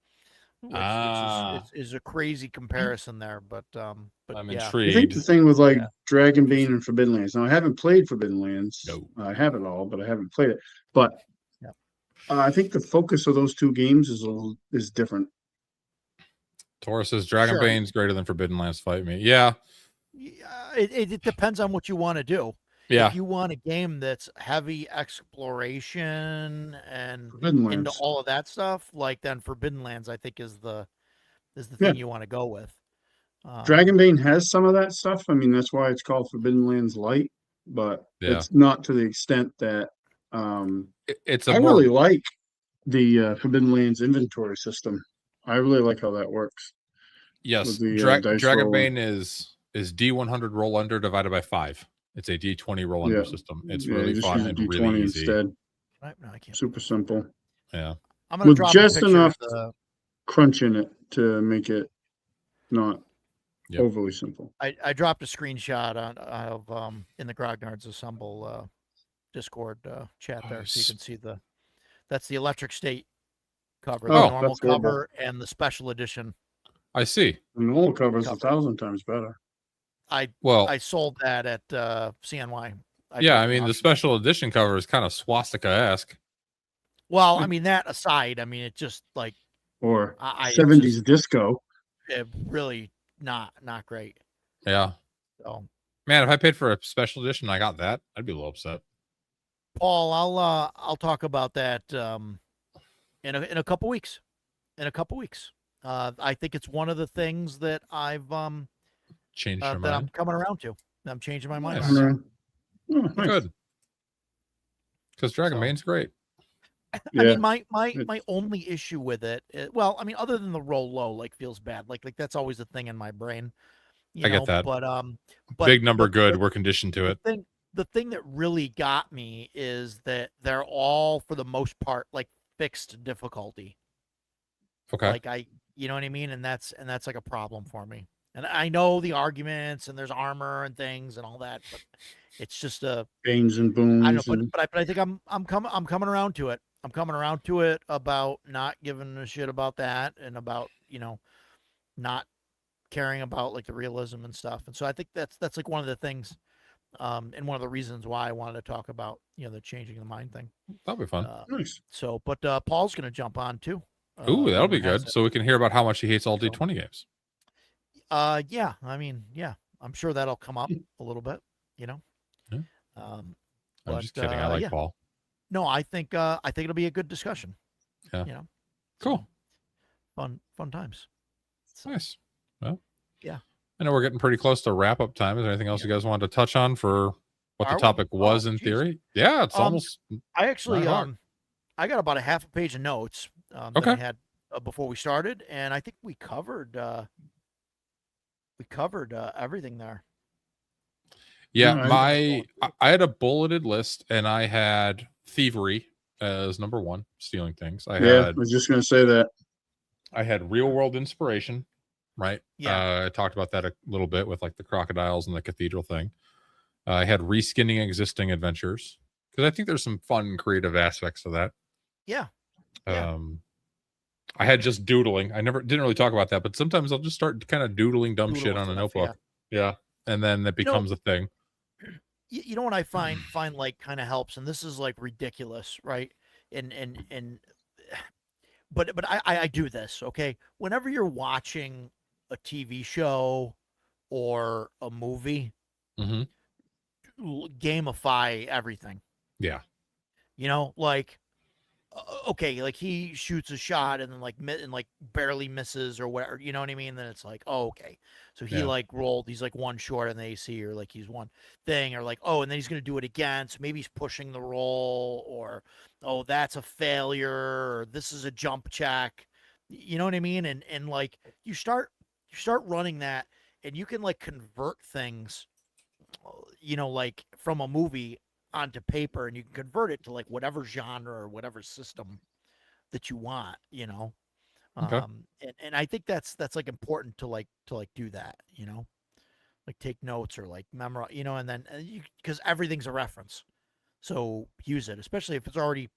which Ah. is a crazy comparison there, but I'm yeah. I think intrigued. the thing with like Yeah. Dragon Bane and Forbidden Lands. Now I haven't played Forbidden Lands. No. I have it all, but I haven't played it. But Yep. I think the focus of those two games is different. Taurus says Dragonbane's greater than Forbidden Lands. Fight me. Yeah. It depends on what you want to do. Yeah. If you want a game that's heavy exploration and Forbidden into Lands. all of that stuff, like then Forbidden Lands, I think is the Yeah. thing you want to go with. Dragon Bane has some of that stuff. I mean, that's why it's called Forbidden Lands Light, but Yeah. it's not to the extent that It's I a more really like the Forbidden Lands inventory system. I really like how that works. yes. with the, dice Dragonbane is D100 roll under divided by 5. It's a D20 roll under Yeah. system. It's Yeah, really you just fun use a and D20 really easy. instead. No, I can't. Super simple. Yeah. I'm gonna with drop just a picture enough of the, Crunch in it to make it not Yep. overly simple. I dropped a screenshot of in the Grognards Assemble Discord chat there, so you can see that's the Electric State cover, Oh, the normal that's horrible. cover, and the special edition. I see. And the old cover's Cover. 1,000 times better. Well, I sold that at CNY. yeah, I did mean, an the auction. special edition cover is kind of swastika-esque. Well, I mean that aside, I mean it just like Or it's 70s just, disco. really not great. Yeah. So Man, if I paid for a special edition, I got that, I'd be a little upset. Paul, I'll talk about that in a couple weeks. In a couple weeks. I think it's one of the things that I've Change your that I'm mind. coming around to. I'm changing my mind. Nice. on. Oh, nice. Good. Because Dragonbane's great. I Yeah. mean, my It's- only issue with it, well, I mean, other than the roll low, like feels bad, like that's always a thing in my brain, you I know. get that. But Big number good. the, We're conditioned to it. the thing that really got me is that they're all, for the most part, like fixed difficulty. Okay. Like you know what I mean, and that's like a problem for me. And I know the arguments, and there's armor and things and all that, but it's just a Banes and I don't know, boons. And, but I think I'm coming around to it. I'm coming around to it about not giving a shit about that, and about, you know, not caring about like the realism and stuff. And so I think that's like one of the things, and one of the reasons why I wanted to talk about, you know, the changing the mind thing. That'll be fun. nice. So, but Paul's gonna jump on too. Ooh, that'll be rumor has good. it. So we can hear about how much he hates all So- D20 games. Yeah, I mean, yeah, I'm sure that'll come up a little bit, you know. Yeah. Um, I'm but, just kidding. I like yeah. Paul. No, I think it'll be a good discussion. Yeah. You know. Cool. So, fun times. So, Nice. Well, yeah. I know we're getting pretty close to wrap up time. Is there anything else you guys wanted to touch on for what the Are we? topic was Oh, in geez. theory? Yeah, it's almost I actually Not hard. I got about a half a page of notes that Okay. I had before we started, and I think we covered everything there. yeah. No, I- I had a bulleted list, and I had thievery as number one, stealing things. I Yeah, I had was just gonna say that. real world inspiration, right? Yeah. I talked about that a little bit with like the crocodiles and the cathedral thing. I had reskinning existing adventures because I think there's some fun, creative aspects to that. Yeah. Yeah. I had just doodling. I didn't really talk about that, but sometimes I'll just start kind of doodling dumb shit Doodling on a stuff, notebook. Yeah. And then it becomes a thing. You know what I find like kind of helps, and this is like ridiculous, right? And but I do this, okay? Whenever you're watching a TV show or a movie, Mhm. gamify everything. Yeah. You know, like okay, like he shoots a shot and then like barely misses or whatever, you know what I mean? Then it's like, oh, okay, so he Yeah. like rolled, he's like one short on the AC, or like he's one thing, or like, oh, and then he's gonna do it again, so maybe he's pushing the roll, or oh, that's a failure, or this is a jump check, you know what I mean? And like you start running that, and you can like convert things, you know, like from a movie onto paper, and you can convert it to like whatever genre or whatever system that you want, you know. Okay. And I think that's like important to do that, you know, like take notes or like memorize, you know, and then because everything's a reference, so use it, especially if it's already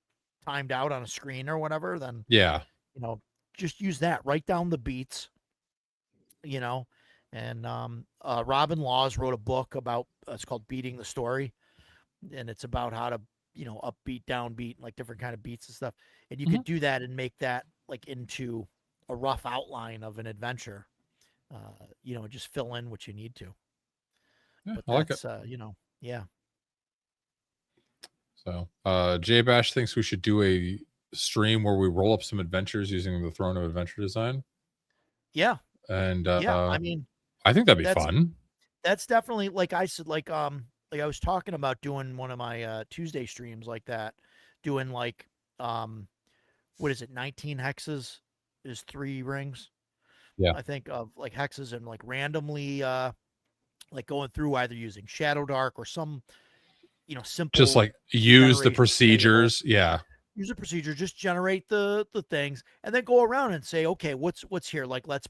timed out on a screen or whatever. Then Yeah. you know, just use that, write down the beats, you know. And Robin Laws wrote a book about it's called Beating the Story, and it's about how to, you know, upbeat, downbeat, like different kind of beats and stuff. And you could do that and make that like into a rough outline of an adventure. You know, just fill in what you need to. Yeah, But I like it. that's you know, yeah. So J Bash thinks we should do a stream where we roll up some adventures using the Throne of Adventure Design. Yeah. And Yeah. I mean, I think that'd be that's- fun. that's definitely, like I said, like I was talking about doing one of my Tuesday streams like that, doing like what is it, 19 hexes is 3 rings. Yeah. I think of like hexes, and like randomly like going through either using Shadow Dark or some, you know, simple, Just like use the generation procedures. Yeah. use a procedure, just generate the things, and then go around and say, okay, what's here? Like let's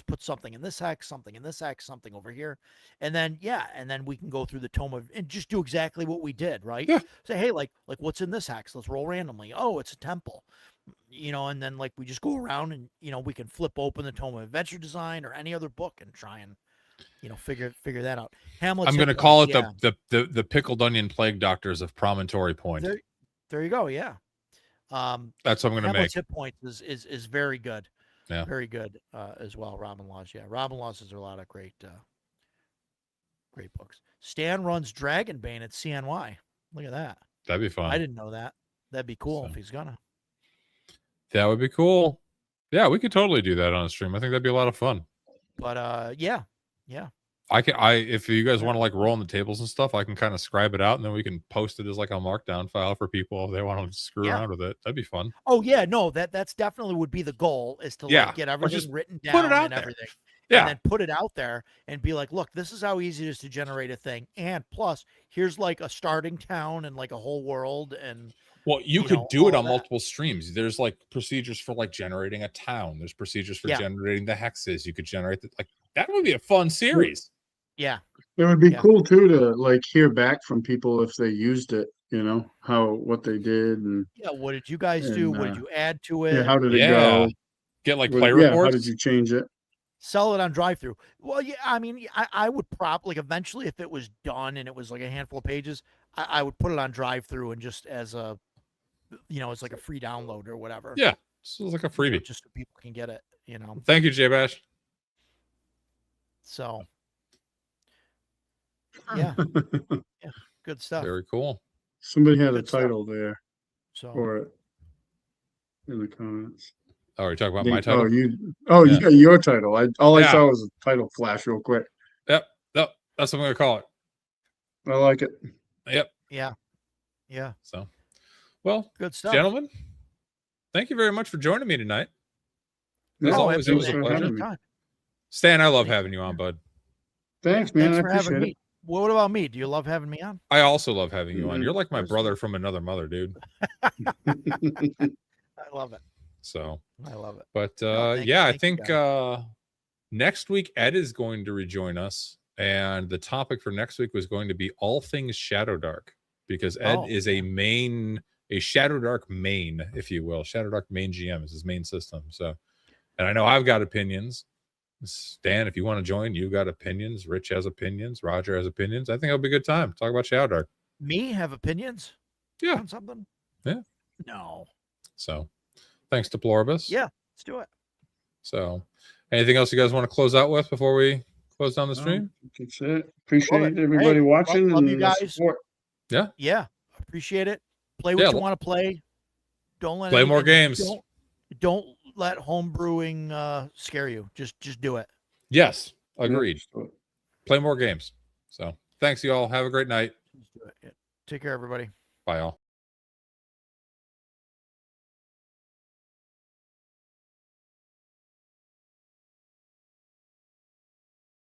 put something in this hex, something in this hex, something over here, and then and then we can go through the tome of and just do exactly what we did, right? Yeah. Say, hey, like what's in this hex? Let's roll randomly. Oh, it's a temple, you know, and then like we just go around and, you know, we can flip open the tome of adventure design or any other book and try and, you know, figure that out. Hamlet's I'm going to Hit call it Points, the pickled onion plague doctors of Promontory Point. There you go. Yeah. That's what I'm going to make. Hamlet's Hit Points is very good. Yeah. Very good as well. Robin Laws. Yeah. Robin Laws has a lot of great books. Stan runs Dragonbane at CNY. Look at that. That'd be fun. I didn't know that. That'd be cool So. if he's gonna. That would be cool. Yeah, we could totally do that on a stream. I think that'd be a lot of fun. But yeah. if you guys want to like roll on the tables and stuff, I can kind of scribe it out and then we can post it as like a markdown file for people if they want to screw Yeah. around with it. That'd be fun. Oh yeah, no, that's definitely would be the goal, is to Yeah, like get or everything just written put down it out and there. everything. Yeah. And then put it out there and be like, look, this is how easy it is to generate a thing. And plus, here's like a starting town and like a whole world. And Well, you could know, do it all on that. multiple streams. There's like procedures for like generating a town. There's procedures for Yeah. generating the hexes. You could generate like that would be a fun series. yeah, It would be Yeah. cool too to like hear back from people if they used it, you know, what they did and yeah. What did you guys do? And, What did you add to it? yeah, how did it Yeah. go? Get like What- play yeah, reports. how did you change it? Sell it on drive-through. Well, yeah, I mean, I would probably eventually, if it was done and it was like a handful of pages, I would put it on drive-through and just as a, as like a free download or whatever. Yeah. This is like a freebie. Just so people can get it, Thank you, J Bash. So, yeah, good stuff. Very cool. Somebody had a Good stuff. title there So, for it in the comments. Oh, are you talking about my title? Yeah, your title. I Yeah. saw was a title flash real quick. Yep. No, that's what I'm gonna call it. I like it. Yep. yeah, So, well, good stuff. gentlemen, thank you very much for joining me tonight. Yeah, As always, it was a thanks for pleasure. having me. Time. Stan, I love Thank having you on, bud. Thanks, man. Thanks I for having appreciate me. Well, what about me? Do you love having me on? I also love having you on. Mhm. You're like my Yes. brother from another mother, dude. it. I love it. So, I love it. but No, thank yeah, I you, think next week Ed is going to rejoin us, and the topic for next week was going to be all things Shadow Dark, because Ed Oh, is a Shadow Dark main, if you will. Shadow Dark main GM is his main system. So, and I know I've got opinions. Stan, if you want to join, you got opinions. Rich has opinions. Roger has opinions. I think it'll be a good time. Talk about Shadow Dark. Me have opinions? Yeah. On something? Yeah. No. So, thanks to Pluribus. Yeah, let's do it. So, anything else you guys want to close out with before we close down the stream? That's it. Appreciate Love it. everybody Hey, watching love and you the guys. support. Yeah, appreciate it. Play what Yeah, you want to play. Don't let play more anything- games. Don't let home brewing scare you. Just do it. Yes, agreed. Just do it. Play more games. So, thanks, you all. Have a great night. Just do it. Yeah. Take care, everybody. Bye, all.